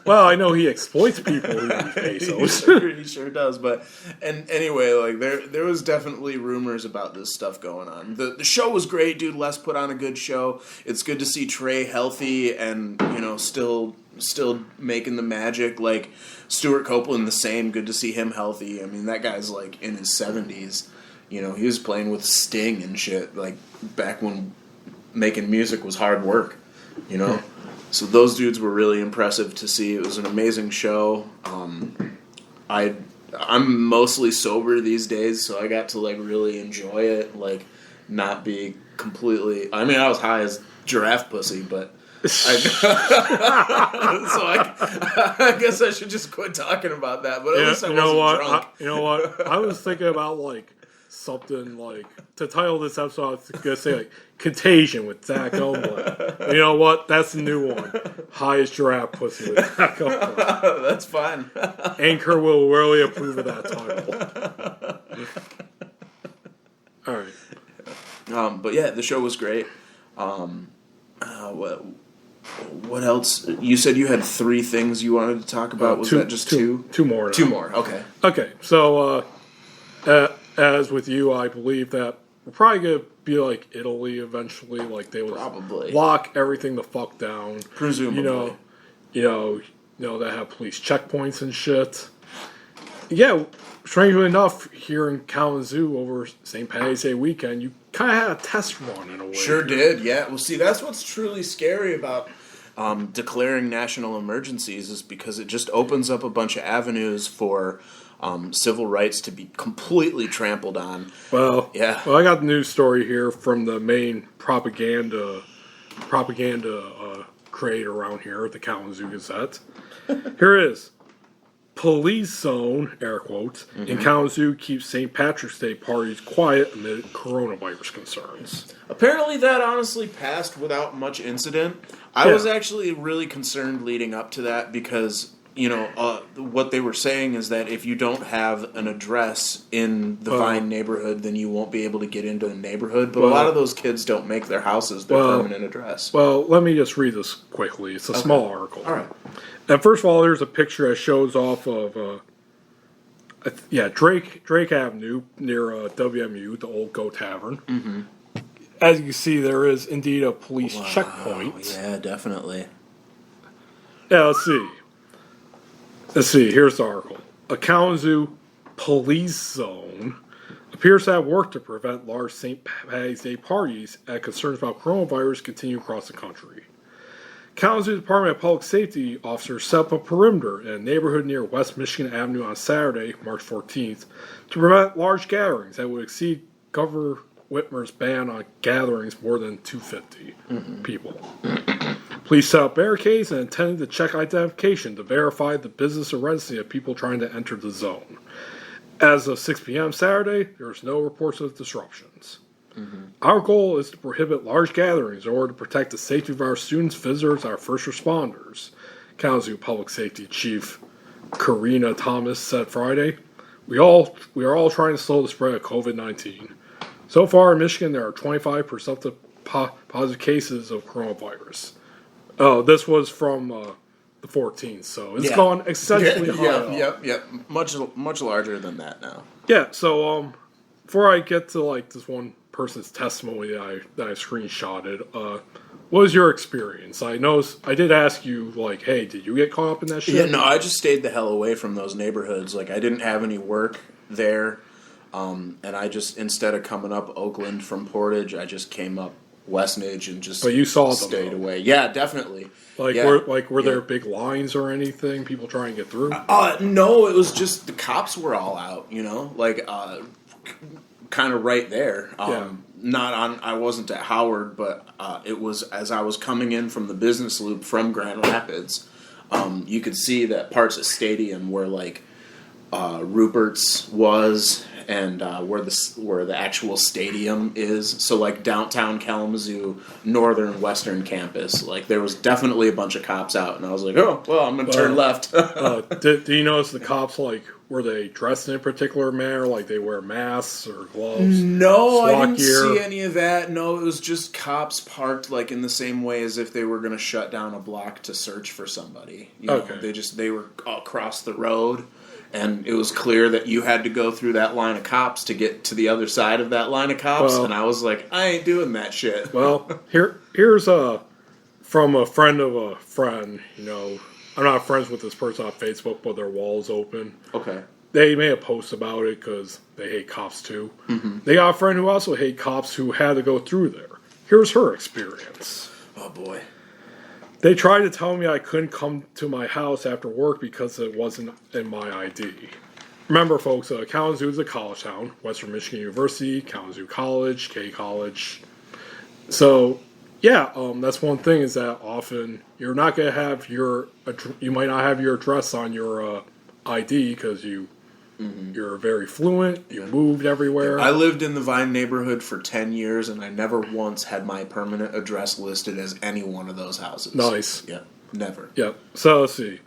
Well, I know he exploits people who use pesos. He sure does. But and anyway, like there was definitely rumors about this stuff going on. The show was great, dude. Les put on a good show. It's good to see Trey healthy and still making the magic. Like Stuart Copeland, the same. Good to see him healthy. I mean, that guy's like in his 70s. He was playing with Sting and shit. Like back when making music was hard work. So those dudes were really impressive to see. It was an amazing show. I'm mostly sober these days, so I got to like really enjoy it, like not be completely. I mean, I was high as giraffe pussy, but I guess I should just quit talking about that. But at least I wasn't drunk. You know what? I was thinking about like something like to title this episode. I was gonna say like Contagion with Zach Elmblad. You know what? That's the new one. High as giraffe pussy with Zach Elmblad. That's fine. Anchor will really approve of that title. All right. But yeah, the show was great. What else? You said you had 3 things you wanted to talk about. Was that just 2? 2 more. 2 more. Okay. Okay. So, as with you, I believe that we're probably gonna be like Italy eventually. Like they would probably lock everything the fuck down. Presumably. They have police checkpoints and shit. Yeah. Strangely enough, here in Kalamazoo over St. Patty's Day weekend, you kind of had a test run in a way. Sure did, yeah. Well, see, that's what's truly scary about declaring national emergencies is because it just opens up a bunch of avenues for civil rights to be completely trampled on. Well, yeah. Well, I got the news story here from the main propaganda creator around here at the Kalamazoo Gazette. Here it is. Police zone, air quotes, in Kalamazoo keeps St. Patrick's Day parties quiet amid coronavirus concerns. Apparently that honestly passed without much incident. I was actually really concerned leading up to that because, what they were saying is that if you don't have an address in the Vine neighborhood, then you won't be able to get into the neighborhood. But a lot of those kids don't make their houses their permanent address. Well, let me just read this quickly. It's a small article. All right. And first of all, there's a picture that shows off of, Drake Avenue near WMU, the old Go Tavern. Mm-hmm. As you can see, there is indeed a police checkpoint. Yeah, definitely. Yeah, let's see. Here's the article. A Kalamazoo police zone appears to have worked to prevent large St. Patty's Day parties as concerns about coronavirus continue across the country. Kalamazoo Department of Public Safety officers set up a perimeter in a neighborhood near West Michigan Avenue on Saturday, March 14th, to prevent large gatherings that would exceed Governor Whitmer's ban on gatherings more than 250 people. Police set up barricades and intended to check identification to verify the business or residency of people trying to enter the zone. As of 6 p.m. Saturday, there was no reports of disruptions. Our goal is to prohibit large gatherings in order to protect the safety of our students, visitors, and our first responders, Kalamazoo Public Safety Chief Karina Thomas said Friday. We are all trying to slow the spread of COVID-19. So far in Michigan, there are 25 presumptive positive cases of coronavirus. This was from the 14th, so it's gone essentially high. Yep. Much larger than that now. Yeah, so before I get to like this one person's testimony that I screenshotted, what was your experience? I did ask you, like, hey, did you get caught up in that shit? Yeah, no, I just stayed the hell away from those neighborhoods. Like, I didn't have any work there, and I just, instead of coming up Oakland from Portage, I just came up Westnedge and just But you saw them, stayed though. away. Yeah, definitely. Like, yeah. were there big lines or anything? People trying to get through? No, it was just the cops were all out, like, kind of right there. Not on, I wasn't at Howard, but it was as I was coming in from the business loop from Grand Rapids. You could see that parts of Stadium where like Rupert's was and where the actual stadium is. So like downtown Kalamazoo, northern western campus. Like there was definitely a bunch of cops out, and I was like, oh well, I'm gonna turn left. Do you notice the cops like? Were they dressed in a particular manner, like they wear masks or gloves? No, I SWAT didn't gear? see any of that. No, it was just cops parked like in the same way as if they were going to shut down a block to search for somebody. Okay. They were across the road, and it was clear that you had to go through that line of cops to get to the other side of that line of cops. And I was like, I ain't doing that shit. Well, here's from a friend of a friend. I'm not friends with this person on Facebook, but their wall's open. Okay. They made a post about it because they hate cops too. Mm-hmm. They got a friend who also hate cops who had to go through there. Here's her experience. Oh, boy. They tried to tell me I couldn't come to my house after work because it wasn't in my ID. Remember, folks, Kalamazoo is a college town. Western Michigan University, Kalamazoo College, K College. So... yeah, that's one thing is that often you're not going to have you might not have your address on your ID because you're very fluent, you moved everywhere. I lived in the Vine neighborhood for 10 years, and I never once had my permanent address listed as any one of those houses. Nice. Yeah, never. Yep. So let's see.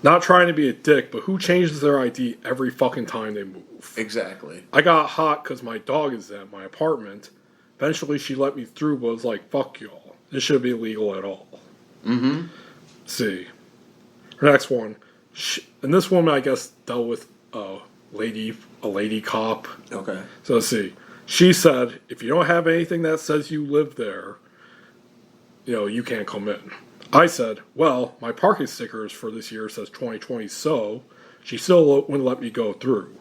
Not trying to be a dick, but who changes their ID every fucking time they move? Exactly. I got hot because my dog is at my apartment. Eventually, she let me through, but was like, fuck y'all. This shouldn't be illegal at all. Mm-hmm. Let's see. Her next one. And this woman, I guess, dealt with a lady cop. Okay. So let's see. She said, if you don't have anything that says you live there, you can't come in. I said, well, my parking stickers for this year says 2020, so she still wouldn't let me go through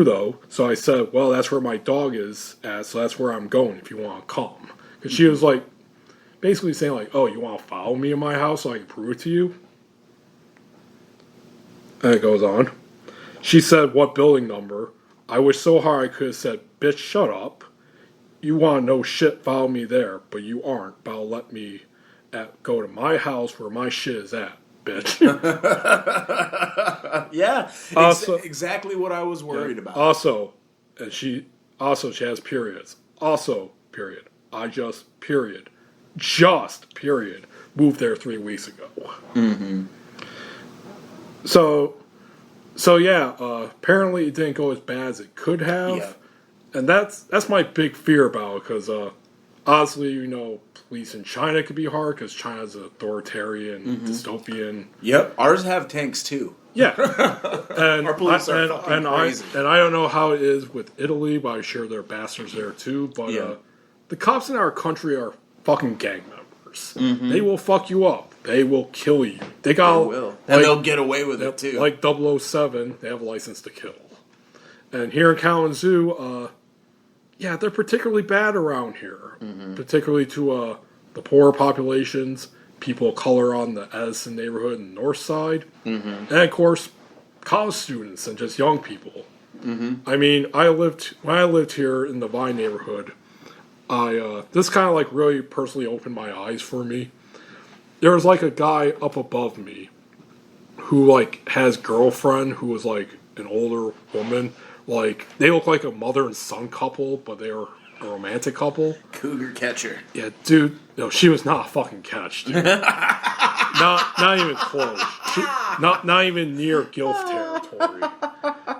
though, so I said, well, that's where my dog is at, so that's where I'm going if you want to come. Because she was like, basically saying like, oh, you want to follow me in my house so I can prove it to you? And it goes on. She said, what building number? I wish so hard I could have said, bitch, shut up. You want to know shit, follow me there, but you aren't. But I'll let me go to my house where my shit is at. Bitch. Yeah, exactly what I was worried about. Also, she has periods. Also, period. I just moved there 3 weeks ago. Mm-hmm. So yeah. Apparently, it didn't go as bad as it could have, and that's my big fear about it because honestly, police in China could be hard because China's authoritarian, dystopian. Yep, ours have tanks too. Yeah, and our police are fucking crazy. I don't know how it is with Italy, but I'm sure there are bastards there too. But the cops in our country are fucking gang members. Mm-hmm. They will fuck you up. They will kill you. They will, and they'll get away with it too. Like 007, they have a license to kill. And here in Kalamazoo, they're particularly bad around here, particularly to the poorer populations, people of color on the Edison neighborhood and the north side, and of course, college students and just young people. Mm-hmm. I mean, when I lived here in the Vine neighborhood, this kind of like really personally opened my eyes for me. There was like a guy up above me who like has girlfriend who was like an older woman. Like, they look like a mother and son couple, but they were a romantic couple. Cougar catcher. Yeah, dude. No, she was not a fucking catch, dude. not even close. Not even near GILF territory.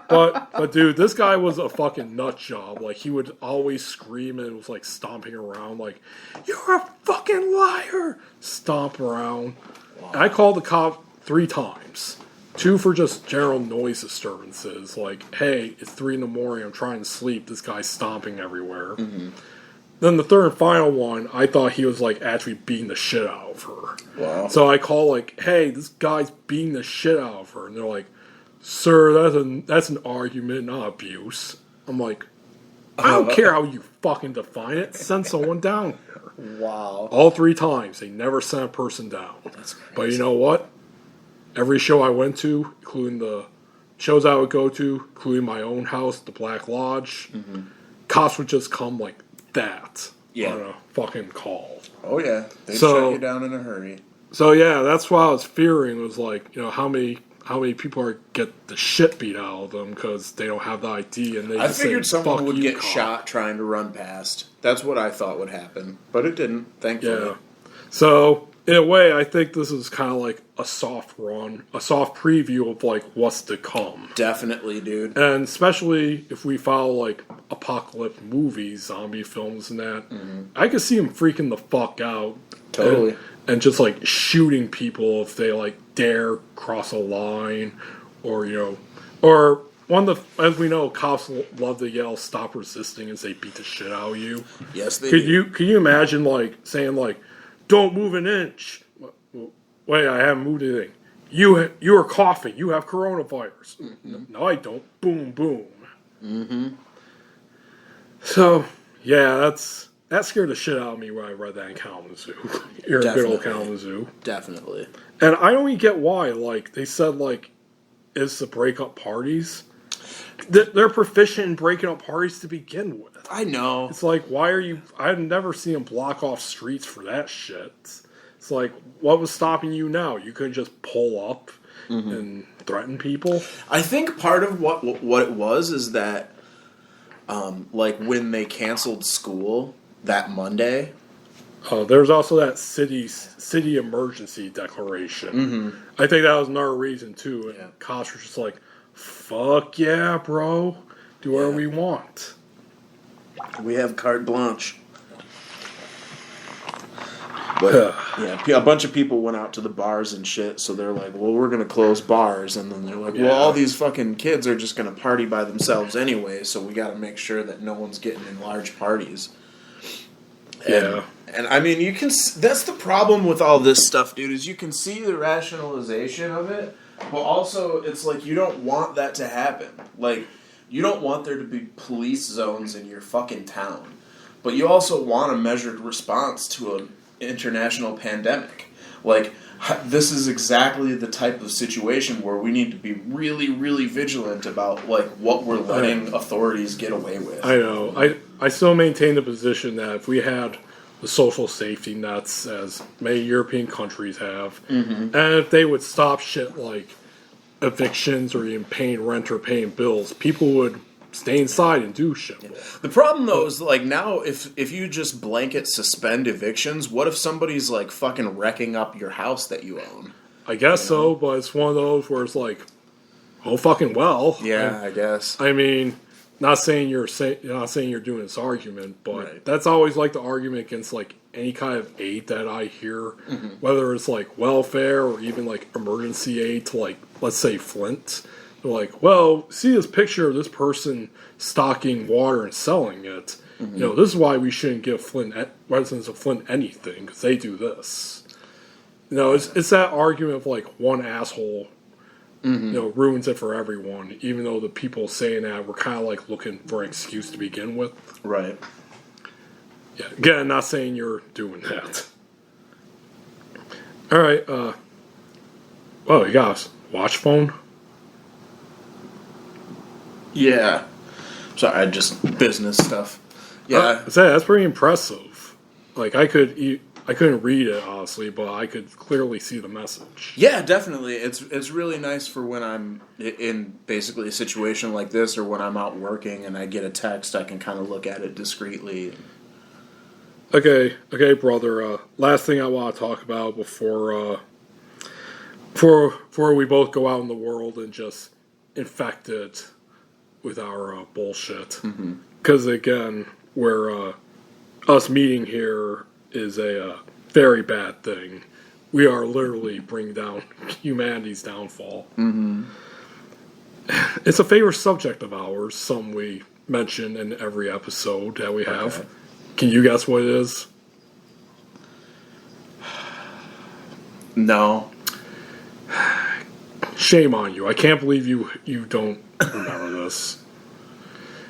But dude, this guy was a fucking nut job. Like, he would always scream and was like stomping around like, you're a fucking liar! Stomp around. Wow. And I called the cop 3 times. 2 for just general noise disturbances, like, hey, it's 3 in the morning, I'm trying to sleep, this guy's stomping everywhere. Mm-hmm. Then the 3rd and final one, I thought he was, like, actually beating the shit out of her. Wow. So I call, like, hey, this guy's beating the shit out of her. And they're like, sir, that's an argument, not abuse. I'm like, I don't care how you fucking define it. Send someone down here. Wow. All 3 times. They never sent a person down. That's crazy. But you know what? Every show I went to, including the shows I would go to, including my own house, the Black Lodge, cops would just come like that on a fucking call. Oh, yeah. They'd shut you down in a hurry. So, yeah, that's what I was fearing was like, you know, how many people get the shit beat out of them because they don't have the ID and they I just figured say, someone fuck would you, get cop. shot trying to run past. That's what I thought would happen. But it didn't, thankfully. Yeah. So, in a way, I think this is kind of like a soft run, a soft preview of like what's to come. Definitely, dude. And especially if we follow like apocalypse movies, zombie films and that, I could see them freaking the fuck out. Totally. And just like shooting people if they like dare cross a line or, you know, or one of the, as we know, cops love to yell, stop resisting as they beat the shit out of you. Yes, they do. Can you imagine like saying like, don't move an inch. Wait, I haven't moved anything. You are coughing. You have coronavirus. No, I don't. Boom, boom. So, yeah, that scared the shit out of me when I read that in Kalamazoo. Here in good old Kalamazoo. Definitely. And I don't even get why. Like, they said, like, it's to break up parties. They're proficient in breaking up parties to begin with. I know. It's like, why are you... I've never seen them block off streets for that shit. It's like, what was stopping you now? You couldn't just pull up and threaten people? I think part of what it was is that, like, when they canceled school that Monday... There's also that city emergency declaration. I think that was another reason, too. And cops were just like, fuck yeah, bro. Do whatever we want. We have carte blanche. But, a bunch of people went out to the bars and shit, so they're like, well, we're going to close bars. And then they're like, well, all these fucking kids are just going to party by themselves anyway, so we got to make sure that no one's getting in large parties. And I mean, that's the problem with all this stuff, dude, is you can see the rationalization of it, but also it's like you don't want that to happen. Like, you don't want there to be police zones in your fucking town, but you also want a measured response to an international pandemic. Like, this is exactly the type of situation where we need to be really, really vigilant about, like, what we're letting authorities get away with. I know. I still maintain the position that if we had the social safety nets, as many European countries have, and if they would stop shit like evictions or even paying rent or paying bills, people would stay inside and do shit. The problem, though, is, like, now if you just blanket suspend evictions, what if somebody's, like, fucking wrecking up your house that you own? I guess so, but it's one of those where it's like, oh, fucking well. Yeah, I guess. I mean, not saying you're doing this argument, but that's always like the argument against like any kind of aid that I hear, whether it's like welfare or even like emergency aid to like, let's say Flint. They're like, well, see this picture of this person stocking water and selling it. You know, this is why we shouldn't give residents of Flint anything, because they do this. You know, it's that argument of like one asshole, you know, ruins it for everyone, even though the people saying that were kind of like looking for an excuse to begin with. Right. Yeah, again, not saying you're doing that. All right, well, you got a watch phone? Yeah. Sorry, just business stuff. Yeah. That's pretty impressive. Like, I couldn't read it, honestly, but I could clearly see the message. Yeah, definitely. It's really nice for when I'm in basically a situation like this, or when I'm out working and I get a text, I can kind of look at it discreetly. Okay, brother. Last thing I want to talk about before we both go out in the world and just infect it with our bullshit. Because again, us meeting here is a very bad thing. we are literally bringing down humanity's downfall. Mm-hmm. It's a favorite subject of ours, some we mention in every episode that we have. Okay. Can you guess what it is? No. Shame on you. I can't believe you don't remember this.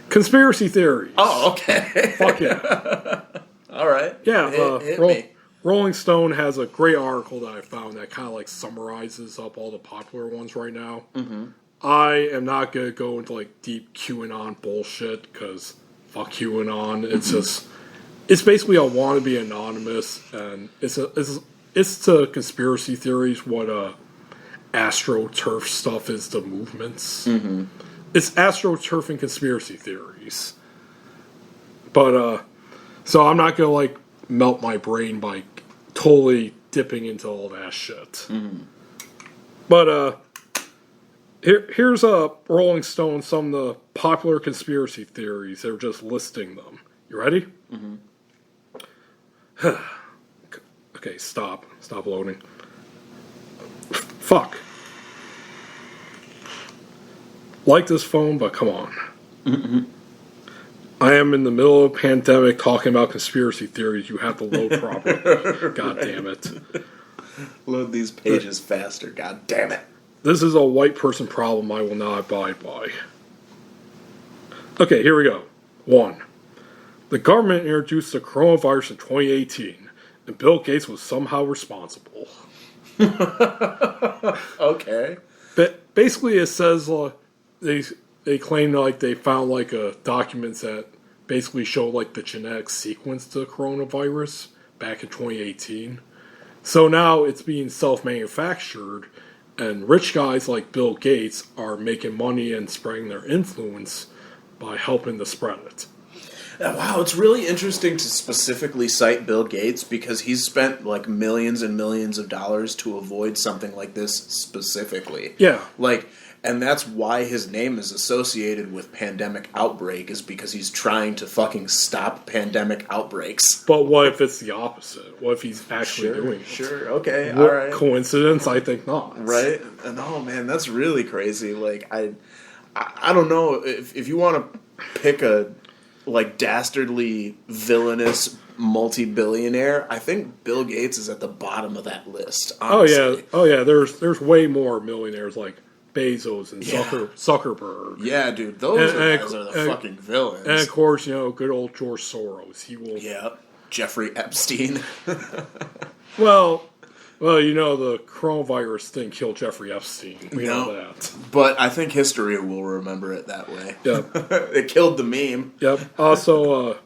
Conspiracy theories. Oh, okay. Fuck yeah. All right. Yeah. Hit me. Rolling Stone has a great article that I found that kind of like summarizes up all the popular ones right now. Mm-hmm. I am not going to go into like deep QAnon bullshit because fuck QAnon. It's just, it's basically a wannabe anonymous, and it's to conspiracy theories what astroturf stuff is to movements. Mm-hmm. It's astroturf and conspiracy theories. But so I'm not going to like melt my brain by totally dipping into all that shit. Mm-hmm. But here's Rolling Stone, some of the popular conspiracy theories. They're just listing them. You ready? Mm-hmm. Okay, stop loading. Fuck. Like this phone, but come on. Mm-hmm. I am in the middle of a pandemic talking about conspiracy theories. You have to load properly. God damn it. Load these pages faster. God damn it. This is a white person problem I will not abide by. Okay, here we go. 1. The government introduced the coronavirus in 2018, and Bill Gates was somehow responsible. Okay. But basically, it says they claim like they found like documents that basically show like the genetic sequence to the coronavirus back in 2018. So now it's being self-manufactured, and rich guys like Bill Gates are making money and spreading their influence by helping to spread it. Wow, it's really interesting to specifically cite Bill Gates because he's spent like millions and millions of dollars to avoid something like this specifically. Yeah. Like, and that's why his name is associated with pandemic outbreak, is because he's trying to fucking stop pandemic outbreaks. But what if it's the opposite? What if he's actually doing it? Sure, okay, all right. Coincidence? I think not. Right? No, man, that's really crazy. Like, I don't know if you want to pick a like dastardly, villainous multi-billionaire, I think Bill Gates is at the bottom of that list, honestly. Oh yeah. There's way more millionaires like Bezos and Zuckerberg. Yeah, dude, those guys are the fucking villains. And of course, good old George Soros. He will. Yeah, Jeffrey Epstein. Well, the coronavirus didn't kill Jeffrey Epstein. We know that. But I think history will remember it that way. Yep. It killed the meme. Yep. Also,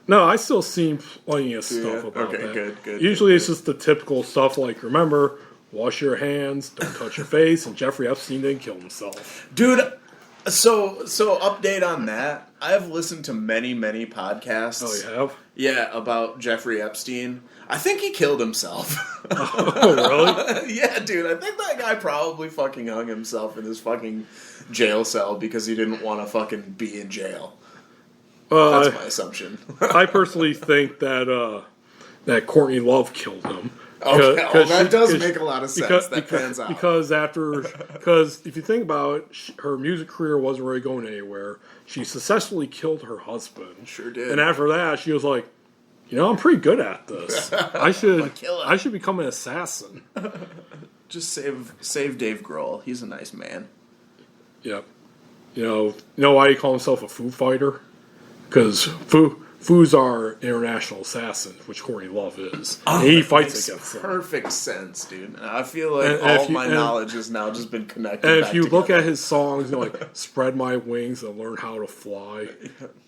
no, I still seen plenty of stuff about that. Okay, good. Usually it's just the typical stuff like, remember, wash your hands, don't touch your face, and Jeffrey Epstein didn't kill himself. Dude, so update on that. I've listened to many podcasts. Oh, you have? Yeah, about Jeffrey Epstein. I think he killed himself. Oh, really? Yeah, dude. I think that guy probably fucking hung himself in his fucking jail cell because he didn't want to fucking be in jail. That's my assumption. I personally think that Courtney Love killed him. Okay, that does make a lot of sense. That pans out. Because if you think about it, her music career wasn't really going anywhere. She successfully killed her husband. Sure did. And after that, she was like, I'm pretty good at this. I should become an assassin. Just save Dave Grohl. He's a nice man. Yep. You know why he calls himself a Foo Fighter? Because Foos are international assassins, which Courtney Love is. And he fights against them. Perfect sense, dude. And I feel like all my knowledge has now just been connected. And if you look at his songs, like "Spread My Wings and Learn How to Fly,"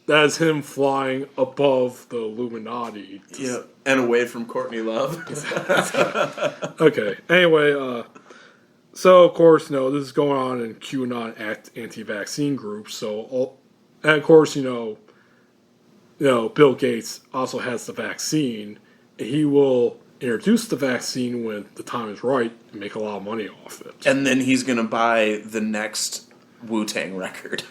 that is him flying above the Illuminati. Yeah, and away from Courtney Love. Okay. Anyway, so of course, this is going on in QAnon anti-vaccine groups. So, and of course, Bill Gates also has the vaccine, and he will introduce the vaccine when the time is right and make a lot of money off it. And then he's going to buy the next Wu-Tang record.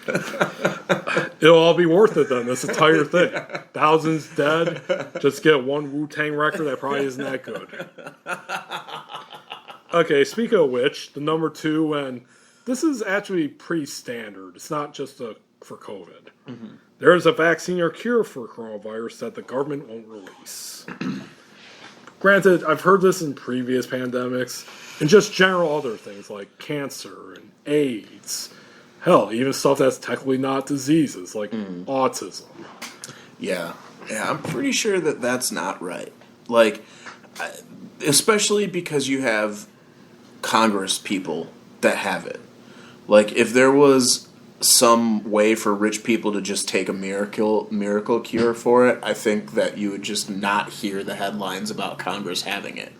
It'll all be worth it then, this entire thing. Thousands dead, just get one Wu-Tang record that probably isn't that good. Okay, speaking of which, the number 2, and this is actually pretty standard. It's not just for COVID. Mm-hmm. There is a vaccine or cure for coronavirus that the government won't release. Granted, I've heard this in previous pandemics, and just general other things like cancer and AIDS. Hell, even stuff that's technically not diseases, like autism. Yeah, I'm pretty sure that that's not right. Like, especially because you have Congress people that have it. Like, if there was some way for rich people to just take a miracle cure for it, I think that you would just not hear the headlines about Congress having it,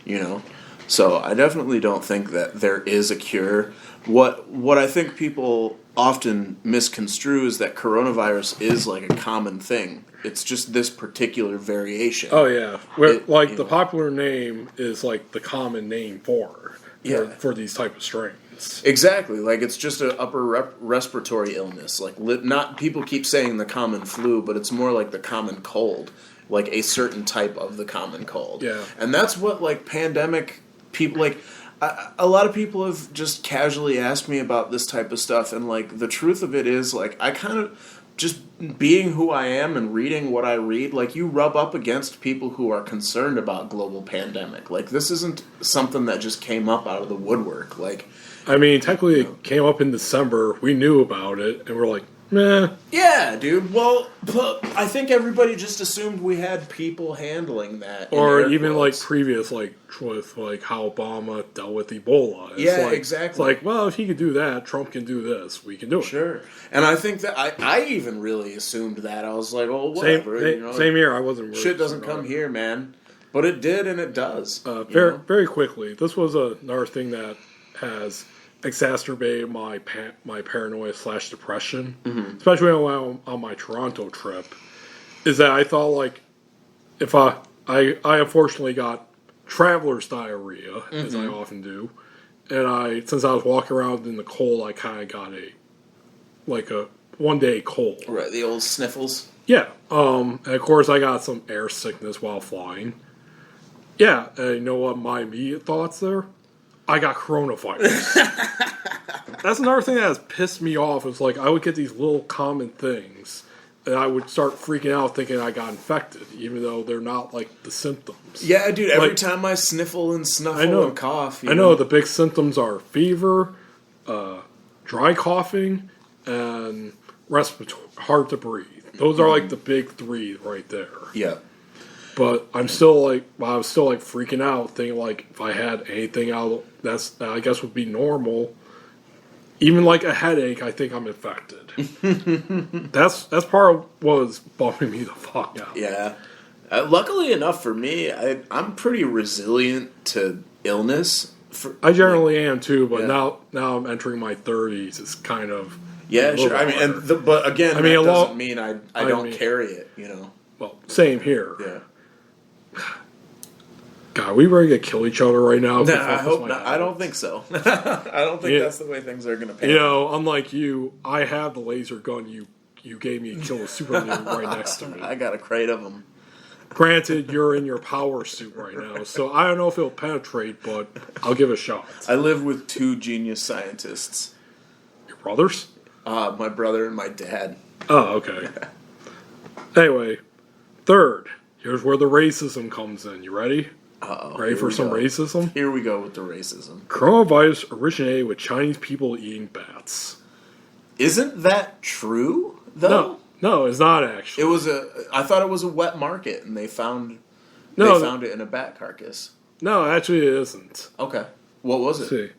you know? So I definitely don't think that there is a cure. What I think people often misconstrue is that coronavirus is like a common thing. It's just this particular variation. Oh, yeah. The popular name is like the common name for these type of strains. Exactly. Like, it's just an upper respiratory illness. Like, not people keep saying the common flu, but it's more like the common cold. Like, a certain type of the common cold. Yeah. And that's what, like, pandemic people, like, a lot of people have just casually asked me about this type of stuff, and, like, the truth of it is, like, I kind of, just being who I am and reading what I read, like, you rub up against people who are concerned about global pandemic. Like, this isn't something that just came up out of the woodwork. Like, I mean, technically it came up in December. We knew about it, and we're like, meh. Yeah, dude. Well, but I think everybody just assumed we had people handling that. Or even like previous, like with like how Obama dealt with Ebola. It's exactly. It's like, well, if he could do that, Trump can do this. We can do it. Sure. And I think that I even really assumed that. I was like, well, whatever. Same here. I wasn't. Really shit doesn't come here, man. But it did, and it does. Very quickly. This was another thing that has exacerbated my paranoia / depression, especially on my Toronto trip, is that I thought, like, if I unfortunately got traveler's diarrhea, as I often do, and since I was walking around in the cold, I kind of got a 1-day cold. Right, the old sniffles. Yeah, and of course I got some air sickness while flying. Yeah, and you know what my immediate thoughts there? I got coronavirus. That's another thing that has pissed me off. Is like I would get these little common things, and I would start freaking out thinking I got infected, even though they're not like the symptoms. Yeah, dude. Every time I sniffle and snuffle and cough, I know the big symptoms are fever, dry coughing, and hard to breathe. Those are like the big 3 right there. Yeah. But I was still freaking out, thinking like if I had anything out that I guess would be normal, even like a headache, I think I'm infected. That's part of what was bumming me the fuck out. Yeah. Luckily enough for me, I'm pretty resilient to illness. I generally am too, but now I'm entering my 30s. It's kind of sure. I mean, but again, that doesn't mean I don't carry it. You know. Well, same here. Yeah. God, we ready to kill each other right now? I hope not. I don't think so. I don't think that's the way things are going to pan. You know, unlike you, I have the laser gun you gave me to kill a super mutant right next to me. I got a crate of them. Granted, you're in your power suit right now, so I don't know if it'll penetrate, but I'll give it a shot. I live with 2 genius scientists. Your brothers? My brother and my dad. Oh, okay. Anyway, third, here's where the racism comes in. You ready? Uh-oh. Ready for some racism? Here we go with the racism. Coronavirus originated with Chinese people eating bats. Isn't that true, though? No, it's not actually. I thought it was a wet market, and they found it in a bat carcass. No, actually it isn't. Okay. What was it? Let's see.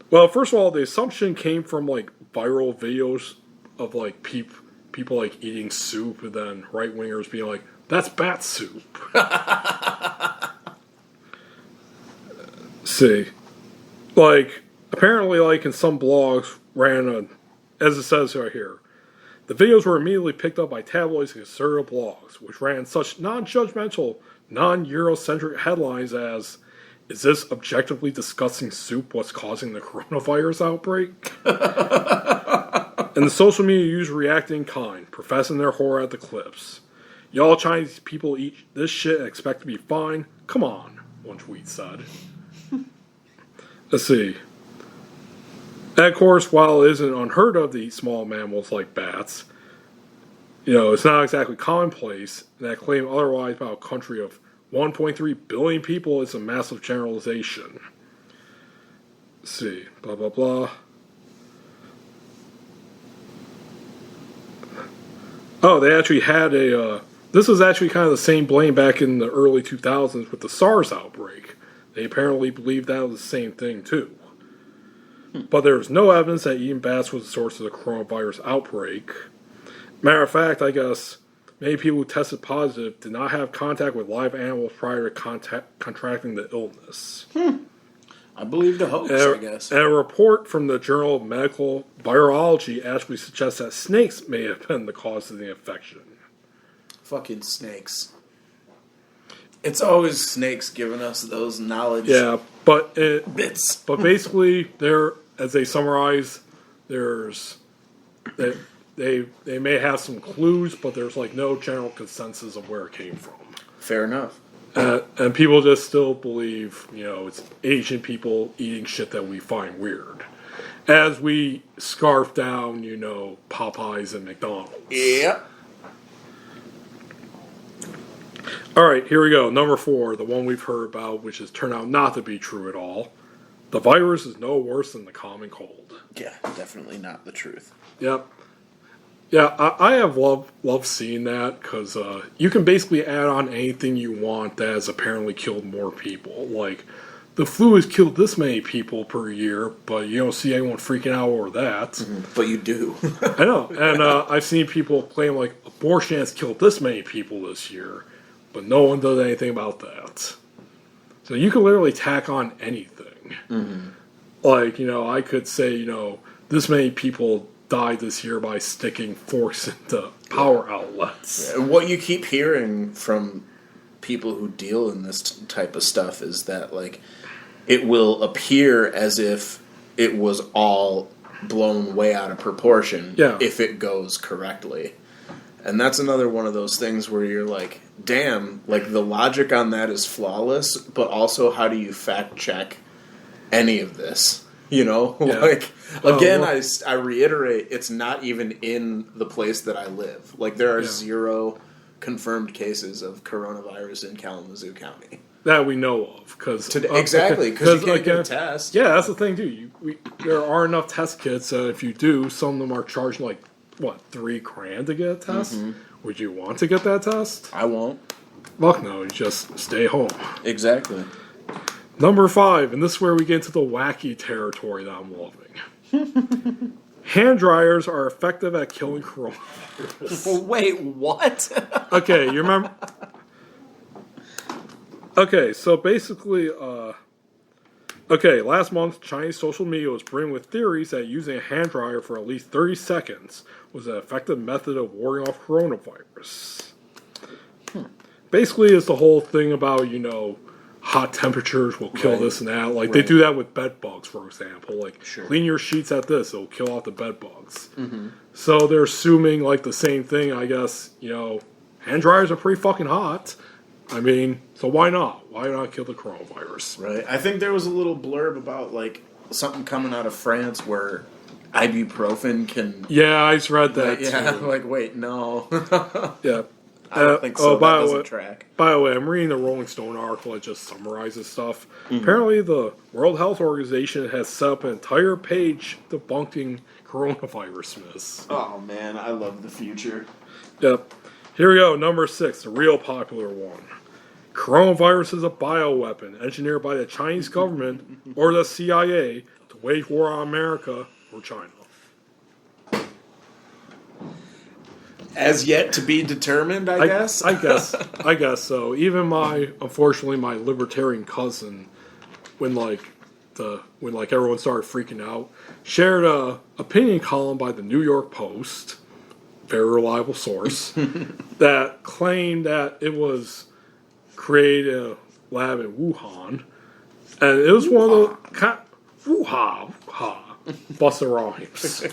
Well, first of all, the assumption came from, like, viral videos of, like, people like, eating soup, and then right-wingers being like, that's bat soup. See, like, apparently, like, in some blogs as it says right here, the videos were immediately picked up by tabloids and conservative blogs, which ran such non-judgmental, non-Eurocentric headlines as, is this objectively disgusting soup what's causing the coronavirus outbreak? And the social media users reacted in kind, professing their horror at the clips. Y'all Chinese people eat this shit and expect to be fine? Come on, one tweet said. Let's see. And of course, while it isn't unheard of to eat small mammals like bats, it's not exactly commonplace. And that claim otherwise about a country of 1.3 billion people is a massive generalization. Let's see. Blah, blah, blah. Oh, they actually had this was actually kind of the same blame back in the early 2000s with the SARS outbreak. They apparently believed that was the same thing, too. But there was no evidence that eating bats was the source of the coronavirus outbreak. Matter of fact, I guess many people who tested positive did not have contact with live animals prior to contracting the illness. I believe the hoax, I guess. And a report from the Journal of Medical Virology actually suggests that snakes may have been the cause of the infection. Fucking snakes. It's always snakes giving us those knowledge bits. But basically, as they summarize, they may have some clues, but there's no general consensus of where it came from. Fair enough. And people just still believe, it's Asian people eating shit that we find weird. As we scarf down, Popeyes and McDonald's. Yeah. All right, here we go. Number 4, the one we've heard about, which has turned out not to be true at all. The virus is no worse than the common cold. Yeah, definitely not the truth. Yep. Yeah, I have loved seeing that because you can basically add on anything you want that has apparently killed more people. Like, the flu has killed this many people per year, but you don't see anyone freaking out over that. Mm-hmm. But you do. I know. And I've seen people claim, abortion has killed this many people this year, but no one does anything about that. So you can literally tack on anything. Mm-hmm. I could say, this many people died this year by sticking forks into power outlets. What you keep hearing from people who deal in this type of stuff is that, it will appear as if it was all blown way out of proportion if it goes correctly. And that's another one of those things where you're like, damn, the logic on that is flawless, but also how do you fact check any of this? Again, I reiterate, it's not even in the place that I live. There are 0 confirmed cases of coronavirus in Kalamazoo County. That we know of. Exactly, because you can't get a test. Yeah, that's the thing, too. There aren't enough test kits, and if you do, some of them are charging, $3,000 to get a test? Mm-hmm. Would you want to get that test? I won't. Fuck no, you just stay home. Exactly. Number 5, and this is where we get into the wacky territory that I'm loving. Hand dryers are effective at killing coronavirus. Wait, what? Okay, you remember? Okay, so basically, last month, Chinese social media was brimming with theories that using a hand dryer for at least 30 seconds was an effective method of warding off coronavirus. Basically, it's the whole thing about, hot temperatures will kill this and that. They do that with bed bugs, for example. Clean your sheets at this, it'll kill off the bed bugs. Mm-hmm. So they're assuming, the same thing, I guess, hand dryers are pretty fucking hot. I mean, so why not? Why not kill the coronavirus? Right. I think there was a little blurb about, something coming out of France where ibuprofen can... Yeah, I just read that, too. Wait, no. Yeah. I don't think so. That doesn't track. By the way, I'm reading the Rolling Stone article that just summarizes stuff. Mm-hmm. Apparently, the World Health Organization has set up an entire page debunking coronavirus myths. Oh, man, I love the future. Yep. Here we go, number 6, the real popular one. Coronavirus is a bioweapon engineered by the Chinese government or the CIA to wage war on America or China. As yet to be determined, I guess. I guess so. Even unfortunately, my libertarian cousin, when everyone started freaking out, shared a opinion column by the New York Post, very reliable source, that claimed that it was created in a lab in Wuhan, And it was one of the woo-ha, woo-ha, Busta Rhymes.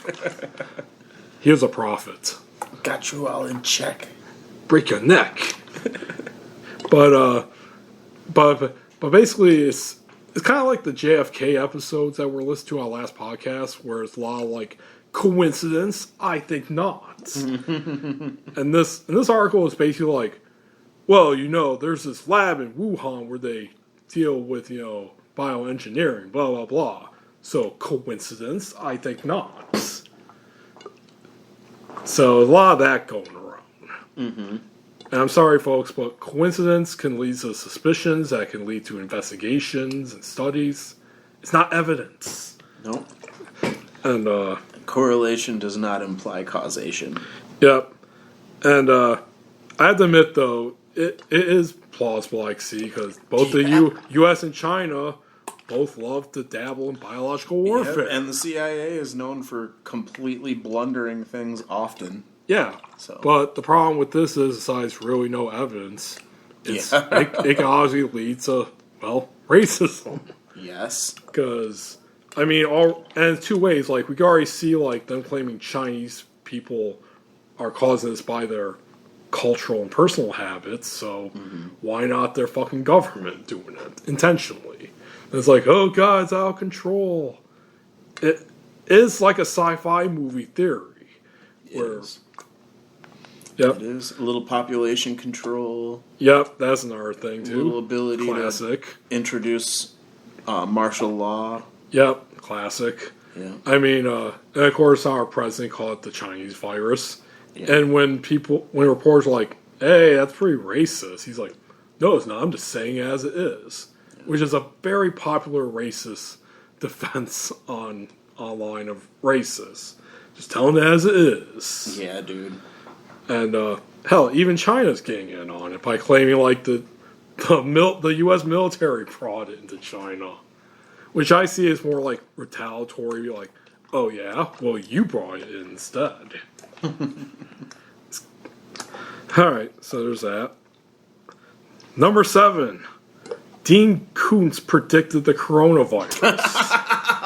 He was a prophet. Got you all in check. Break your neck. But basically it's kind of like the JFK episodes that were listened to on our last podcast, where it's a lot of like coincidence. I think not. And this article is basically like, well, there's this lab in Wuhan where they deal with bioengineering, blah blah blah. So coincidence? I think not. So a lot of that going around. Mm-hmm. And I'm sorry, folks, but coincidence can lead to suspicions that can lead to investigations and studies. It's not evidence. Nope. And correlation does not imply causation. Yep. And I have to admit, though, it is plausible, I see, because both the U.S. and China both love to dabble in biological warfare. Yep, and the CIA is known for completely blundering things often. Yeah. So. But the problem with this is, besides really no evidence, it can obviously lead to, racism. Yes. Because, and in two ways, like, we can already see, like, them claiming Chinese people are causing this by their cultural and personal habits, so why not their fucking government doing it intentionally? And it's like, oh god, it's out of control. It is like a sci-fi movie theory. It is. Yep. It is. A little population control. Yep, that's another thing, too. A little ability classic. To introduce martial law. Yep, classic. Yeah. And of course our president called it the Chinese virus. Yeah. And when reporters are like, hey, that's pretty racist, he's like, no, it's not, I'm just saying it as it is. Yeah. Which is a very popular racist defense online of racists. Just tell them it as it is. Yeah, dude. And, hell, even China's getting in on it by claiming, like, the U.S. military brought it into China. Which I see as more, like, retaliatory, like, oh, yeah? Well, you brought it in instead. Alright, so there's that. Number 7. Dean Koontz predicted the coronavirus.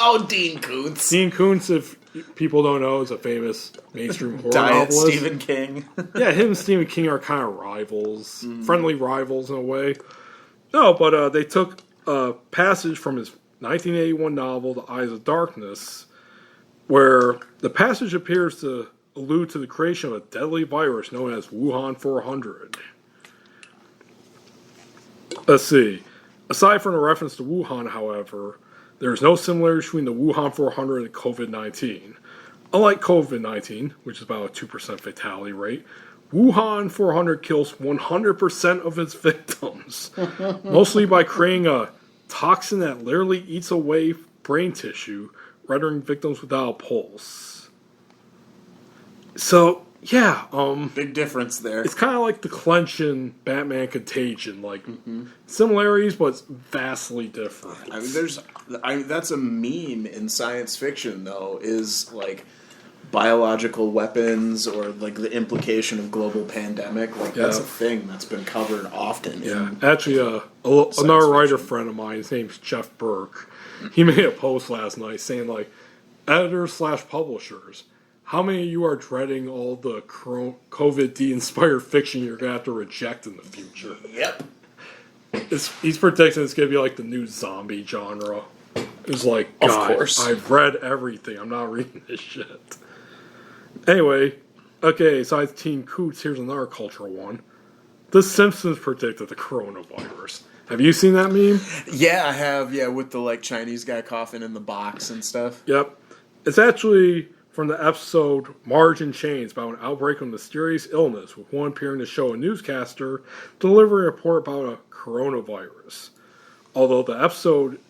Oh, Dean Koontz. Dean Koontz, if people don't know, is a famous mainstream horror Diet novelist. Stephen King. Yeah, him and Stephen King are kind of rivals. Friendly rivals in a way. No, but they took a passage from his 1981 novel, The Eyes of Darkness, where the passage appears to allude to the creation of a deadly virus known as Wuhan 400. Let's see. Aside from the reference to Wuhan, however, there is no similarity between the Wuhan 400 and COVID-19. Unlike COVID-19, which is about a 2% fatality rate, Wuhan 400 kills 100% of its victims, mostly by creating a toxin that literally eats away brain tissue, rendering victims without a pulse. So, yeah. Big difference there. It's kind of like the clench in Batman Contagion. Like, similarities, but it's vastly different. That's a meme in science fiction, though, is, like, biological weapons or, like, the implication of global pandemic. Like, that's a thing that's been covered often. Yeah. Actually, another writer friend of mine, his name's Jeff Burke, he made a post last night saying, like, editors/publishers, how many of you are dreading all the COVID-inspired fiction you're going to have to reject in the future? Yep. He's predicting it's going to be like the new zombie genre. It's like, God, of course. I've read everything. I'm not reading this shit. Anyway, okay, besides Teen Coots, here's another cultural one. The Simpsons predicted the coronavirus. Have you seen that meme? Yeah, I have. Yeah, with the, like, Chinese guy coughing in the box and stuff. Yep. It's actually from the episode Marge and Chains about an outbreak of mysterious illness, with one appearing to show a newscaster delivering a report about a coronavirus. Although the episode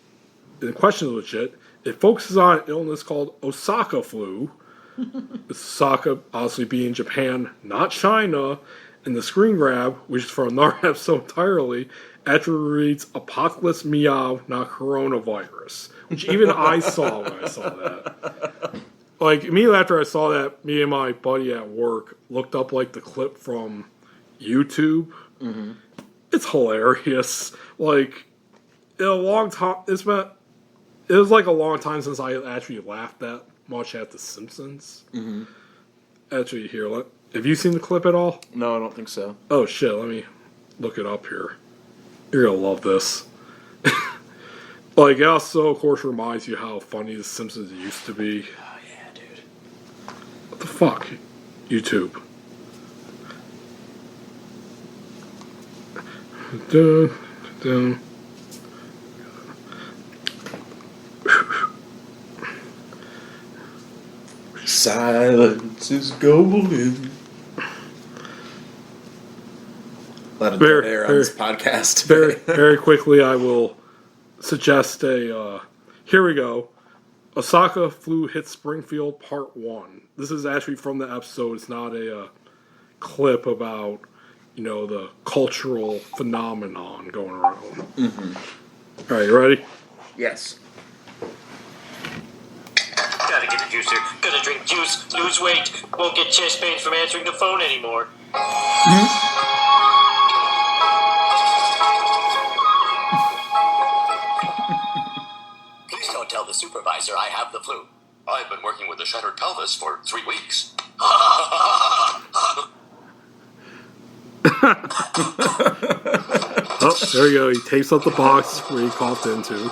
in question is legit, it focuses on an illness called Osaka flu. Osaka obviously being Japan, not China. And the screen grab, which is from another episode entirely, actually reads Apocalypse Meow, not coronavirus. Which even I saw when I saw that. Like, immediately after I saw that, me and my buddy at work looked up, like, the clip from YouTube. Mm-hmm. It's hilarious. Like, in a long time, it was like a long time since I actually laughed that much at The Simpsons. Mm-hmm. Actually, here, have you seen the clip at all? No, I don't think so. Oh shit, let me look it up here. You're gonna love this. Like, it also, of course, reminds you how funny The Simpsons used to be. Oh yeah, dude. What the fuck? YouTube. Dun, dun. Silence is golden. Let it there on this podcast. Very quickly, I will suggest here we go. Osaka flu hits Springfield, Part 1. This is actually from the episode. It's not a clip about, the cultural phenomenon going around. Mm-hmm. All right, you ready? Yes. Gotta get a juicer. Gotta drink juice. Lose weight. Won't get chest pain from answering the phone anymore. Please don't tell the supervisor I have the flu. I've been working with a shattered pelvis for 3 weeks. Oh, there you go. He tapes up the box where he coughed into.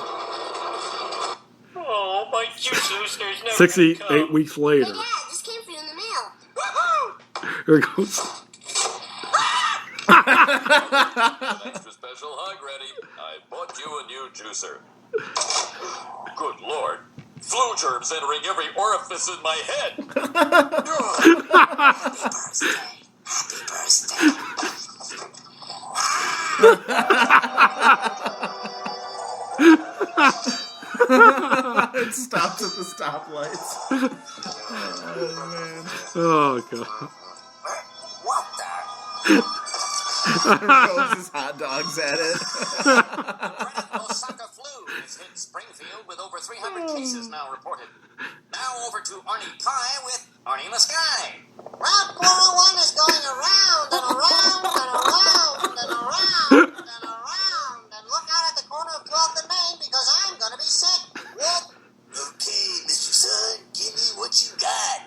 Oh, my juice loosener's never 68 weeks later. Hey, Dad, this came for you in the mail. Here it goes. Extra special hug ready. I bought you a new juicer. Good Lord. Flu germs entering every orifice in my head. Happy birthday. Happy birthday. It stops at the stoplights. Oh, man. Oh, God. What the? Throws his hot dogs at it. Osaka flu has hit Springfield with over 300 cases now reported. Now over to Arnie Pie with Arnie Muscai. Route 401 is going around and around and around and around and around. And look out at the corner of 12th and Main because I'm going to be sick. What? Okay, Mr. Sun, give me what you got.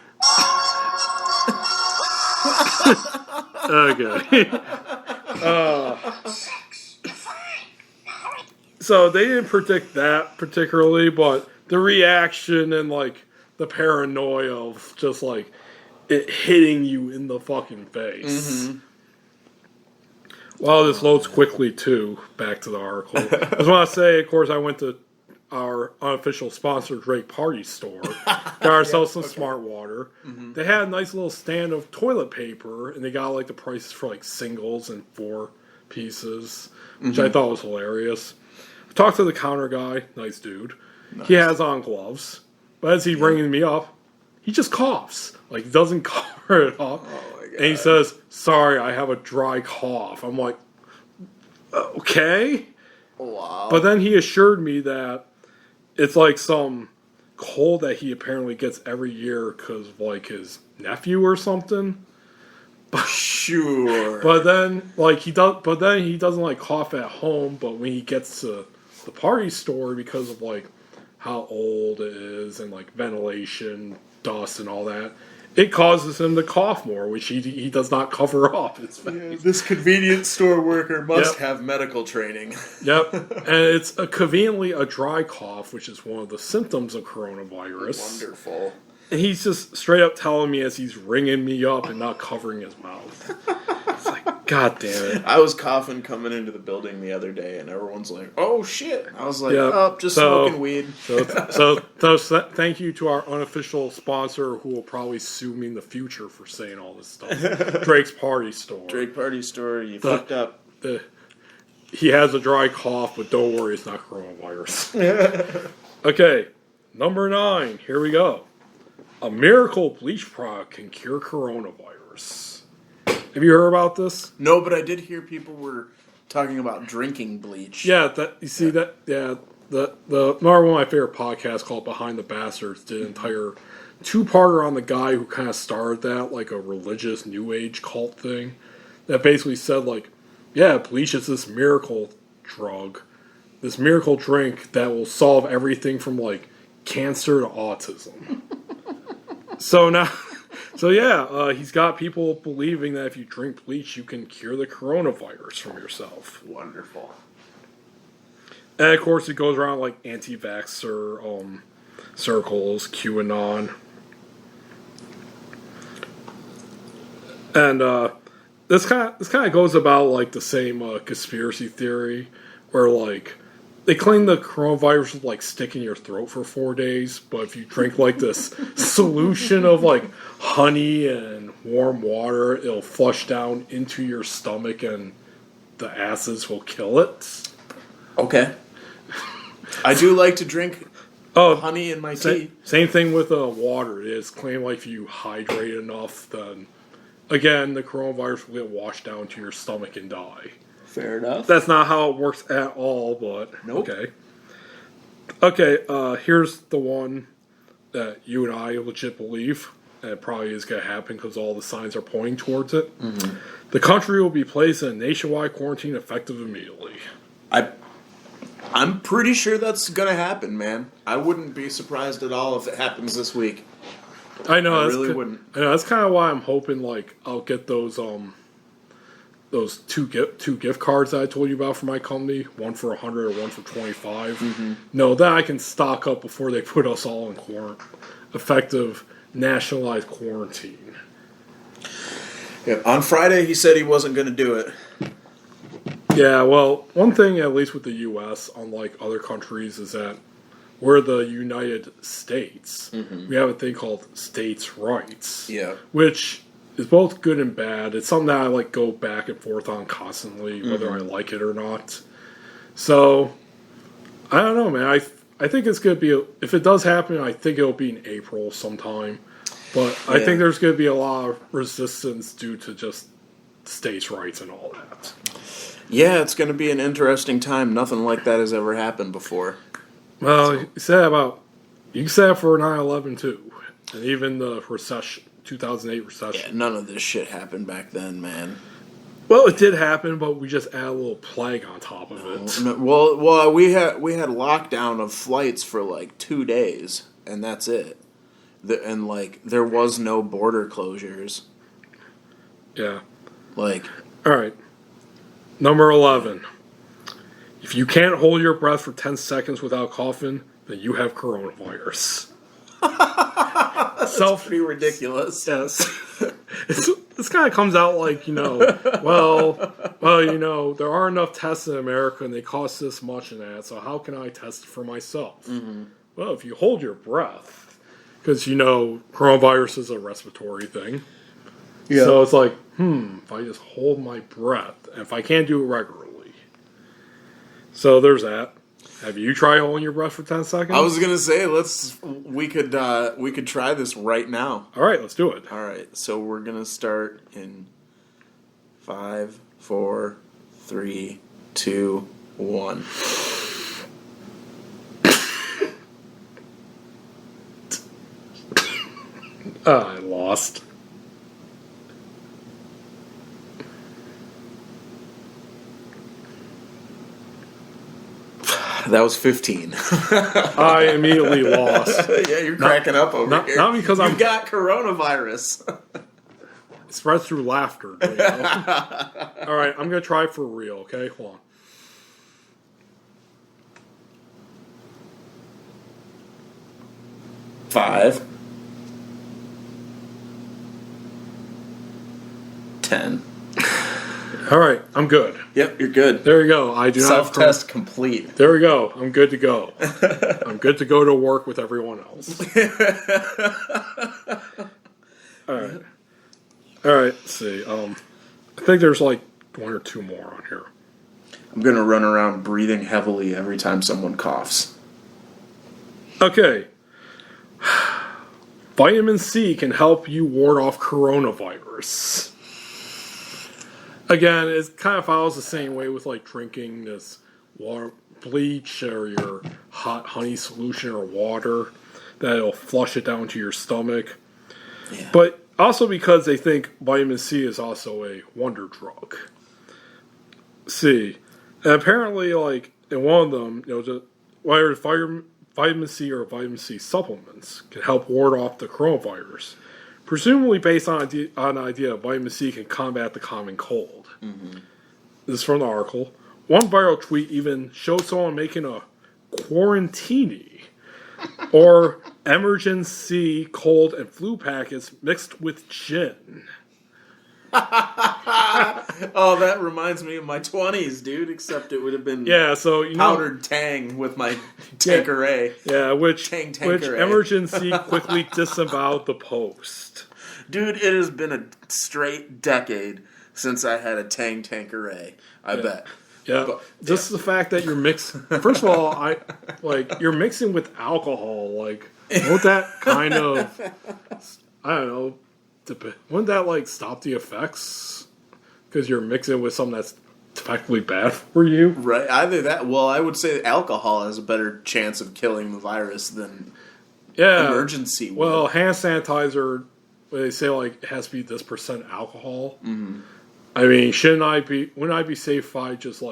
Okay. So they didn't predict that particularly, but the reaction and the paranoia of just it hitting you in the fucking face. Mm-hmm. Well, this loads quickly too. Back to the article. I just want to say, of course, I went to our unofficial sponsor, Drake Party Store. Got ourselves some smart water. Mm-hmm. They had a nice little stand of toilet paper, and they got the prices for singles and 4 pieces, which I thought was hilarious. I talked to the counter guy, nice dude. Nice. He has on gloves, but as he's ringing me up, he just coughs. He doesn't cover it up. Oh my God. And he says, "Sorry, I have a dry cough." I'm like, okay. Wow. But then he assured me that it's some cold that he apparently gets every year because of his nephew or something. Sure. But then he doesn't cough at home, but when he gets to the party store because of how old it is and ventilation, dust and all that, it causes him to cough more, which he does not cover up. This convenience store worker must have medical training. Yep. And it's conveniently a dry cough, which is one of the symptoms of coronavirus. Wonderful. And he's just straight up telling me as he's ringing me up and not covering his mouth. It's God damn it. I was coughing coming into the building the other day, and everyone's like, "Oh, shit." I was like, just smoking weed. So thank you to our unofficial sponsor who will probably sue me in the future for saying all this stuff. Drake's Party Store. Drake Party Store, you fucked up. He has a dry cough, but don't worry, it's not coronavirus. Okay, number 9. Here we go. A miracle bleach product can cure coronavirus. Have you heard about this? No, but I did hear people were talking about drinking bleach. Yeah, the one of my favorite podcasts called Behind the Bastards did an entire 2-parter on the guy who kind of started that, a religious new age cult thing, that basically said bleach is this miracle drug this miracle drink that will solve everything from like cancer to autism. He's got people believing that if you drink bleach, you can cure the coronavirus from yourself. Wonderful. And of course, it goes around like anti-vaxxer circles, QAnon, and this kind of goes about like the same conspiracy theory where like they claim the coronavirus will like stick in your throat for 4 days, but if you drink like this solution of like honey and warm water, it'll flush down into your stomach and the acids will kill it. Okay. I do like to drink honey in my tea. Same thing with water. It's claimed like if you hydrate enough, then again the coronavirus will get washed down to your stomach and die. Fair enough. That's not how it works at all, but nope. Okay, here's the one that you and I legit believe, and it probably is going to happen because all the signs are pointing towards it. Mm-hmm. The country will be placed in a nationwide quarantine effective immediately. I'm pretty sure that's going to happen, man. I wouldn't be surprised at all if it happens this week. I know. I really wouldn't. I know, that's kind of why I'm hoping like I'll get those two gift cards that I told you about for my company, one for $100 or one for $25. Mm-hmm. No, that I can stock up before they put us all in effective nationalized quarantine. Yeah, on Friday he said he wasn't going to do it. Yeah, well, one thing at least with the U.S., unlike other countries, is that we're the United States. Mm-hmm. We have a thing called states' rights, which is both good and bad. It's something that I like go back and forth on constantly, whether I like it or not. So, I don't know, man. I think it's going to be, if it does happen, I think it'll be in April sometime. But I think there's going to be a lot of resistance due to just states' rights and all that. Yeah, it's going to be an interesting time. Nothing like that has ever happened before. Well, you can say that for 9/11 too, and even the recession, 2008 recession. Yeah, none of this shit happened back then, man. Well, it did happen, but we just add a little plague on top of it. No, well, we had lockdown of flights for like 2 days, and that's it. And like there was no border closures. Yeah. Like. All right. Number 11. If you can't hold your breath for 10 seconds without coughing, then you have coronavirus. That's pretty ridiculous. Yes. This kind of comes out like, well, there are enough tests in America and they cost this much and that, so how can I test for myself? Mm-hmm. Well, if you hold your breath, because, coronavirus is a respiratory thing. Yeah. So it's like, if I just hold my breath, and if I can't do it regularly. So there's that. Have you tried holding your breath for 10 seconds? I was gonna say we could try this right now. All right, let's do it. All right, so we're gonna start in 5, 4, 3, 2, 1. I lost. That was 15. I immediately lost. Yeah, you're cracking up over here. Not because You've got coronavirus. It spreads through laughter. All right, I'm going to try for real, okay? Hold on. Five. 10. All right, I'm good. Yep, you're good. There you go. I do not self-test complete. There we go. I'm good to go. I'm good to go to work with everyone else. All right. Let's see. I think there's like one or two more on here. I'm gonna run around breathing heavily every time someone coughs. Okay. Vitamin C can help you ward off coronavirus. Again, it kind of follows the same way with like drinking this water, bleach or your hot honey solution or water, that it'll flush it down to your stomach. Yeah. But also because they think vitamin C is also a wonder drug. See, and apparently like in one of them, whether vitamin C or vitamin C supplements can help ward off the coronavirus, presumably based on the idea that vitamin C can combat the common cold. Mm-hmm. This is from the article. One viral tweet even showed someone making a quarantini or emergency cold and flu packets mixed with gin. Oh, that reminds me of my 20s, dude. Except it would have been powdered Tang with my Tanqueray. Yeah, which emergency quickly disavowed the post. Dude, it has been a straight decade since I had a Tanqueray. I bet. Yeah, just the fact that you're mixing. First of all, you're mixing with alcohol. Like, won't that kind of, I don't know, wouldn't that stop the effects? Because you're mixing with something that's effectively bad for you, right? Either that. Well, I would say alcohol has a better chance of killing the virus than emergency. Well, hand sanitizer, they say it has to be this percent alcohol. Mm-hmm. I mean, wouldn't I be safe if I just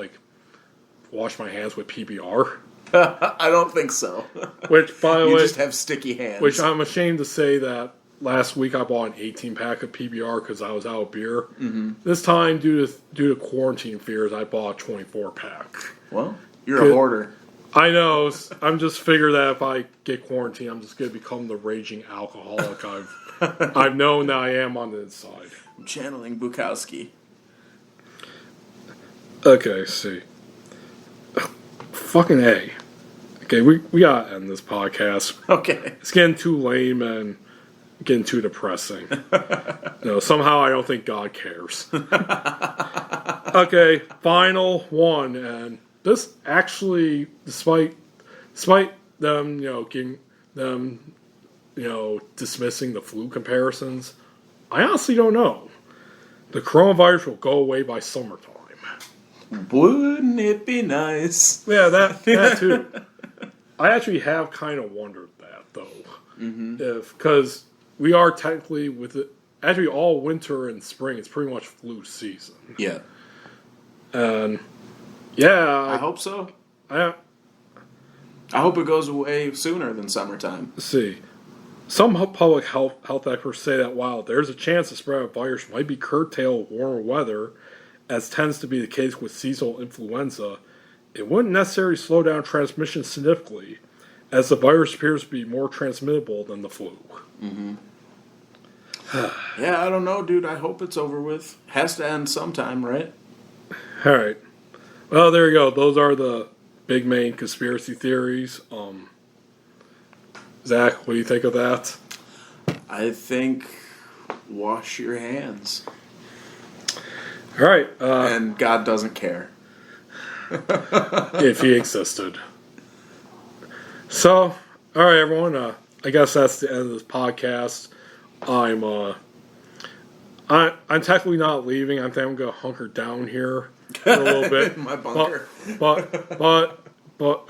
wash my hands with PBR? I don't think so. Which, by the way, you just have sticky hands. Which I'm ashamed to say that last week I bought an 18 pack of PBR because I was out of beer. Mm-hmm. This time, due to quarantine fears, I bought a 24 pack. Well, you're a hoarder. I know. I'm just figuring that if I get quarantined, I'm just going to become the raging alcoholic I've known that I am on the inside. I'm channeling Bukowski. Okay, see. Fucking A. Okay, we gotta end this podcast. Okay. It's getting too lame and getting too depressing. Somehow I don't think God cares. Okay, final one, and this actually, despite them, getting them, dismissing the flu comparisons, I honestly don't know. The coronavirus will go away by summertime. Wouldn't it be nice? Yeah, that too. I actually have kind of wondered that, though. Mm-hmm. Because we are technically actually all winter and spring, it's pretty much flu season. Yeah. And, yeah. I hope so. I hope it goes away sooner than summertime. Let's see. Some public health experts say that while there's a chance the spread of virus might be curtailed with warmer weather, as tends to be the case with seasonal influenza, it wouldn't necessarily slow down transmission significantly, as the virus appears to be more transmittable than the flu. Mm-hmm. Yeah, I don't know, dude. I hope it's over with. Has to end sometime, right? All right. Well, there you go. Those are the big main conspiracy theories. Zach, what do you think of that? I think wash your hands. All right. And God doesn't care. If he existed. So, all right, everyone. I guess that's the end of this podcast. I'm technically not leaving. I think I'm going to hunker down here for a little bit. In my bunker. But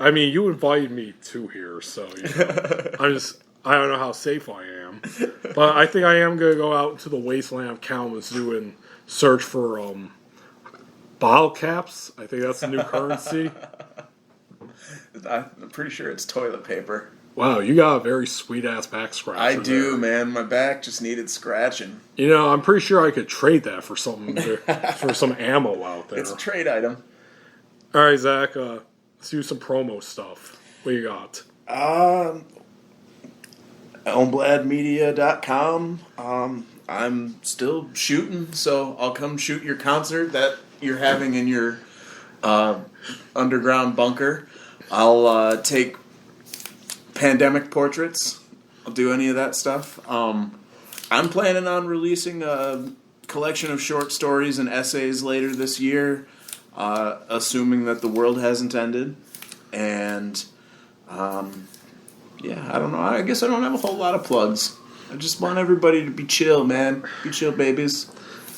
I mean, you invited me to here, so I don't know how safe I am. But I think I am going to go out into the wasteland of Kalamazoo and search for bottle caps. I think that's the new currency. I'm pretty sure it's toilet paper. Wow, you got a very sweet-ass back scratcher. I do, man. My back just needed scratching. I'm pretty sure I could trade that for something, for some ammo out there. It's a trade item. All right, Zach, let's do some promo stuff. What you got? Elmbladmedia.com. I'm still shooting, so I'll come shoot your concert that you're having in your underground bunker. I'll take pandemic portraits. I'll do any of that stuff. I'm planning on releasing a collection of short stories and essays later this year, assuming that the world hasn't ended. And, yeah, I don't know. I guess I don't have a whole lot of plugs. I just want everybody to be chill, man. Be chill, babies.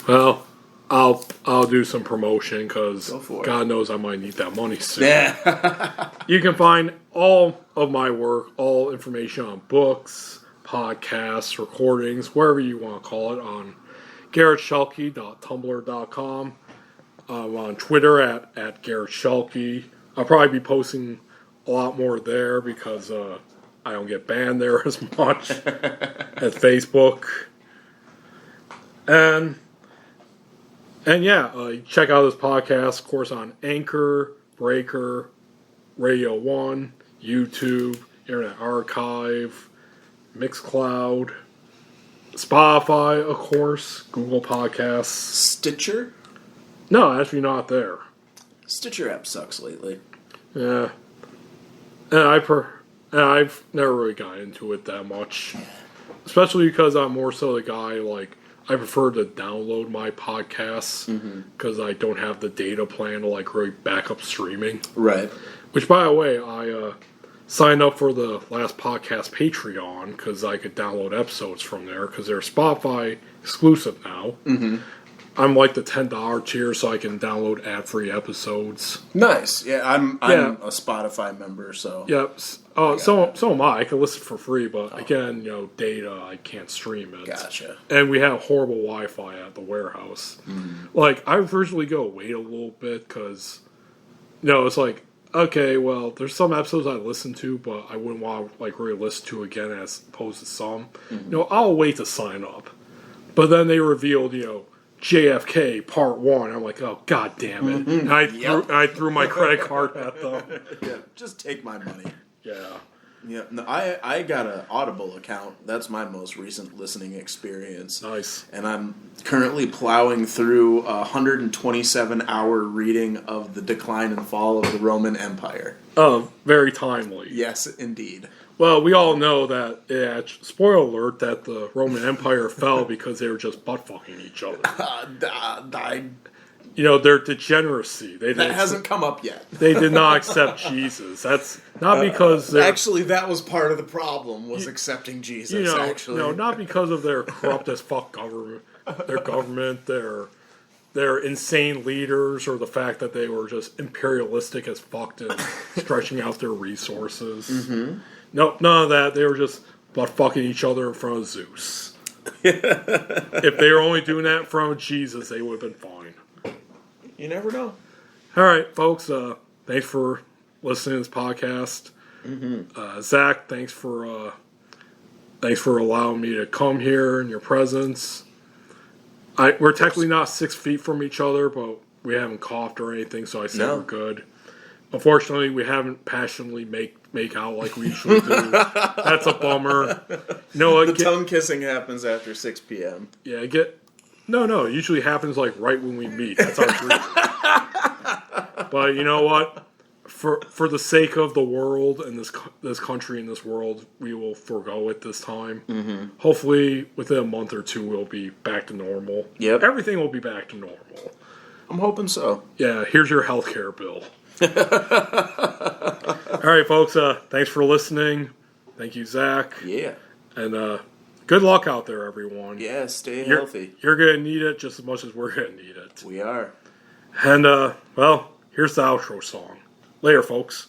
Well, I'll do some promotion because God knows I might need that money soon. Yeah. You can find all of my work, all information on books, podcasts, recordings, wherever you want to call it, on GarretSchuelke.tumblr.com. I'm on Twitter at Garret Schuelke, I'll probably be posting a lot more there because I don't get banned there as much as Facebook. And yeah, check out this podcast, of course, on Anchor, Breaker, Radio 1, YouTube, Internet Archive, Mixcloud, Spotify, of course, Google Podcasts. Stitcher? No, actually not there. Stitcher app sucks lately. Yeah. And I've never really got into it that much. Especially because I'm more so the guy, like, I prefer to download my podcasts because I don't have the data plan to, like, really back up streaming. Right. Which, by the way, I signed up for the last podcast Patreon because I could download episodes from there because they're Spotify exclusive now. Mm-hmm. I'm like the $10 tier, so I can download ad-free episodes. Nice. Yeah, I'm a Spotify member, so. Yep. So am I. I can listen for free, but again, data, I can't stream it. Gotcha. And we have horrible Wi-Fi at the warehouse. Like, I originally go wait a little bit because, it's like, okay, well, there's some episodes I listen to, but I wouldn't want to, like, really listen to again as opposed to some. I'll wait to sign up. But then they revealed, JFK Part 1. I'm like, oh, god damn it. And I threw my credit card at them. Yeah, just take my money. Yeah. Yeah, no, I got an Audible account. That's my most recent listening experience. Nice. And I'm currently plowing through a 127-hour reading of The Decline and Fall of the Roman Empire. Oh, very timely. Yes, indeed. Well, we all know that, spoiler alert, that the Roman Empire fell because they were just butt-fucking each other. Their degeneracy. That hasn't come up yet. They did not accept Jesus. That's not because they're... Actually, that was part of the problem, was accepting Jesus, actually. Not because of their corrupt as fuck government, their insane leaders, or the fact that they were just imperialistic as fuck and stretching out their resources. Mm-hmm. Nope, none of that. They were just butt-fucking each other in front of Zeus. If they were only doing that in front of Jesus, they would have been fine. You never know. All right, folks. Thanks for listening to this podcast. Mm-hmm. Zach, thanks for allowing me to come here in your presence. We're technically not 6 feet from each other, but we haven't coughed or anything, so I say we're good. Unfortunately, we haven't passionately make out like we usually do. That's a bummer. The tongue kissing happens after 6 p.m. Yeah, No, it usually happens like right when we meet. That's our dream. But you know what? For the sake of the world and this country and this world, we will forego it this time. Mm-hmm. Hopefully, within a month or two, we'll be back to normal. Yep. Everything will be back to normal. I'm hoping so. Yeah, here's your healthcare bill. All right, folks. Thanks for listening. Thank you, Zach. Yeah. And good luck out there, everyone. Yeah, stay healthy. You're going to need it just as much as we're going to need it. We are. And, here's the outro song. Later, folks.